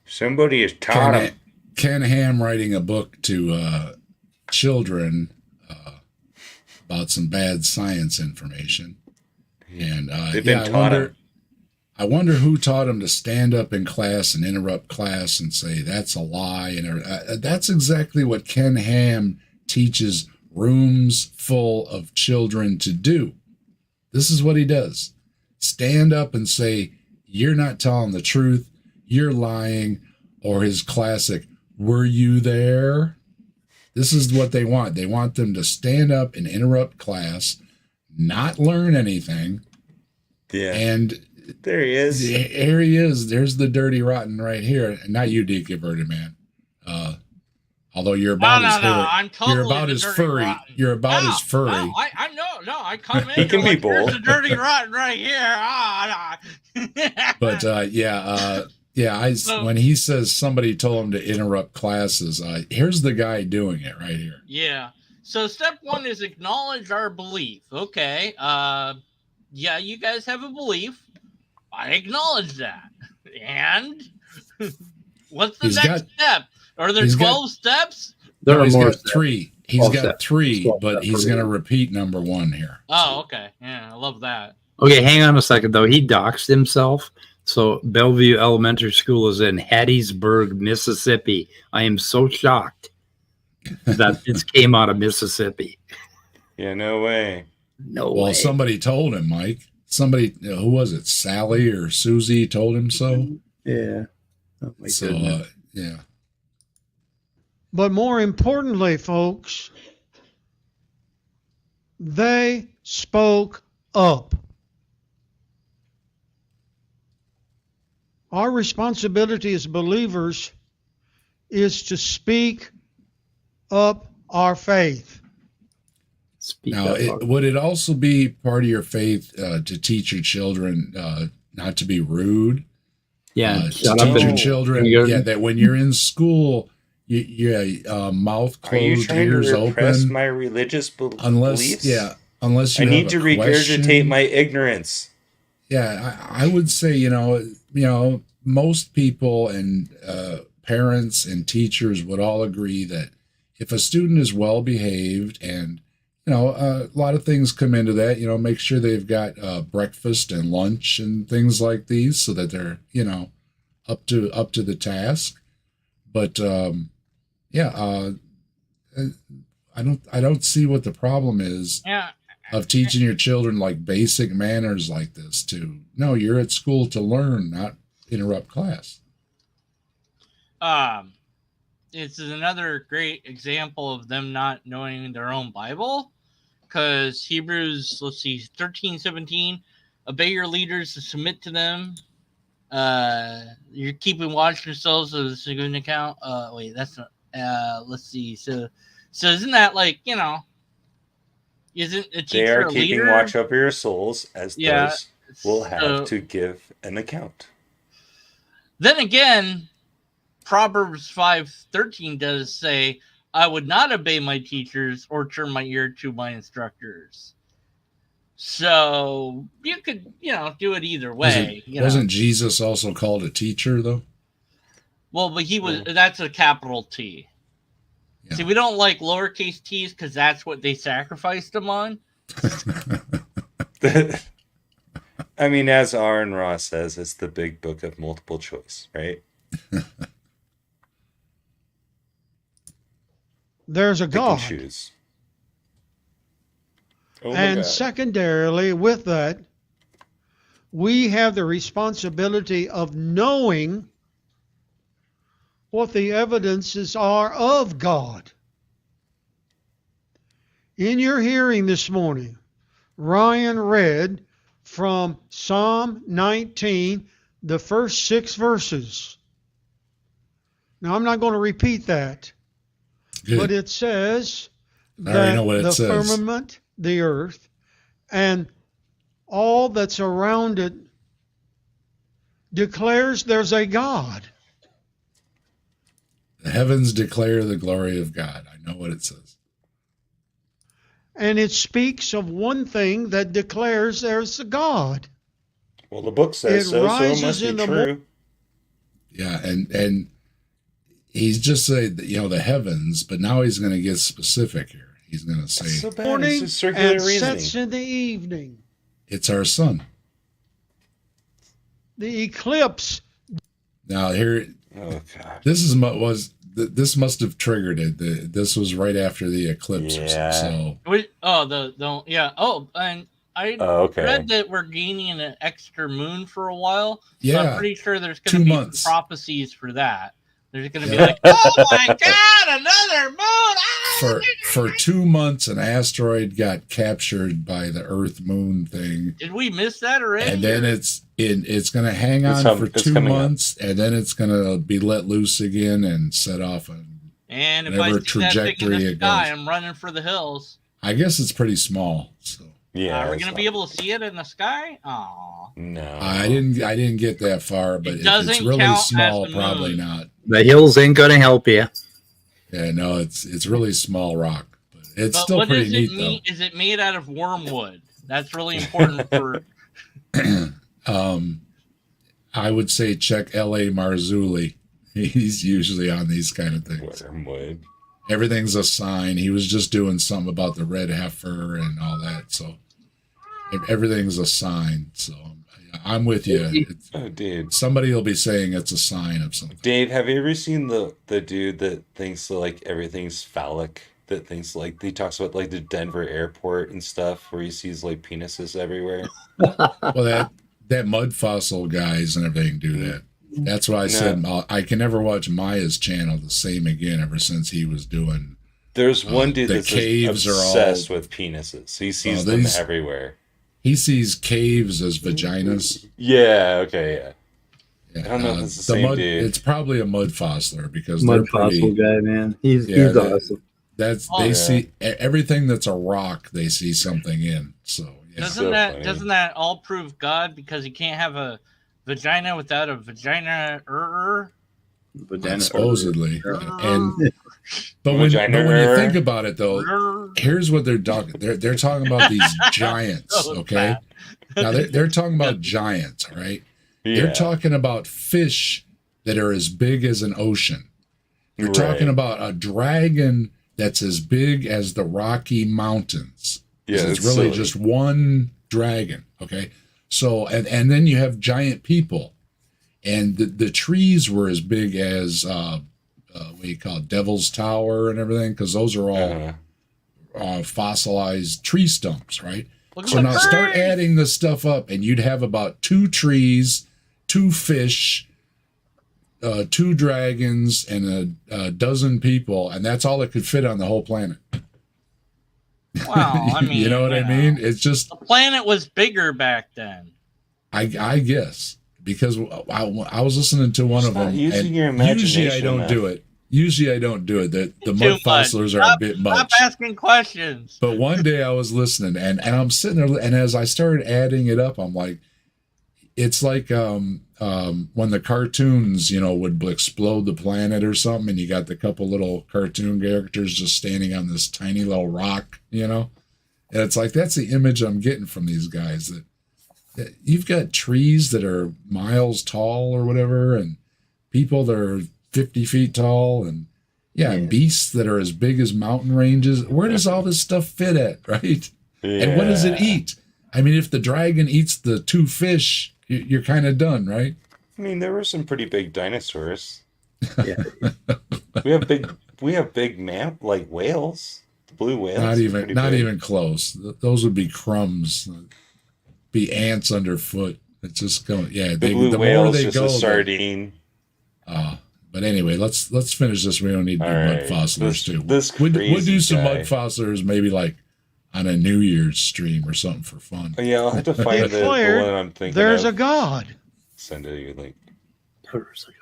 Somebody has taught him. Ken Ham writing a book to children about some bad science information. And They've been taught him. I wonder who taught him to stand up in class and interrupt class and say, that's a lie. And that's exactly what Ken Ham teaches rooms full of children to do. This is what he does. Stand up and say, you're not telling the truth, you're lying, or his classic, were you there? This is what they want. They want them to stand up and interrupt class, not learn anything. Yeah. And there he is. Here he is. There's the dirty rotten right here. Not you, deconverted man. Although you're about as furry. I'm totally you're about as furry. Rotten. You're about as furry. No, I come in. He can be bold. There's the dirty rotten right here. But when he says somebody told him to interrupt classes, here's the guy doing it right here. Yeah. So step one is acknowledge our belief. Okay. Yeah, you guys have a belief. I acknowledge that. And what's the next step? Are there 12 steps? There are more. Three. He's got three, but he's going to repeat number one here. Oh, okay. Yeah, I love that. Okay, hang on a second, though. He doxed himself. So Bellevue Elementary School is in Hattiesburg, Mississippi. I am so shocked that it came out of Mississippi. Yeah, no way. No way. Well, somebody told him, Mike. Somebody, who was it? Sally or Susie told him so. Yeah. Oh my goodness. Yeah. But more importantly, folks, they spoke up. Our responsibility as believers is to speak up our faith. Would it also be part of your faith to teach your children not to be rude? Yeah, to teach your children. That when you're in school, mouth closed, are you trying ears to repress open. My religious beliefs? Unless you I need to regurgitate my ignorance. Yeah, I would say most people and parents and teachers would all agree that if a student is well behaved and a lot of things come into that, make sure they've got breakfast and lunch and things like these so that they're up to the task. But I don't see what the problem is of teaching your children like basic manners like this. No, you're at school to learn, not interrupt class. It's another great example of them not knowing their own Bible, because Hebrews, 13:17, obey your leaders and submit to them. You're keeping watch yourselves as a good account. Wait, that's not. Let's see. So isn't that isn't a teacher they are a keeping leader? Watch over your souls, as those will have to give an account. Then again, Proverbs 5:13 does say, I would not obey my teachers or turn my ear to my instructors. So you could, do it either way. Wasn't Jesus also called a teacher, though? Well, but he was, that's a capital T. Yeah. See, we don't like lowercase t's because that's what they sacrificed them on. I mean, as Aaron Ross says, it's the big book of multiple choice, right? There's a God. Choose. And secondarily, with that, we have the responsibility of knowing what the evidences are of God. In your hearing this morning, Ryan read from Psalm 19, the first 6 verses. Now, I'm not going to repeat that, Good. but it says I already that know what it the says. firmament, the earth, and all that's around it declares there's a God. The heavens declare the glory of God. I know what it says. And it speaks of one thing that declares there's a God. Well, the book says It so, so it rises must be in the true. Yeah, and he's just saying that, the heavens, but now he's going to get specific here. He's going to say That's so bad. It's Morning just circular and reasoning. sets in the evening. it's our sun. The eclipse. Now here, Oh god. this must have triggered it. This was right after the eclipse or Yeah. something. So Wait, yeah. Oh, and I Oh, okay. read that we're gaining an extra moon for a while. So Yeah, I'm pretty sure there's 2 going to be months. some prophecies for that. There's going to be Yeah. like, oh my god, another moon! Ah! for 2 months, an asteroid got captured by the Earth Moon thing, Did we miss that already? and then it's going to hang It's on for it's 2 coming up. months, and then it's going to be let loose again and set off. And if I whatever see that thing in trajectory the it sky, goes. I'm running for the hills. I guess it's pretty small. So Yeah. Are we it's going to not- be able to see it in the sky? Aw. No. I didn't get that far, but if it's doesn't really count as small, the probably moon. not. The hills ain't gonna help you. Yeah, no, it's really small rock, but it's But still what pretty is neat it made? Is it made out of wormwood? That's really important for. though. I would say check L.A. Marzulli. He's usually on these kind of things. Wormwood. Everything's a sign. He was just doing something about the red heifer and all that. So everything's a sign. So I'm with you. Oh, dude. Somebody will be saying it's a sign of something. Dave, have you ever seen the dude that thinks like everything's phallic? That thinks like he talks about like the Denver airport and stuff, where he sees like penises everywhere. Well, that mud fossil guys and everything do that. That's why I said I can never watch Maya's channel the same again ever since he was doing. There's one dude the that's caves are all- obsessed with penises. He sees them these- everywhere. He sees caves as vaginas. Yeah. Okay. Yeah. Yeah, I don't know if it's the same mud, dude. It's probably a mud fossler because Mud they're pretty. fossil guy, man. He's Yeah, awesome. They yeah. see everything that's a rock. They see something in. So yeah. Doesn't So that funny. doesn't that all prove God because you can't have a vagina without a vagina? Supposedly, but when Vagina. you think about it, though, here's what they're talking. They're talking about these giants. So Okay, now they're talking about giants. All right, Yeah. they're talking about fish that are as big as an ocean. They're Right. talking about a dragon that's as big as the Rocky Mountains. Yeah, it's it's really silly. just one dragon. Okay, so and then you have giant people, and the trees were as big as what do you call it, Devil's Tower and everything, because those are all fossilized tree stumps, right? Look So at now the start trees! adding this stuff up, and you'd have about 2 trees, 2 fish, 2 dragons, and a dozen people, and that's all that could fit on the whole planet. Wow, I mean, you know what I mean? It's just, the planet was bigger back then. I guess, because I was listening to one of Stop them, using and your usually I imagination don't enough. do it. The Too mud much. fossilers are a bit much. Stop asking questions. But one day I was listening, and I'm sitting there, and as I started adding it up, I'm like, it's like when the cartoons, would explode the planet or something, and you got the couple little cartoon characters just standing on this tiny little rock, and it's like that's the image I'm getting from these guys, that you've got trees that are miles tall or whatever, and people that are 50 feet tall, and beasts that are as big as mountain ranges. Where does all this stuff fit at, right? And what does it Yeah. eat? I mean, if the dragon eats the 2 fish, you're kind of done, right? I mean, there were some pretty big dinosaurs. Yeah. We have big like whales. The blue whales. Not are even pretty not big. even close. Those would be crumbs, be ants underfoot. It's just going. Yeah, The the blue more whale's they just go. a sardine. But anyway, let's finish this. We don't need to do All mud right. fossilers too. This We'll do crazy some guy. mud fossilers maybe like on a New Year's stream or something for fun. Yeah, I'll have to find the one I'm thinking there's of. a God. Send you a link. There's a God.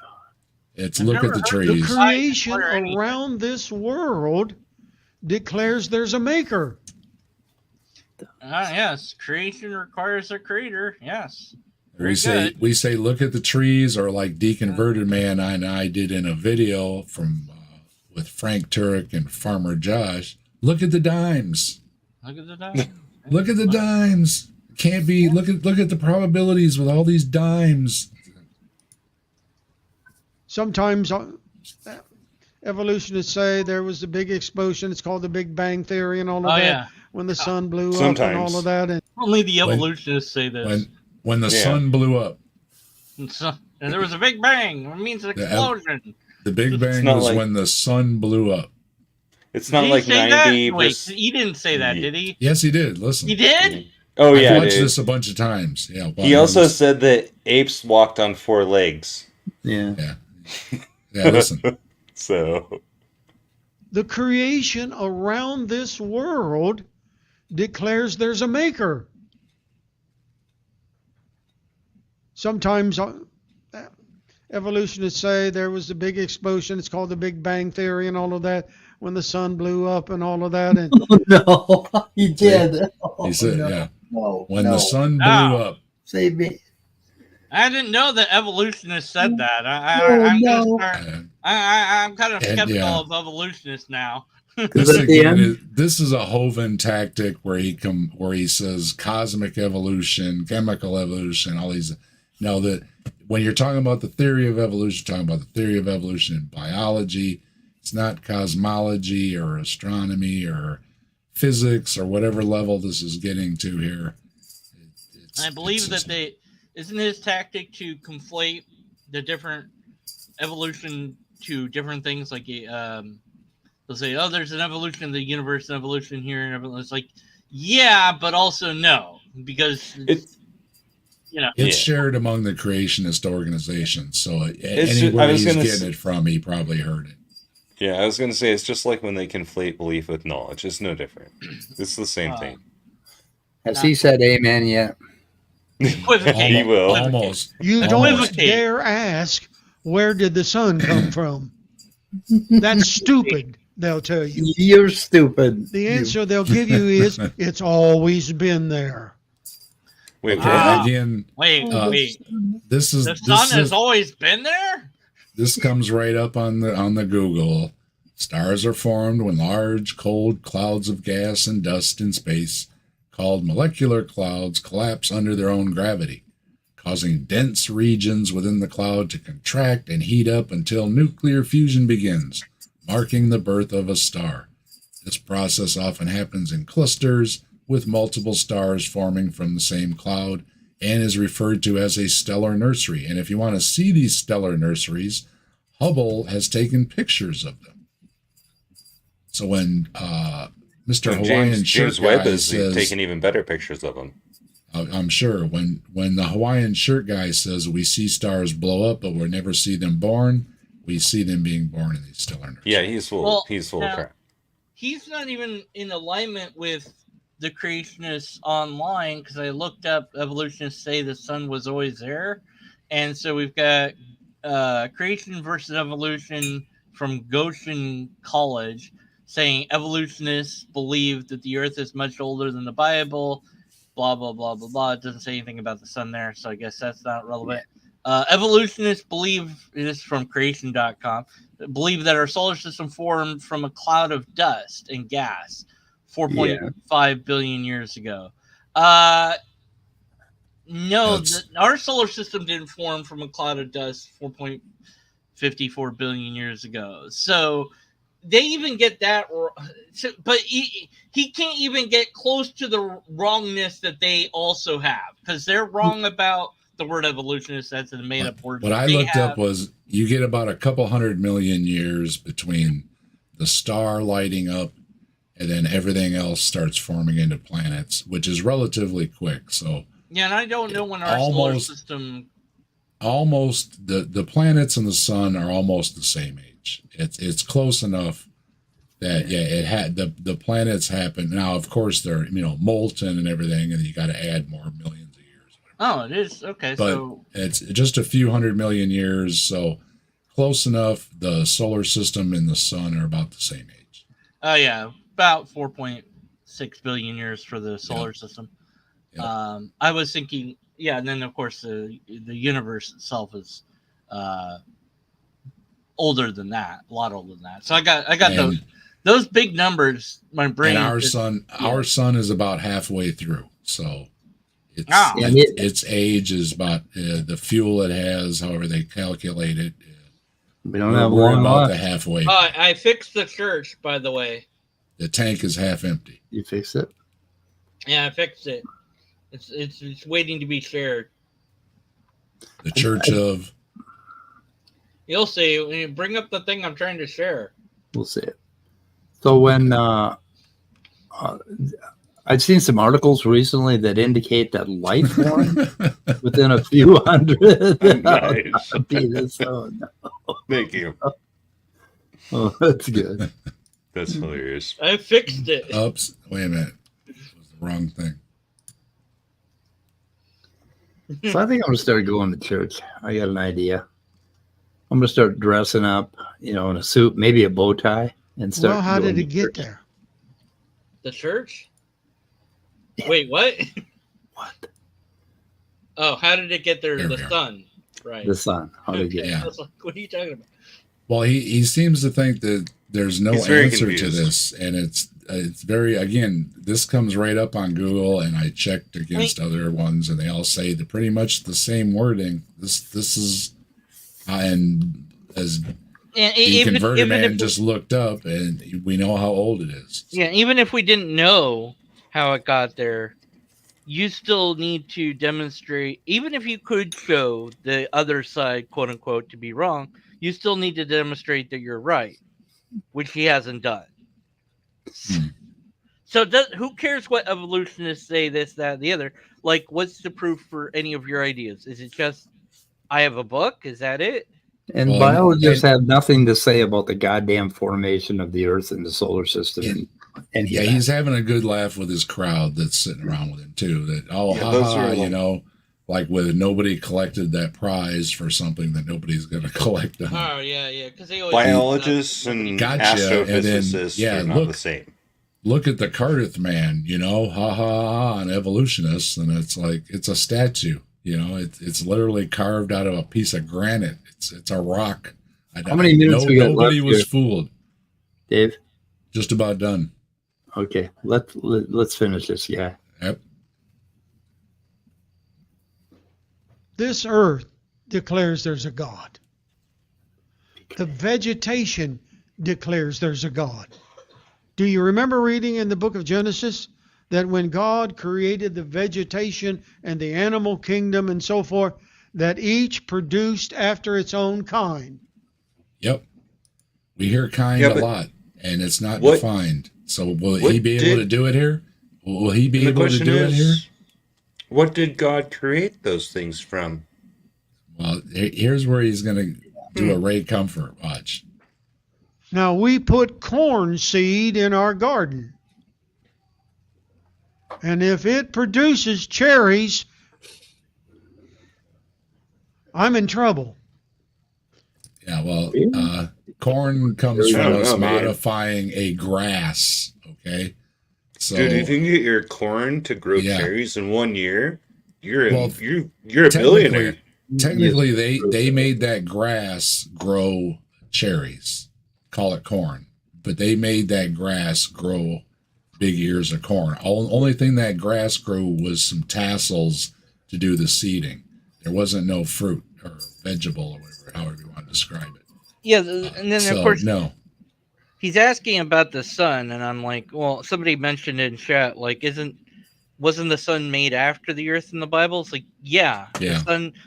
It's I've look never at the heard The trees. creation declare anything. around this world declares there's a maker. Yes, creation requires a creator. Yes. We say look at the trees, or like Deconverted Man and I did in a video from with Frank Turek and Farmer Josh. Look at the dimes. Look at the dimes. Look at the dimes. Can't be. Look at the probabilities with all these dimes. Sometimes evolutionists say there was a big explosion. It's called the Big Bang Theory and all of that. Yeah. When the sun blew up Sometimes. and all of that. And Only the evolutionists say this. When the sun blew up. And there was a big bang. It means an explosion. The Big Bang was when the sun blew up. It's not Did like he say 90%. that? Wait, he didn't say that, did he? Yes, he did. Listen. He did? Oh, yeah. I've watched Dude. this a bunch of times. Yeah. He also said that apes walked on 4 legs. Yeah. Yeah, listen. So. the creation around this world declares there's a maker. Sometimes evolutionists say there was a big explosion. It's called the Big Bang Theory and all of that. When the sun blew up and all of that. And No, he did. He said, yeah. No, When the sun blew up. Save me. I didn't know that evolutionists said that. I'm kind of skeptical of evolutionists now. This is a Hovind tactic where he says cosmic evolution, chemical evolution, all these. No, that when you're talking about the theory of evolution, you're talking about the theory of evolution in biology. It's not cosmology or astronomy or physics or whatever level this is getting to here. I believe that isn't his tactic to conflate the different evolution to different things, like they'll say, oh, there's an evolution in the universe, an evolution here, and everything. It's like, yeah, but also no, because it's shared among the creationist organizations. So anywhere he's getting it from, he probably heard it. Yeah, I was going to say, it's just like when they conflate belief with knowledge. It's no different. It's the same thing. Has he said amen yet? He will. Almost. You don't dare ask, where did the sun come from? That's stupid, they'll tell you. You're stupid. The answer they'll give you is, it's always been there. Wait, again. Wait. This is the sun has always been there? This comes right up on the Google. Stars are formed when large, cold clouds of gas and dust in space, called molecular clouds, collapse under their own gravity, causing dense regions within the cloud to contract and heat up until nuclear fusion begins, marking the birth of a star. This process often happens in clusters, with multiple stars forming from the same cloud, and is referred to as a stellar nursery. And if you want to see these stellar nurseries, Hubble has taken pictures of them. So when Mr. Hawaiian Shirt James Webb guy is says, taking even better pictures of them. I'm sure when the Hawaiian Shirt guy says we see stars blow up, but we never see them born, we see them being born in these stellar nurseries. Yeah, he's full of crap. He's not even in alignment with the creationists online, because I looked up evolutionists say the sun was always there. And so we've got creation versus evolution from Goshen College saying evolutionists believe that the earth is much older than the Bible, blah, blah, blah, blah, blah. It doesn't say anything about the sun there, so I guess that's not relevant. Evolutionists believe, this is from creation.com, believe that our solar system formed from a cloud of dust and gas 4.5 billion years ago. Our solar system didn't form from a cloud of dust 4.54 billion years ago. So they even get that, but he can't even get close to the wrongness that they also have, because they're wrong about the word evolutionist. That's a made-up word. What I looked up was you get about a couple 100 million years between the star lighting up and then everything else starts forming into planets, which is relatively quick. So yeah, and I don't know when our solar system. The planets and the sun are almost the same age. It's close enough that it had the planets happen. Now, of course, they're molten and everything, and you got to add more millions of years. Oh, it is okay. But So it's just a few 100 million years, so close enough. The solar system and the sun are about the same age. oh yeah, about 4.6 billion years for the solar system. Yep. I was thinking, yeah, and then of course the universe itself is older than that, a lot older than that. So I got those big numbers. My brain. And our sun is about halfway through, so its age is about the fuel it has, however they calculate it. We don't have we're long about left. the halfway. I fixed the church, by the way. The tank is half empty. You fix it? Yeah, I fixed it. It's waiting to be shared. The church of. You'll see when you bring up the thing I'm trying to share. We'll see it. So when I've seen some articles recently that indicate that life form within a few hundred. Nice. Oh, no. Thank you. Oh, that's good. That's hilarious. I fixed it. Oops. Wait a minute. It was the wrong thing. So I think I'm going to start going to church. I got an idea. I'm going to start dressing up, in a suit, maybe a bow tie, and start. Well, how going did it to get church. there? The church? Wait, what? What? Oh, how did it get there? There The we are. sun, right? The sun. How did it get? Yeah. I was like, what are you talking about? Well, he seems to think that there's no He's very answer confused. to this, and it's very, again, this comes right up on Google, and I checked against other ones, and they all say pretty much the same wording. This is, and as And Deacon even Verdeman if just looked up, and we know how old it is. yeah, even if we didn't know how it got there, you still need to demonstrate. Even if you could show the other side, quote unquote, to be wrong, you still need to demonstrate that you're right, which he hasn't done. So who cares what evolutionists say, this, that, the other? Like, what's the proof for any of your ideas? Is it just, I have a book? Is that it? And Well, biologists have nothing to say about the goddamn formation of the Earth and the solar system. And Yeah, he's having a good laugh with his crowd that's sitting around with him too. That those are like- like with nobody collected that prize for something that nobody's going to collect on. Oh, yeah, because they always Biologists and Gotcha, astrophysicists and then, are not the same. Look at the Cardiff man, and evolutionists, and it's like it's a statue. It's literally carved out of a piece of granite. It's a rock. How many minutes we got Nobody left was here? fooled. Dave. Just about done. Okay, let's finish this guy. Yep. This earth declares there's a God. The vegetation declares there's a God. Do you remember reading in the book of Genesis that when God created the vegetation and the animal kingdom and so forth, that each produced after its own kind? Yep. We hear kind Yeah, a but lot, and it's not what- defined. So will what he be able to do it here? Will he be able to do it here? What did God create those things from? Well, here's where he's going to do a Ray Comfort. Watch. Now, we put corn seed in our garden. And if it produces cherries, I'm in trouble. Yeah, well, corn comes I from don't us know, man. modifying a grass, okay? So, Dude, if you can get your corn to grow Yeah. cherries in 1 year, you're a Well, billionaire. technically they made that grass grow cherries. Call it corn. But they made that grass grow big ears of corn. Only thing that grass grew was some tassels to do the seeding. There wasn't no fruit or vegetable or whatever, however you want to describe it. Yeah, and then So, of course no. he's asking about the sun, and I'm like, well, somebody mentioned in chat, like, wasn't the sun made after the earth in the Bible? It's like, yeah. Yeah.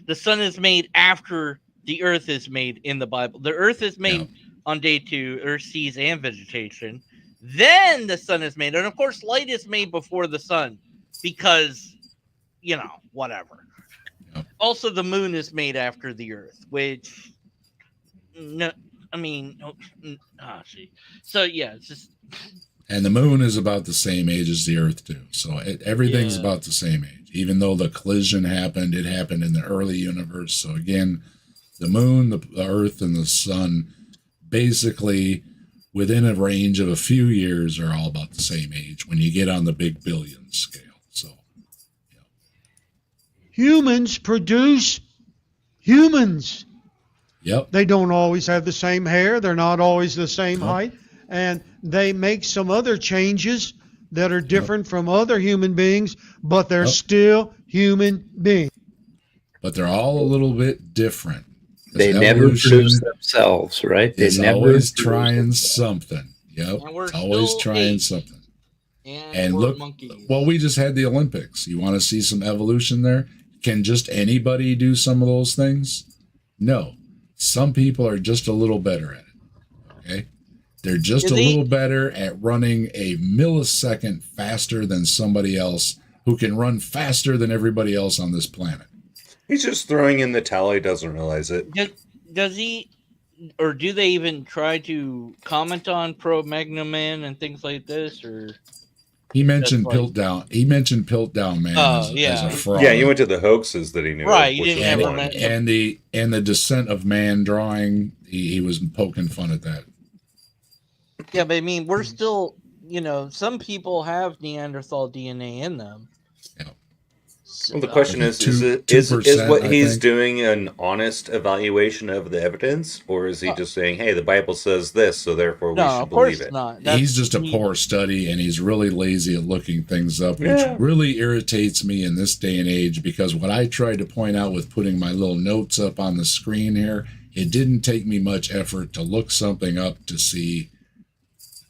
The sun is made after the earth is made in the Bible. The earth is made on day 2, earth, seas, and vegetation. Then the sun is made, and of course, light is made before the sun, because whatever. Yep. Also, the moon is made after the earth, which no, I mean, see. So yeah, it's just. And the moon is about the same age as the Earth too. So everything's Yeah. about the same age. Even though the collision happened, it happened in the early universe. So again, the moon, the Earth, and the sun, basically within a range of a few years, are all about the same age when you get on the big billion scale. So Humans produce humans. yep. They don't always have the same hair. They're not always the same Nope. height. And they make some other changes that are different from other human beings, but they're Yep. still human beings. But they're all a little bit different. 'Cause They never produce themselves, right? They It's never always produce trying themselves. something. Yep. And we're It's always still trying apes. something. And And we're look, monkeys. well, we just had the Olympics. You want to see some evolution there? Can just anybody do some of those things? No. Some people are just a little better at it. Okay? They're just a little better at running a millisecond faster than somebody else who can run faster than everybody else on this planet. He's just throwing in the towel. He doesn't realize it. Does he, or do they even try to comment on Pro Magnum Man and things like this, or? He mentioned That's like- Piltdown. He mentioned Piltdown Man as yeah. a fraud. Yeah, he went to the hoaxes that he knew. Right, of, he which didn't was have one. one. and the Descent of Man drawing. He was poking fun at that. Yeah, but I mean, we're still, some people have Neanderthal DNA in them. Yeah. So, Well, the question is 2%, what I he's think. doing an honest evaluation of the evidence, or is he just saying, "Hey, the Bible says this, so therefore we no, should of course believe it"? not. He's just a poor study, and he's really lazy at looking things up, which Yeah. really irritates me in this day and age, because what I tried to point out with putting my little notes up on the screen here, it didn't take me much effort to look something up to see.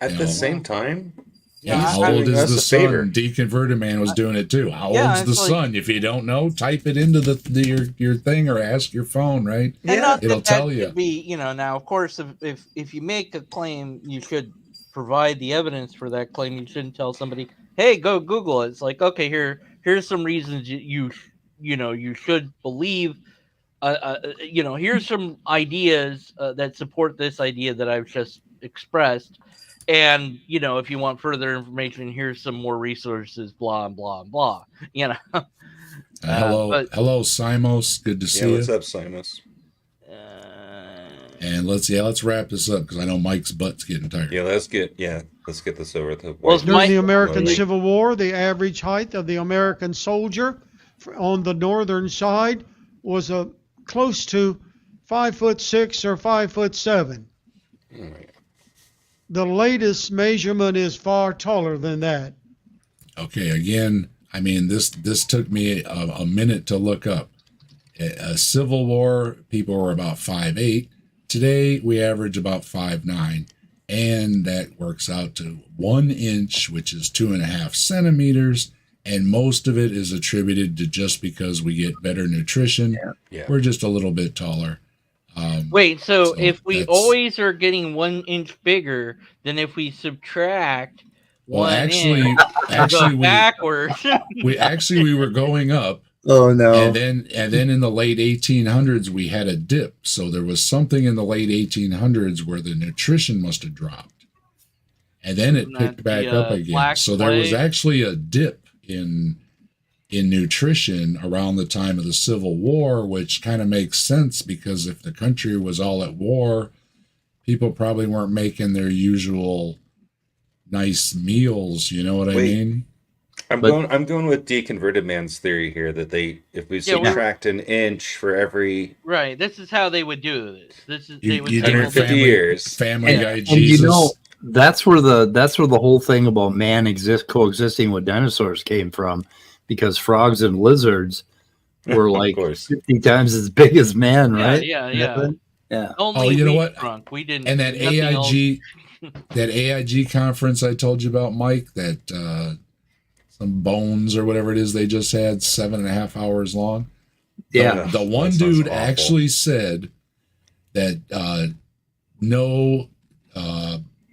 At the same time, Yeah, how I old mean, is us the a favor. sun? Deconverted Man was doing it too. How Yeah, old's the it's like- sun? If you don't know, type it into your thing or ask your phone, right? And not that it'll that tell should you. Be, now, of course, if you make a claim, you should provide the evidence for that claim. You shouldn't tell somebody, "Hey, go Google it." It's like, okay, here's some reasons you should believe. Here's some ideas that support this idea that I've just expressed. And, if you want further information, here's some more resources, blah, blah, blah, Hello, Simos. Good to see what's you. up, Simus? And let's wrap this up, because I know Mike's butt's getting tired. Yeah, let's get this over with. Well, During the American Slowly. Civil War, the average height of the American soldier on the northern side was close to 5'6" or 5'7". All right. The latest measurement is far taller than that. Okay, again, I mean, this took me a minute to look up. A Civil War, people were about 5'8". Today, we average about 5'9", and that works out to 1 inch, which is 2.5 centimeters, and most of it is attributed to just because we get better nutrition. Yeah. We're just a little bit taller. Wait, so if we that's- always are getting 1 inch bigger, then if we subtract Well, 1 actually, inch, actually, go backwards. we were going up. Oh no! And then in the late 1800s, we had a dip. So there was something in the late 1800s where the nutrition must have dropped. And then it Isn't picked that back the, up again. Black So there was Plague? actually a dip in nutrition around the time of the Civil War, which kind of makes sense, because if the country was all at war, people probably weren't making their usual nice meals. You know what I Wait. mean? I'm going with Deconverted Man's theory here that if we Yeah, subtract an inch for every Right. This is how they would do this. They would You take do 150 family, years. Family Guy And Jesus. that's where the whole thing about man coexisting with dinosaurs came from, because frogs and lizards were Of like course. 50 times as big as man, Yeah, right? yeah. Only Oh, you know we what? shrunk. We didn't. And that nothing else. AIG conference I told you about, Mike, that some bones or whatever it is they just had, 7.5 hours long. Yeah. The one That sounds dude awful. actually said that no,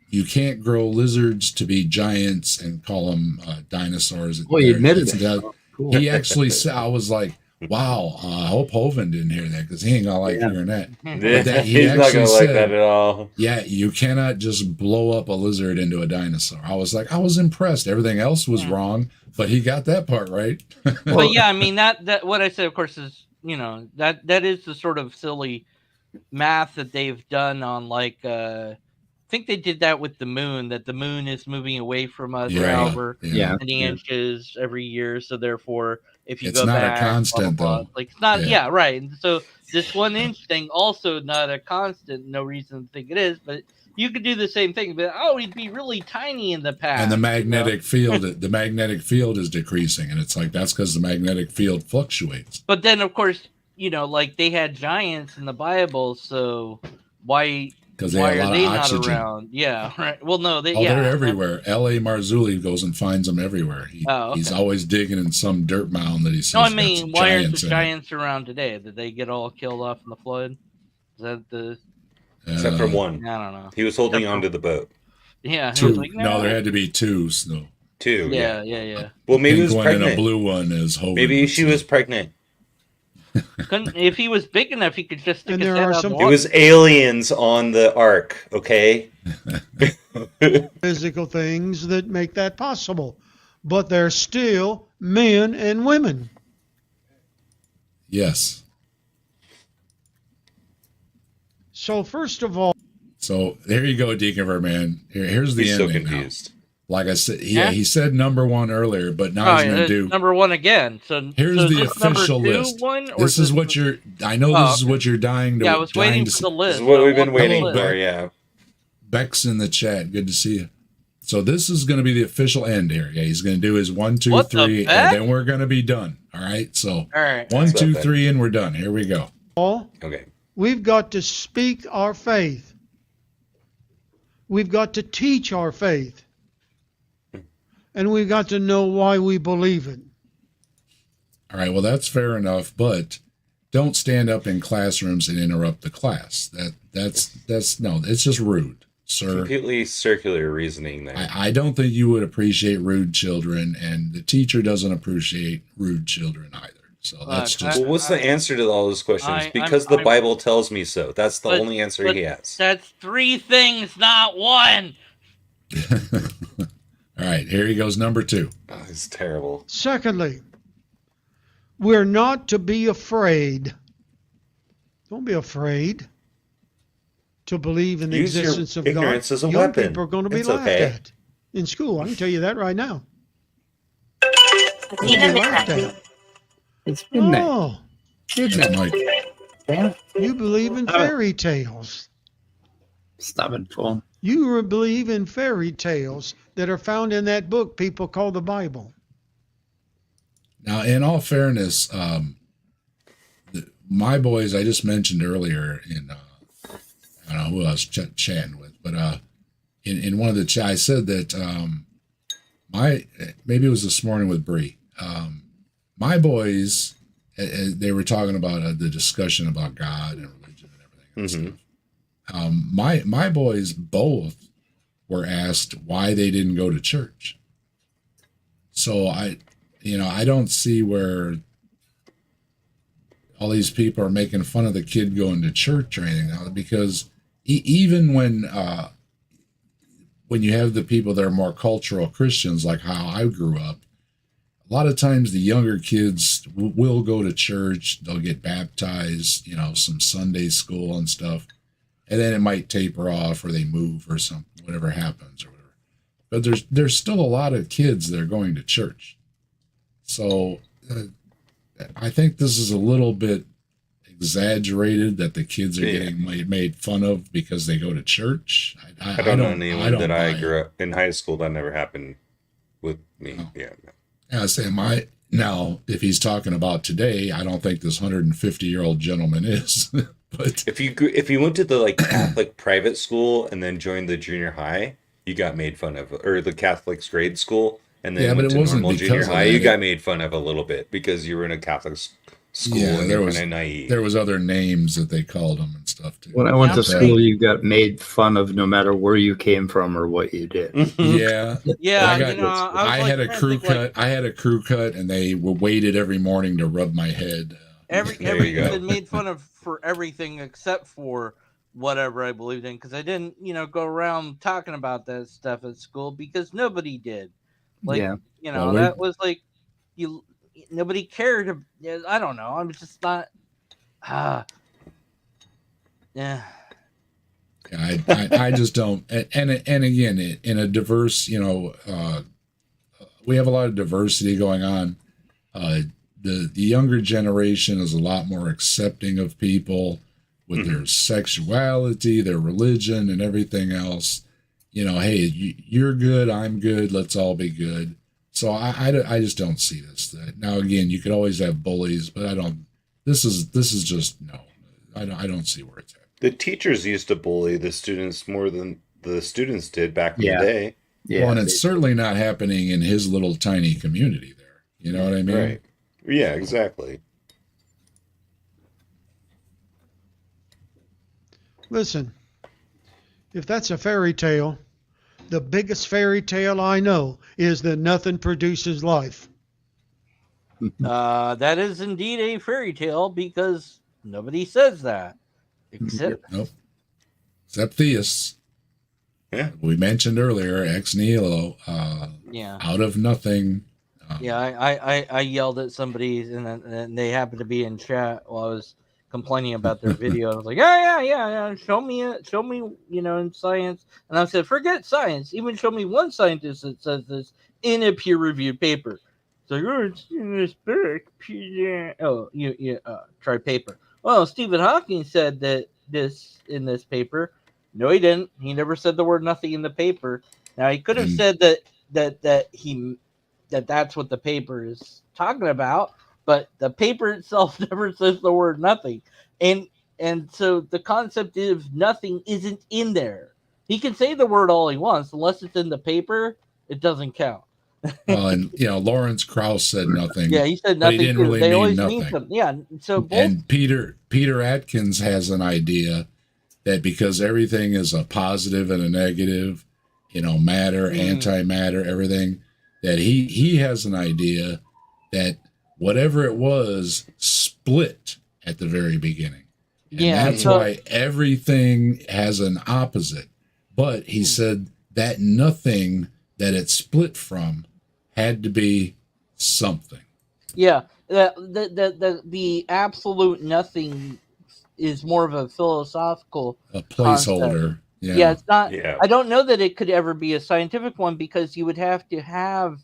you can't grow lizards to be giants and call them dinosaurs. Well, he admitted It's it. that- Cool. He actually said, I was like, Wow, I hope Hovind didn't hear that because he ain't gonna like hearing that. But that, he He's not actually gonna like said, that at all. yeah, you cannot just blow up a lizard into a dinosaur. I was like, I was impressed. Everything else was wrong, but he got that part right. But yeah, I mean that what I said, of course, is that is the sort of silly math that they've done on like I think they did that with the moon, that the moon is moving away from us however many inches every year, so therefore if you it's go not back, a constant blah, blah, blah. though. Like it's not right. And so this 1 inch thing also not a constant, no reason to think it is, but you could do the same thing, but he'd be really tiny in the past. And the magnetic field, the magnetic field is decreasing, and it's like that's because the magnetic field fluctuates. But then, of course, like they had giants in the Bible, so why? Because they why have a lot are they of not oxygen. around? Yeah, right. Well, no, they're everywhere. L.A. Marzulli goes and finds them everywhere. He's always digging in some dirt mound that he sees. No, I mean, why aren't the giants around today? Did they get all killed off in the flood? Is that the? Except for one. I don't know. He was holding on to the boat. Yeah. Two. Like, no, there had to be two. So. Two. Yeah. Well, maybe he was one pregnant. And a blue one is Hovind. Maybe she was pregnant. If he was big enough, he could just stick his head out. It was aliens on the ark, okay? Physical things that make that possible. But they're still men and women. Yes. So first of all. So there you go, Deacon Verman. Here's the ending. So confused. Now. Like I said, he said number one earlier, but now he's going to do number one again. So here's the official list. This is what you're. I know this is what you're dying to. Yeah, I was waiting for the list. This is what we've been waiting for. Yeah. Beck's in the chat. Good to see you. So this is going to be the official end here. Yeah, he's going to do his 1, 2, 3, and then we're going to be done. All right. So 1, 2, 3, and we're done. Here we go. Okay. We've got to speak our faith. We've got to teach our faith. And we've got to know why we believe it. All right, well, that's fair enough, but don't stand up in classrooms and interrupt the class. That's no, it's just rude, sir. Completely circular reasoning there. I don't think you would appreciate rude children, and the teacher doesn't appreciate rude children either. So that's just. Well, what's the answer to all those questions? Because the Bible tells me so. That's the only answer he has. That's 3 things, not 1. All right, here he goes, number 2. Oh, it's terrible. Secondly, we're not to be afraid. Don't be afraid to believe in the existence of God. Ignorance as a Young weapon. people are going to be laughed at in school. I can tell you that right now. It's midnight. Oh, you believe in fairy tales. Stop it, phone. You believe in fairy tales that are found in that book people call the Bible. Now, in all fairness, my boys, I just mentioned earlier in, I don't know who I was chatting with, but in one of the chat, I said that maybe it was this morning with Bree. My boys, they were talking about the discussion about God and religion and everything else. My boys both were asked why they didn't go to church. So I don't see where all these people are making fun of the kid going to church or anything, because even when you have the people that are more cultural Christians, like how I grew up, a lot of times the younger kids will go to church, they'll get baptized, some Sunday school and stuff. And then it might taper off, or they move, or something, whatever happens, or whatever. But there's still a lot of kids that are going to church. So I think this is a little bit exaggerated that the kids are getting made fun of because they go to church. I don't know anyone that I grew up in high school that never happened with me. Oh. Yeah. I say now, if he's talking about today, I don't think this 150-year-old gentleman is. But if you went to the Catholic private school and then joined the junior high, you got made fun of, or the Catholic grade school and then went to normal junior high, you got made fun of a little bit because you were in a Catholic school Yeah, and there they're was kind of naive. there was other names that they called them and stuff too. When I went Yeah, to I'm school, pretty- you got made fun of no matter where you came from or what you did. Yeah, Yeah, I got- you know, I was I like, had a trying to crew think, like, cut. I had a crew cut, and they were waited every morning to rub my head. There you everything's go. been made fun of for everything except for whatever I believed in, because I didn't, go around talking about that stuff at school because nobody did. Like, Yeah. Well, that was like nobody cared. I don't know. I'm just not. Yeah. I just don't. And again, in a diverse, we have a lot of diversity going on. The younger generation is a lot more accepting of people with their sexuality, their religion, and everything else. Hey, you're good, I'm good, let's all be good. So I just don't see this. Now again, you could always have bullies, but I don't. This is just no. I don't see where it's at. The teachers used to bully the students more than the students did back in Yeah. the day. Yeah. Well, and it's certainly not happening in his little tiny community there. You know what I mean? Right. Yeah, exactly. Listen, if that's a fairy tale, the biggest fairy tale I know is that nothing produces life. That is indeed a fairy tale because nobody says that except. Nope. Except theists. Yeah. We mentioned earlier, ex nihilo, Yeah. out of nothing. Yeah, I yelled at somebody and they happened to be in chat while I was complaining about their video. I was like, yeah, show me, in science. And I said, forget science. Even show me one scientist that says this in a peer-reviewed paper. It's like, oh, it's in this book. Try paper. Well, Stephen Hawking said that this in this paper. No, he didn't. He never said the word nothing in the paper. Now he could have said that's what the paper is talking about, but the paper itself never says the word nothing. And so the concept of nothing isn't in there. He can say the word all he wants, unless it's in the paper, it doesn't count. And Lawrence Krauss said nothing. Yeah, he said but he nothing. didn't Too. really They mean always nothing. mean something. Yeah. So both. And Peter Atkins has an idea that because everything is a positive and a negative, matter, antimatter, everything, that he has an idea that whatever it was split at the very beginning. And that's why everything has an opposite. But he said that nothing that it split from had to be something. Yeah, the absolute nothing is more of a philosophical placeholder. Yeah, it's not. Yeah. I don't know that it could ever be a scientific one because you would have to have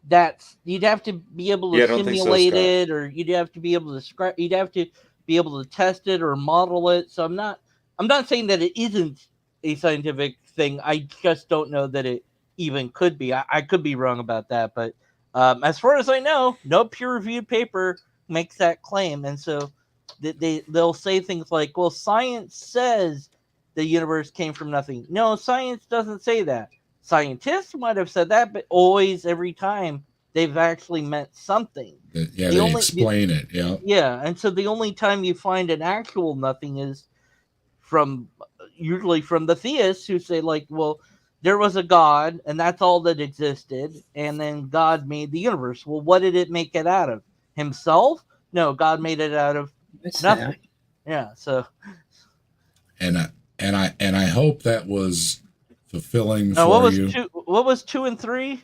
that. You'd have to be able to simulate it, or you'd have to be able to describe. You'd have to be able to test it or model it. So I'm not saying that it isn't a scientific thing. I just don't know that it even could be. I could be wrong about that, but as far as I know, no peer-reviewed paper makes that claim, and so they'll say things like, "Well, science says the universe came from nothing." No, science doesn't say that. Scientists might have said that, but always, every time, they've actually meant something. Yeah, they explain it. Yeah. Yeah, and so the only time you find an actual nothing is usually from the theists who say, like, well, there was a God, and that's all that existed, and then God made the universe. Well, what did it make it out of? Himself? No, God made it out of nothing. Yeah, so. And I hope that was fulfilling for you. What was 2 and 3?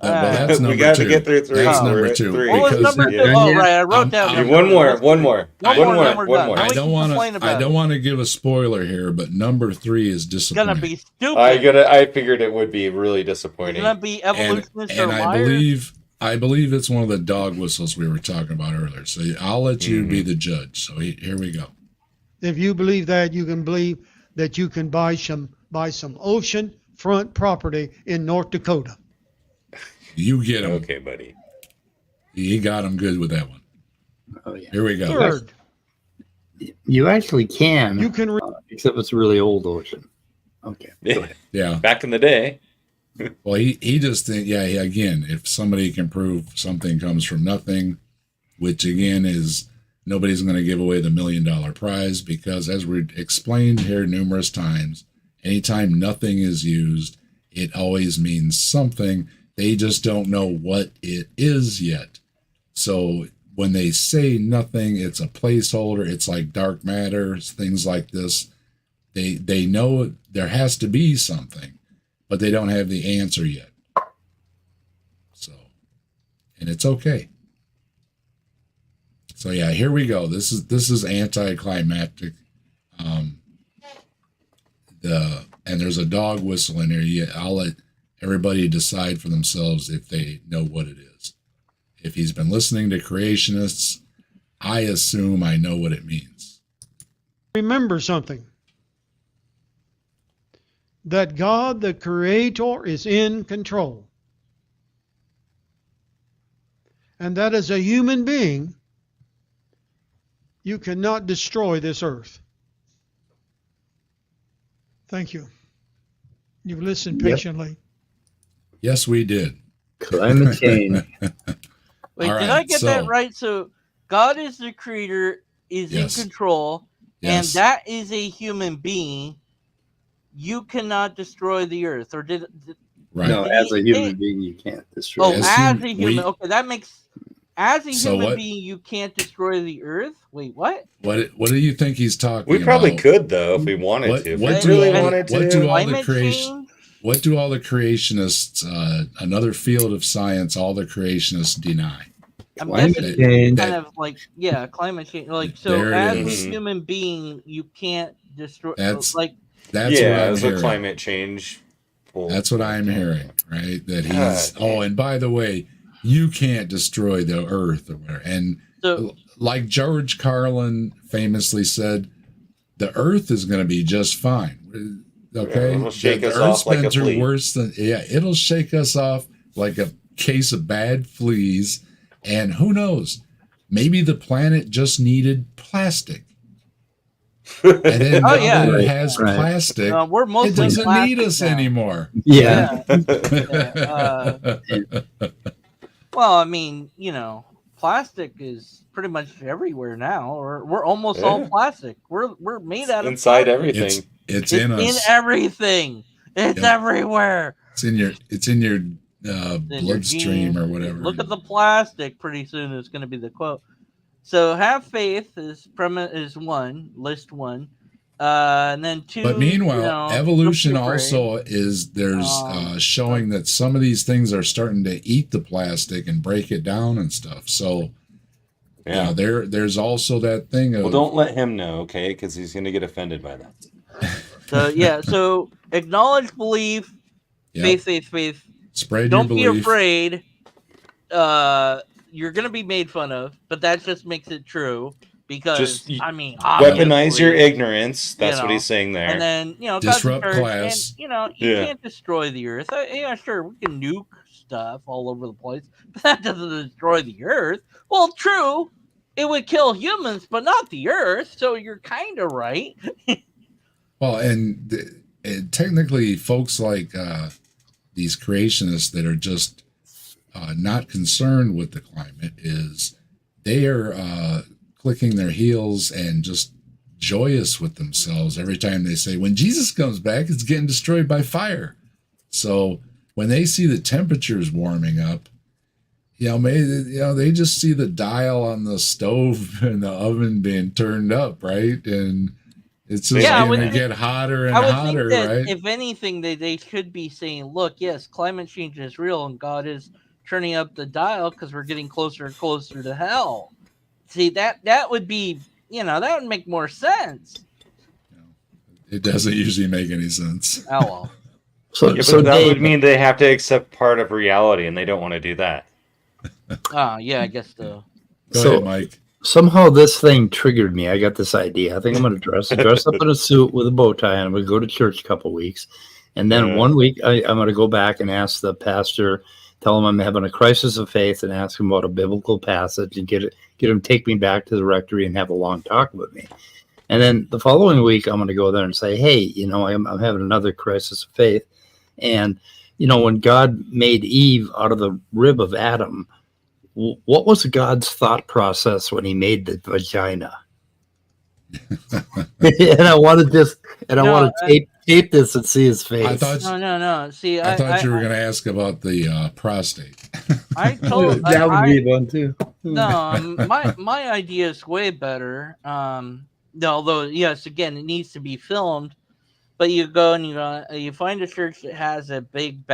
That's number we got 2. to get through 3. That's number 2. What was number 2? Oh, right, I wrote down. One more. One more. I don't want to give a spoiler here, but number 3 is disappointing. It's gonna be stupid. I figured it would be really disappointing. It's gonna be evolutionists and or I believe it's one of the dog whistles we were talking about earlier. So I'll let you be the judge. So here we go. If you believe that, you can believe that you can buy some ocean front property in North Dakota. You get him. Okay, buddy. He got him good with that one. Oh yeah. Here we go. Third, you actually can. you can except it's a really old ocean. Okay. Go ahead. Yeah. Back in the day. Well, he just think again, if somebody can prove something comes from nothing, which again is nobody's going to give away the $1 million prize, because as we explained here numerous times, anytime nothing is used, it always means something. They just don't know what it is yet. So when they say nothing, it's a placeholder. It's like dark matter, things like this. They know there has to be something, but they don't have the answer yet. So, and it's okay. So yeah, here we go. This is anticlimactic. And there's a dog whistle in here. Yeah, I'll let everybody decide for themselves if they know what it is. If he's been listening to creationists, I assume I know what it means. Remember something. That God, the Creator, is in control. And that as a human being, you cannot destroy this earth. Thank you. You've listened patiently. Yes, we did. Climate change. Wait, All did right, I get that so- right? So God is the creator, is Yes. in control, Yes. and that is a human being. You cannot destroy the earth, or did Right. No, as a human being, you can't destroy oh, it. As as hum- a human? we- Okay, that makes as a So human what- being you can't destroy the earth. Wait, what? What do you think he's talking We probably about? could though if we wanted What- to. If what we do really all- wanted what to. do all the Climate creation- change? What do all the creationists, another field of science, all the creationists deny? I'm Climate guessing change. kind of like climate change. Like so, There it as is. a human being, you can't destroy. That's- like That's yeah, what I'm as a hearing. climate change. That's what I'm hearing, right? That he's, God. oh, and by the way, you can't destroy the earth or whatever. And so, like George Carlin famously said, the earth is going to be just fine. Okay? It'll shake The us earth's off like been a through flea. worse than, it'll shake us off like a case of bad fleas. And who knows? Maybe the planet just needed plastic. And then now yeah. that Right, it has right. plastic, we're it mostly doesn't need plastic us now. anymore. Yeah. Well, I mean, plastic is pretty much everywhere now, or we're almost all Yeah. plastic. We're made out of Inside plastic. everything. It's It's in in us. everything. It's Yep. everywhere. It's in your In your bloodstream genes. or whatever. Look at the plastic. Pretty soon is going to be the quote. So have faith is one, list one, and then two. But meanwhile, evolution don't be afraid. also is showing that some of these things are starting to eat the plastic and break it down and stuff. So Yeah. there's also that thing of Well, don't let him know, okay? Because he's going to get offended by that. So acknowledge belief, Yep. faith. Spread Don't your be belief. afraid. You're gonna be made fun of, but that just makes it true because Just obviously, Weaponize your ignorance. That's you what know, he's saying there. and then God's Disrupt in charge, class. and you Yeah. can't destroy the earth. Yeah, sure, we can nuke stuff all over the place, but that doesn't destroy the earth. Well, true, it would kill humans, but not the earth. So you're kind of right. Well, and technically, folks like these creationists that are just not concerned with the climate they are clicking their heels and just joyous with themselves every time they say, when Jesus comes back, it's getting destroyed by fire. So when they see the temperatures warming up, they just see the dial on the stove and the oven being turned up, right? And it's just going to get hotter and I would hotter, think that right? if anything, they should be saying, look, yes, climate change is real and God is turning up the dial because we're getting closer and closer to hell. See, that would be, that would make more sense. It doesn't usually make any sense. Oh, well. Yeah, but that would mean they have to accept part of reality, and they don't want to do that. Yeah, I guess so. Go ahead, Mike. Somehow this thing triggered me. I got this idea. I think I'm going to dress up in a suit with a bow tie, and I'm going to go to church a couple weeks. And then 1 week, I'm going to go back and ask the pastor, tell him I'm having a crisis of faith, and ask him about a biblical passage, and get him take me back to the rectory and have a long talk with me. And then the following week, I'm going to go there and say, hey, I'm having another crisis of faith. And, when God made Eve out of the rib of Adam, what was God's thought process when he made the vagina? And I want to tape this and see his face. No. See, I thought you were going to ask about the prostate. I told that would be one too. No, my idea is way better. Although yes, again, it needs to be filmed. But you go and you find a church that has a big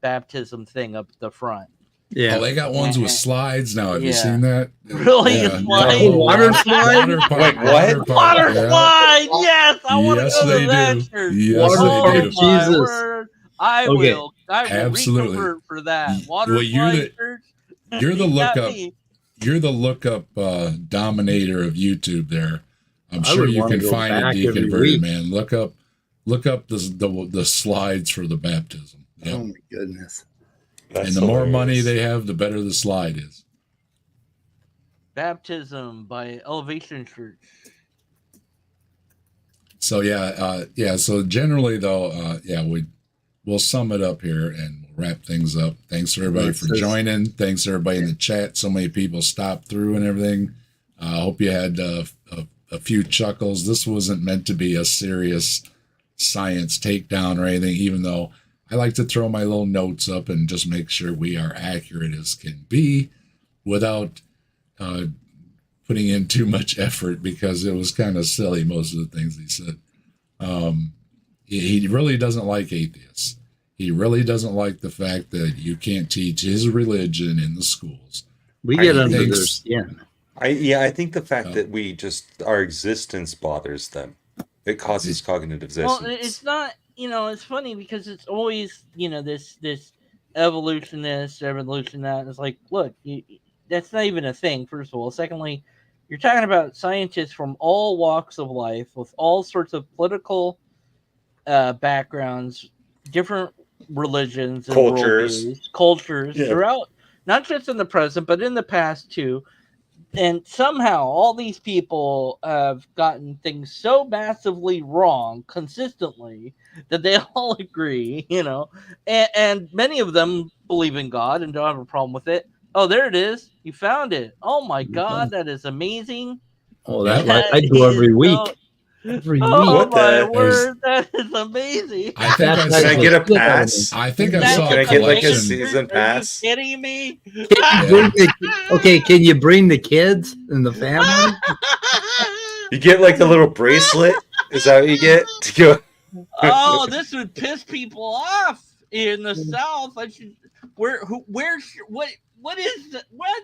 baptism thing up the front. Yeah. Oh, they got ones with slides now. Have you seen that? Really? Yeah. Slide? Water slide? Wait, what? Water slide! Yes, I want to go to that church. Yes, water they do. Jesus. I will Absolutely. reconvert for that. Water slide church. You're the lookup. You're the lookup dominator of YouTube there. I'm sure you can find a deconverted, man. Look up the slides for the baptism. Yep. Oh my goodness. That's and the hilarious. More money they have, the better the slide is. Baptism by Elevation Church. So so generally though, we'll sum it up here and we'll wrap things up. Thanks everybody for joining. Thanks everybody in the chat. So many people stopped through and everything. I hope you had a few chuckles. This wasn't meant to be a serious science takedown or anything, even though I like to throw my little notes up and just make sure we are accurate as can be without putting in too much effort, because it was kind of silly, most of the things he said. He really doesn't like atheists. He really doesn't like the fact that you can't teach his religion in the schools. We get under their skin. I think the fact that our existence bothers them. It causes cognitive dissonance. Well, it's not, it's funny because it's always, this evolution this, evolution that. It's like, look, that's not even a thing, first of all. Secondly, you're talking about scientists from all walks of life with all sorts of political backgrounds, different religions, and cultures throughout, not just in the present, but in the past too. And somehow all these people have gotten things so massively wrong consistently that they all agree, and many of them believe in God and don't have a problem with it. Oh, there it is. You found it. Oh my God, that is amazing. Oh, I do every week. Every week. Oh my word, that is amazing. Can I get a pass? I think I saw. Can I get like a season pass? Are you kidding me? Can you bring the kids and the family? You get like the little bracelet. Is that what you get to go? Oh, this would piss people off in the South. What is that? What?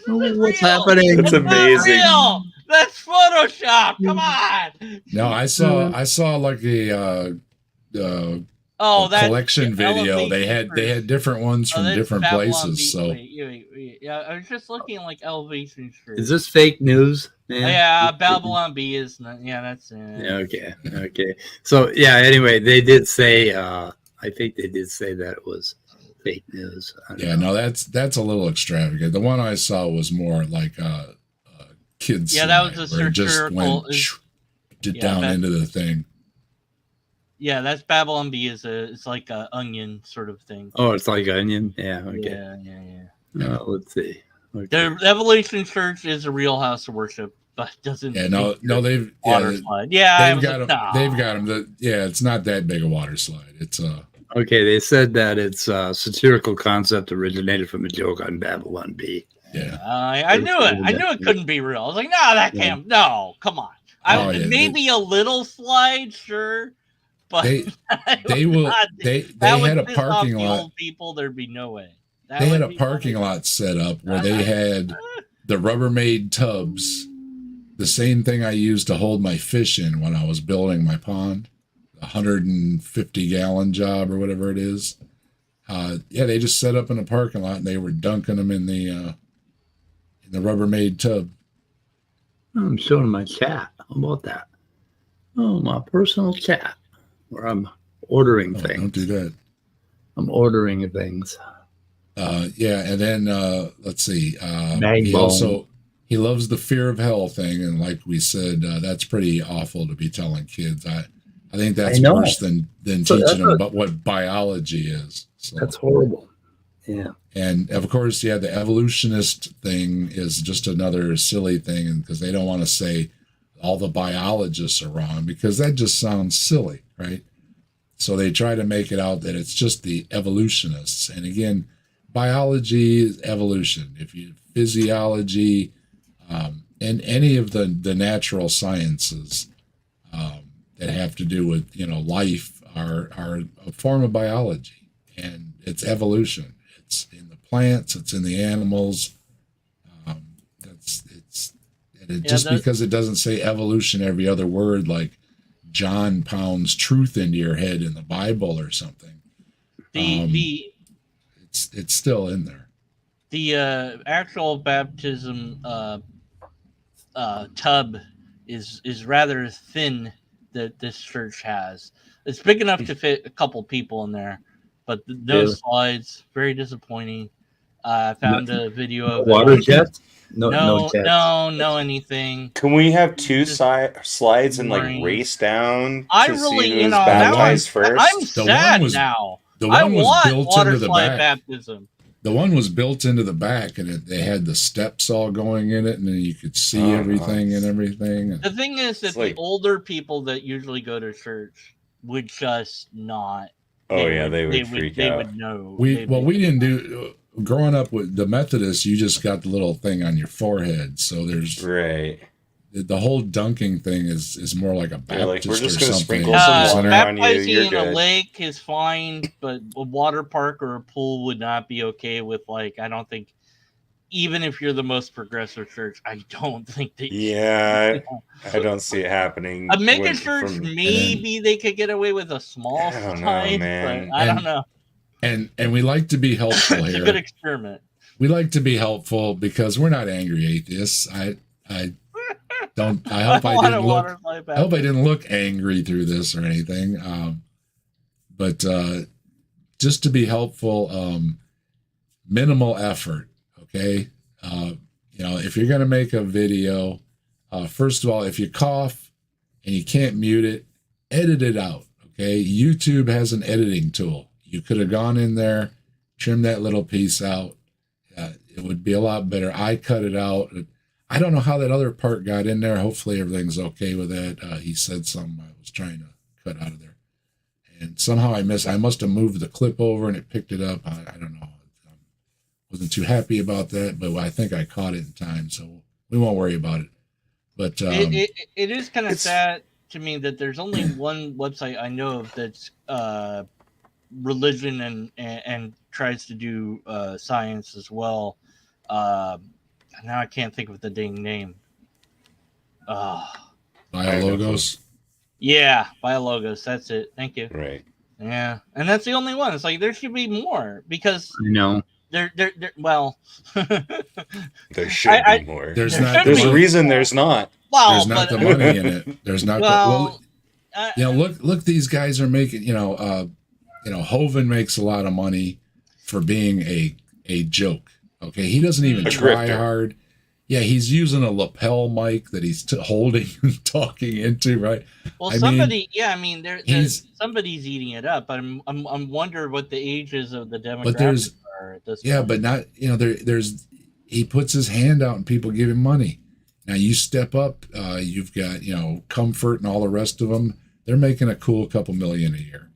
What's happening? That's amazing. Real. That's Photoshop. Come on. No, I saw like a collection video. They had different ones from different places. So yeah, I was just looking at like Elevation Church. Is this fake news? Man? Yeah, Babylon B is not. Yeah, that's it. Okay. So yeah. Anyway, they did say. I think they did say that it was fake news. No, that's a little extravagant. The one I saw was more like kids. Yeah, that was a satirical. Down into the thing. Yeah, that's Babylon B. It's like a onion sort of thing. Oh, it's like onion. Yeah. Okay. Yeah. Let's see. Okay. The Evolution Church is a real house of worship, but doesn't. Yeah, no, they've water slide. Yeah, they've got them. No. They've got them. It's not that big a water slide. It's Okay, they said that it's a satirical concept originated from a joke on Babylon B. Yeah, I knew it. I knew it couldn't be real. I was like, no, that can't. No, come on. Maybe a little slide, sure, but they had a parking lot. Old people, there'd be no way. They had a parking lot set up where they had the Rubbermaid tubs, the same thing I used to hold my fish in when I was building my pond. 150-gallon job or whatever it is. They just set up in a parking lot and they were dunking them in the Rubbermaid tub. I'm showing my chat. How about that? Oh, my personal chat where I'm ordering things. Don't do that. I'm ordering things. And then let's see. He loves the fear of hell thing, and like we said, that's pretty awful to be telling kids. I think that's worse than teaching them about what biology is. So. That's horrible. Yeah. And of course, yeah, the evolutionist thing is just another silly thing because they don't want to say all the biologists are wrong because that just sounds silly, right? So they try to make it out that it's just the evolutionists. And again, biology is evolution. If you physiology and any of the natural sciences that have to do with life are a form of biology, and it's evolution. It's in the plants. It's in the animals. Because it doesn't say evolution every other word, like John pounds truth into your head in the Bible or something. It's still in there. The actual baptism tub is rather thin that this church has. It's big enough to fit a couple people in there, but no slides. Very disappointing. I found a video of water jets. No jets. No anything. Can we have two slides and like race down to see who's baptized first? I'm sad now. The one was want built water into the slide back. baptism. The one was built into the back, and they had the steps all going in it, and then you could see everything and everything. The thing is that the older people that usually go to church would just not. They would freak out. They would know. We didn't do. Growing up with the Methodists, you just got the little thing on your forehead. So there's the whole dunking thing is more like a Baptist we're just or gonna something. sprinkle some water on you. You're in good. a lake is fine, but a water park or a pool would not be okay with. Like, I don't think, even if you're the most progressive church, I don't think that. Yeah, I don't see it happening. A mega church, maybe they could get away with a small size, but I don't know. And we like to be helpful It's here. a good experiment. We like to be helpful because we're not angry atheists. I hope I didn't look angry through this or anything. But just to be helpful, minimal effort. Okay. If you're going to make a video, first of all, if you cough and you can't mute it, edit it out. Okay. YouTube has an editing tool. You could have gone in there, trimmed that little piece out. It would be a lot better. I cut it out. I don't know how that other part got in there. Hopefully everything's okay with that. He said something I was trying to cut out of there. And somehow I must have moved the clip over and it picked it up. I don't know. I wasn't too happy about that, but I think I caught it in time, so we won't worry about it. But it is kind of sad to me that there's only one website I know of that's religion and tries to do science as well. Now I can't think of the dang name. Biologos. Yeah, Biologos. That's it. Thank you. Right. Yeah, and that's the only one. It's like there should be more because there should be more. There's a reason there's not. Well, there's not the money in it. There's not. Look, these guys are making. Hovind makes a lot of money for being a joke. Okay, he doesn't even try hard. Yeah, he's using a lapel mic that he's holding and talking into, right? Well, somebody's eating it up. I'm wonder what the ages of the demographics are at this point. But not there's he puts his hand out and people give him money. Now you step up, you've got Comfort and all the rest of them. They're making a cool couple million a year.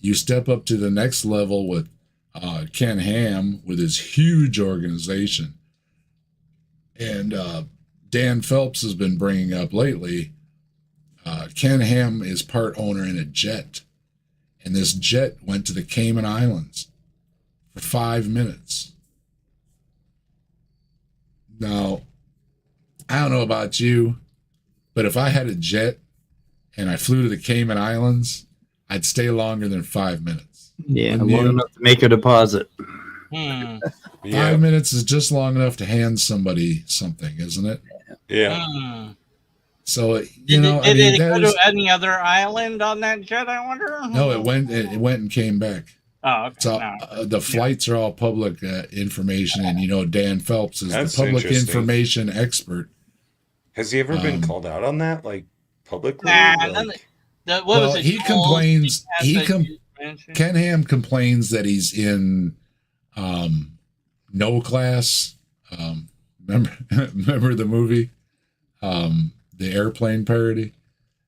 You step up to the next level with Ken Ham with his huge organization. And Dan Phelps has been bringing up lately, Ken Ham is part owner in a jet. And this jet went to the Cayman Islands for 5 minutes. Now, I don't know about you, but if I had a jet and I flew to the Cayman Islands, I'd stay longer than 5 minutes. Yeah, long enough to make a deposit. 5 minutes is just long enough to hand somebody something, isn't it? Yeah. So did it go to any other island on that jet? I wonder. No, it went and came back. Oh, okay. So the flights are all public information, and Dan Phelps is the public information expert. Has he ever been called out on that, like publicly? He complains. Ken Ham complains that he's in No Class. Remember the movie, the airplane parody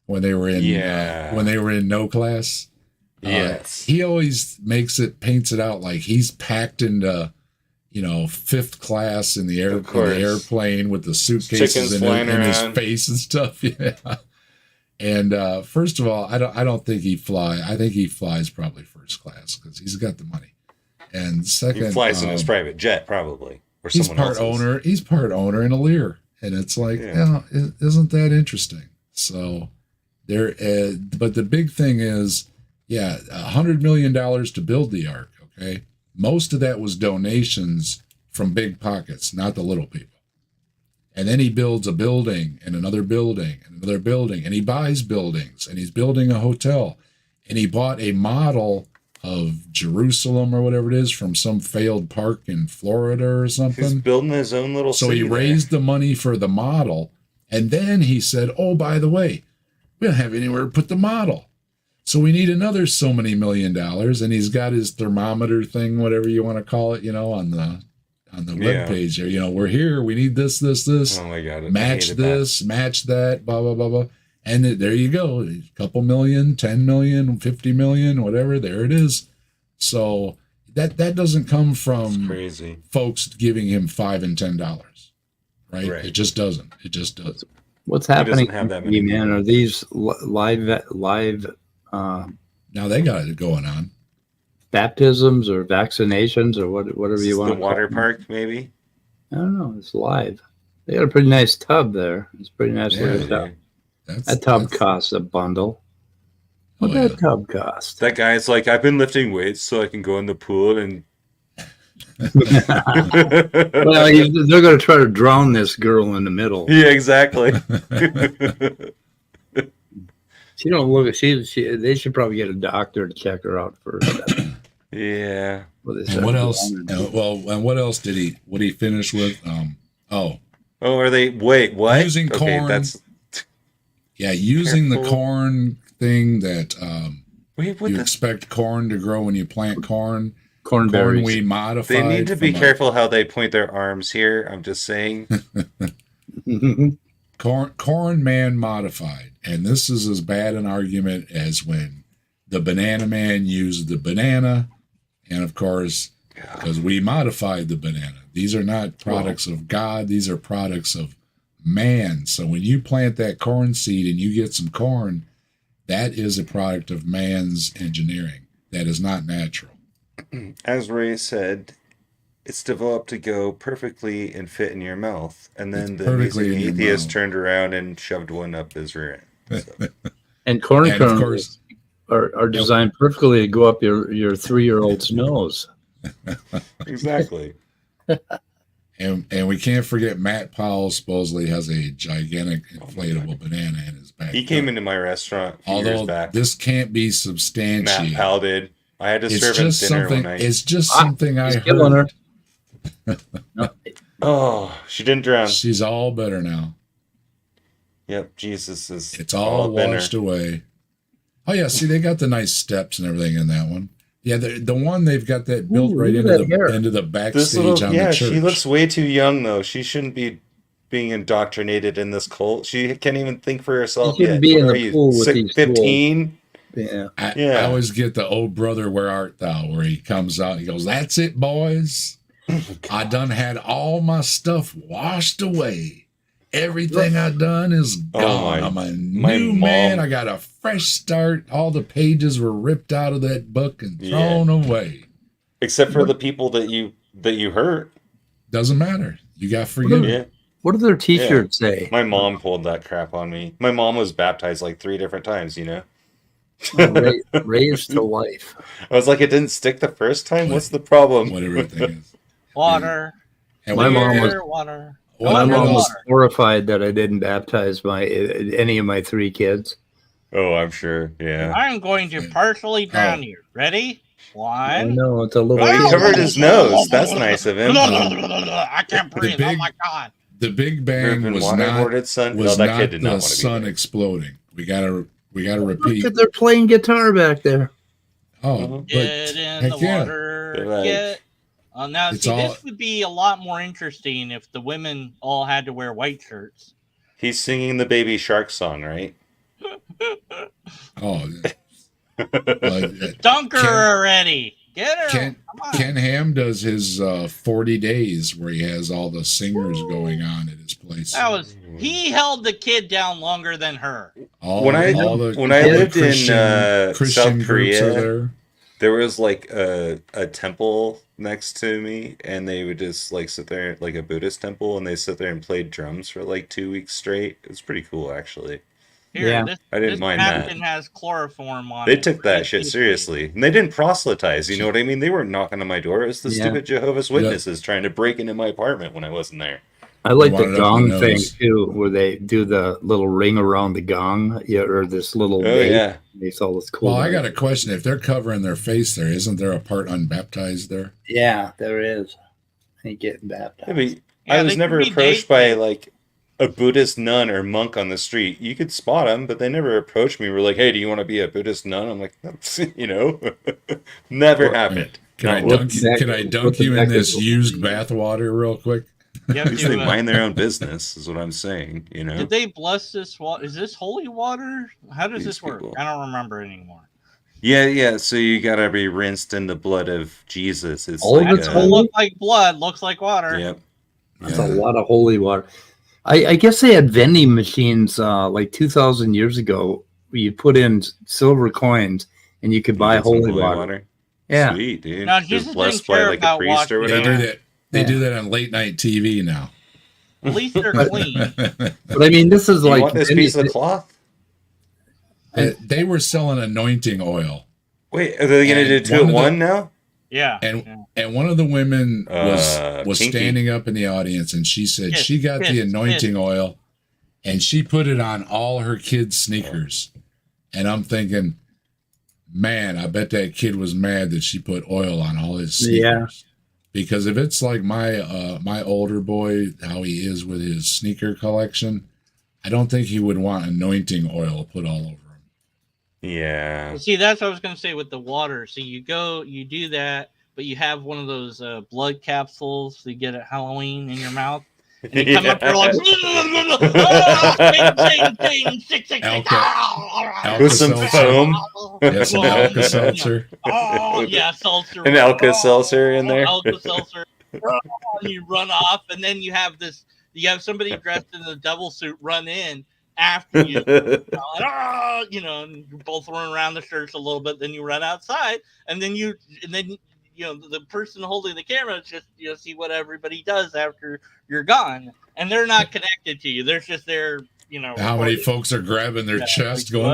when they were in No Class. Yes. He always paints it out like he's packed into, fifth class in the airplane with the suitcases in his face and stuff. Yeah. And first of all, I don't think he flies. I think he flies probably first class because he's got the money. And second, he flies in his private jet probably, or he's someone part else's. owner. He's part owner in a Lear, and it's like, isn't that interesting? So there, but the big thing is, $100 million to build the ark. Okay, most of that was donations from big pockets, not the little people. And then he builds a building and another building and another building, and he buys buildings, and he's building a hotel, and he bought a model of Jerusalem or whatever it is from some failed park in Florida or something. He's building his own little So city he raised the money for the model, and then he said, oh, by the way, we don't have anywhere to put the model. So we need another so many $1 million, and he's got his thermometer thing, whatever you want to call it, on the web page there. We're here, we need this. Oh my God. Match this, match that, blah, blah, blah, blah. And there you go. A couple million, 10 million, 50 million, whatever. There it is. So that doesn't come from crazy folks giving him $5 and $10, right? It just doesn't. It just doesn't. What's happening, man? Are these live? Now they got it going on. Baptisms or vaccinations or whatever you want. The water park, maybe. I don't know. It's live. They got a pretty nice tub there. It's pretty nice little tub. That tub costs a bundle. What that tub cost? That guy's like, I've been lifting weights so I can go in the pool and. Well, they're going to try to drown this girl in the middle. Yeah, exactly. She don't look. They should probably get a doctor to check her out first. Yeah. And what else? And what else did he? What he finish with? Oh, are they? Wait, what? Using corn. Using the corn thing that you expect corn to grow when you plant corn. Corn we modified. They need to be careful how they point their arms here. I'm just saying. Corn man modified, and this is as bad an argument as when the banana man used the banana, and of course, because we modified the banana. These are not products of God; these are products of man. So when you plant that corn seed and you get some corn, that is a product of man's engineering. That is not natural. As Ray said, it's developed to go perfectly and fit in your mouth. And then the amazing atheist turned around and shoved one up his rear end. So. And corn kernels are designed perfectly to go up your 3-year-old's nose. Exactly. And we can't forget Matt Powell supposedly has a gigantic inflatable banana in his back. He came into my restaurant a few years back. This can't be substantiated. Matt Powell did. I had to serve him dinner one night. It's just something I heard. Killing her. Oh, she didn't drown. She's all better now. Yep, Jesus is. It's all washed away. Oh yeah, see, they got the nice steps and everything in that one. Yeah, the one they've got that built right into the backstage on the church. She looks way too young though. She shouldn't be being indoctrinated in this cult. She can't even think for herself yet. Be in the pool with these 15. Yeah. I always get the "Oh brother, where art thou?" where he comes out. He goes, "That's it, boys. I done had all my stuff washed away. Everything I done is gone. I'm a new man. I got a fresh start. All the pages were ripped out of that book and thrown away. Except for the people that you hurt. Doesn't matter. You got forgiven. Yeah. What do their t-shirts say? My mom pulled that crap on me. My mom was baptized like 3 different times, you know? Raised to life. I was like, it didn't stick the first time? What's the problem? Whatever the thing is. Water. And my mom was water. horrified that I didn't baptize any of my 3 kids. Oh, I'm sure. Yeah. I'm going to partially drown you. Ready? I 1. know, it's a little. Oh, he covered his nose. That's nice of him. I can't breathe. Oh my God. The Big Bang was not the sun exploding. We gotta repeat. Look at they're playing guitar back there. Oh, get in the water. Now, It's see, all- this would be a lot more interesting if the women all had to wear white shirts. He's singing the Baby Shark song, right? Oh, Dunk her already. Get her. Ken, Come on. Ken Ham does his 40 days where he has all the singers going on at his place. He held the kid down longer than her. When I lived in South Korea, there was like a temple next to me, and they would just like sit there, like a Buddhist temple, and they sit there and played drums for like 2 weeks straight. It was pretty cool, actually. Here, I didn't mind that. This has chloroform on They it. took that shit seriously, and they didn't proselytize. You know what I mean? They weren't knocking on my door. It was the stupid Jehovah's Witnesses trying to break into my apartment when I wasn't there. I like the gong thing too, where they do the little ring around the gong, or this little. Yeah. Makes all this cool. Well, I got a question. If they're covering their face, there isn't there a part unbaptized there? Yeah, there is. Ain't getting baptized. Yeah, I was never approached by like a Buddhist nun or monk on the street. You could spot them, but they never approached me. We're like, "Hey, do you want to be a Buddhist nun?" I'm like, never happened. Can I dunk you in this used bathwater real quick? At least they mind their own business, is what I'm saying. You know? Did they bless this water? Is this holy water? How does this work? I don't remember anymore. Yeah. So you gotta be rinsed in the blood of Jesus. It's look like blood, looks like water. Yep. That's a lot of holy water. I guess they had vending machines like 2,000 years ago where you put in silver coins and you could buy holy water. Yeah. Sweet, dude. Now, Jesus blessed didn't care by like a priest or whatever. They do that on late night TV now. At least they're clean. But I mean, this is you want this piece of cloth? They were selling anointing oil. Wait, are they going to do 2 in 1 now? Yeah. And one of the women was kinky. standing up in the audience, and she said she got the anointing oil, and she put it on all her kids' sneakers. And I'm thinking, man, I bet that kid was mad that she put oil on all his sneakers. Yeah. Because if it's like my older boy, how he is with his sneaker collection, I don't think he would want anointing oil put all over him. Yeah. Well, see, that's what I was going to say with the water. So you do that, but you have one of those blood capsules you get at Halloween in your mouth. And you come up there like, with some foam. Yeah, some Alka-Seltzer. Oh, yeah, seltzer. An Alka-Seltzer in there. Alka-Seltzer. And you run off, and then you have somebody dressed in a devil suit run in after you. And you're both running around the church a little bit, then you run outside, and then the person holding the camera is just see what everybody does after you're gone, and they're not connected to you. They're just there. How many folks are grabbing their chest going?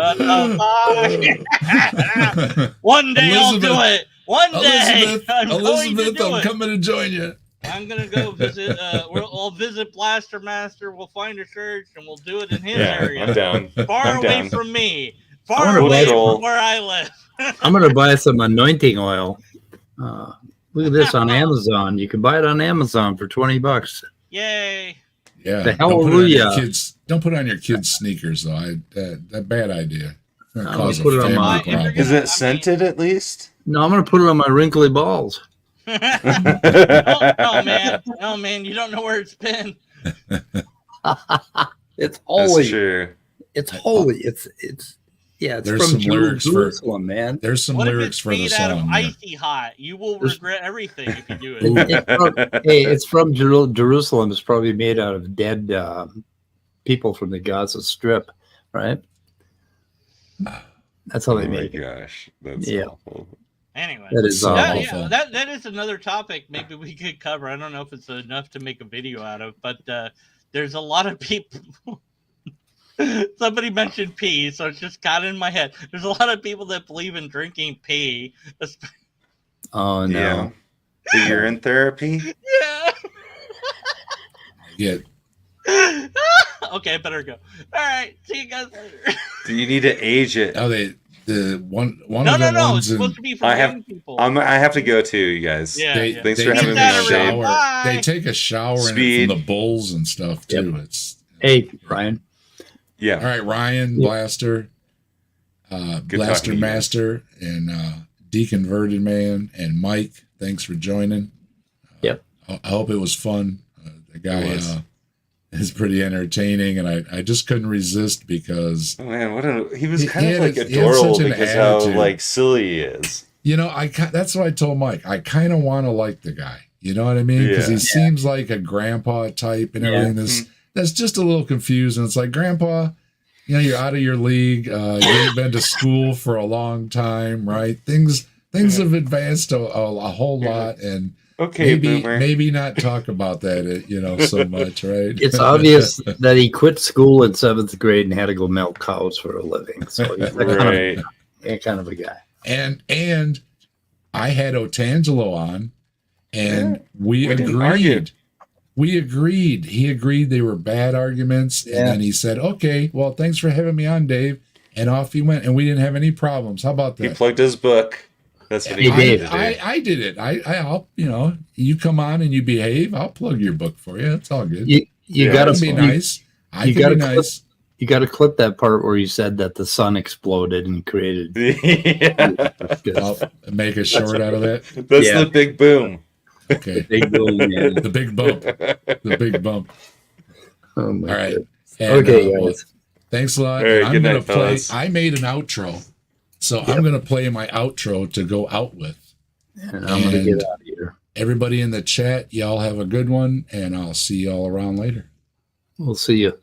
One day I'll do it. One day, Elizabeth, I'm coming to join you. I'm gonna go visit. We'll visit Blaster Master. We'll find a church and we'll do it in his area. I'm down. Far away from me. Far away from where I live. I'm gonna buy some anointing oil. Look at this on Amazon. You can buy it on Amazon for $20. Yay! Yeah. The hallelujah. Don't put it on your kids' sneakers though. That bad idea. Cause put it on my. Is it scented at least? No, I'm gonna put it on my wrinkly balls. No, man, you don't know where it's been. It's holy. That's true. It's holy. It's there's from some lyrics Jerusalem, man. There's some lyrics for the song. Out of icy hot. You will regret everything if you do it. It's from Jerusalem. It's probably made out of dead people from the Gaza Strip, right? That's how they make it. Oh my gosh, that's awful. Anyway, that is awful. That is another topic maybe we could cover. I don't know if it's enough to make a video out of, but there's a lot of people. Somebody mentioned pee, so it just got in my head. There's a lot of people that believe in drinking pee. Oh no! Yeah. The urine therapy. Yeah. Yeah. Okay, I better go. All right, see you guys later. Do you need to age it? Oh, the one No, of the no, no. ones It's in, supposed to be for young people. I have to go too, you guys. Yeah, Thanks for having me on, Dave. Bye. They take a shower in it from the bulls and stuff too. Yep. It's Hey, Ryan. all right. Ryan Blaster, Blaster Master, and Deconverted Man, and Mike. Thanks for joining. Yep. I hope it was fun. The guy is pretty entertaining, and I just couldn't resist because oh man, he was kind he of like had adorable such an because attitude. how like silly he is. You know, that's what I told Mike. I kind of want to like the guy. You know what I mean? Because he seems like a grandpa type and everything. That's just a little confused. And it's like, Grandpa, you know, you're out of your league. You ain't been to school for a long time, right? Things have advanced a whole lot, and maybe not talk about that, you know, so much, right? It's obvious that he quit school in 7th grade and had to go milk cows for a living. So he's that kind of a guy. And I had Otangelo on, and we agreed. We agreed. He agreed they were bad arguments, and then he said, "Okay, well, thanks for having me on, Dave." And off he went, and we didn't have any problems. How about that? He plugged his book. That's what he did. I did it. I'll, you know, you come on and you behave, I'll plug your book for you. It's all good. You got to be nice. I can be nice. You got to clip that part where you said that the sun exploded and created. I'll make a short out of that. That's the big boom. Okay. Big boom, the big bump. The big bump. Oh my all right. And, okay, guys. Well, thanks a lot. Right, I'm going to play. fellas. I made an outro. So I'm going to play my outro to go out with. And I'm going to get out of here. Everybody in the chat, y'all have a good one, and I'll see y'all around later. We'll see you.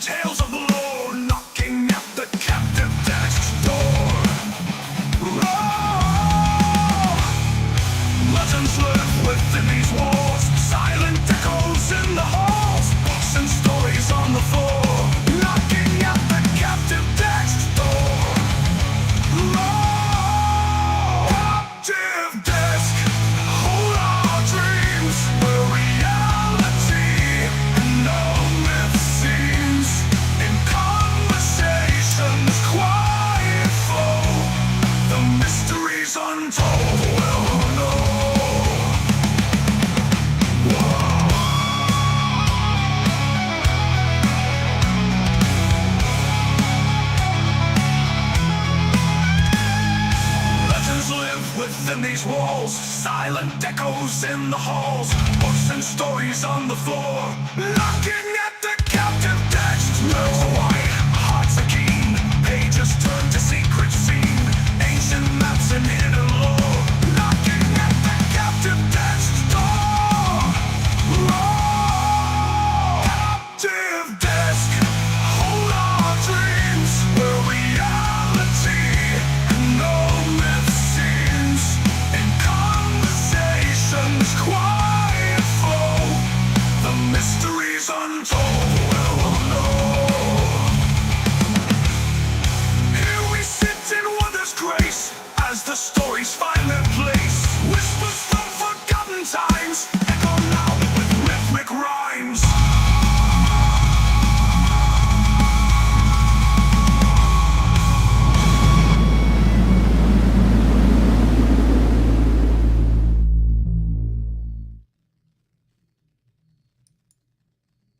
Tales of the Lord knocking at the captive desk's door. Oh, legends live within these walls, silent echoes in the halls, books and stories on the floor, knocking at the captive desk's door. Oh, captive desk, hold our dreams, where reality and no myth seems. In conversations quiet flow, the mysteries untold will know. Legends live within these walls, silent echoes in the halls, books and stories on the floor, knocking at the captive text. Nerves are wide, hearts are keen, pages turn to secret scene, ancient maps and hidden lore, knocking at the captive text door. Oh, captive desk, hold our dreams, where reality and no myth seems. In conversations quiet flow, the mysteries untold will know. Here we sit in wondrous grace as the story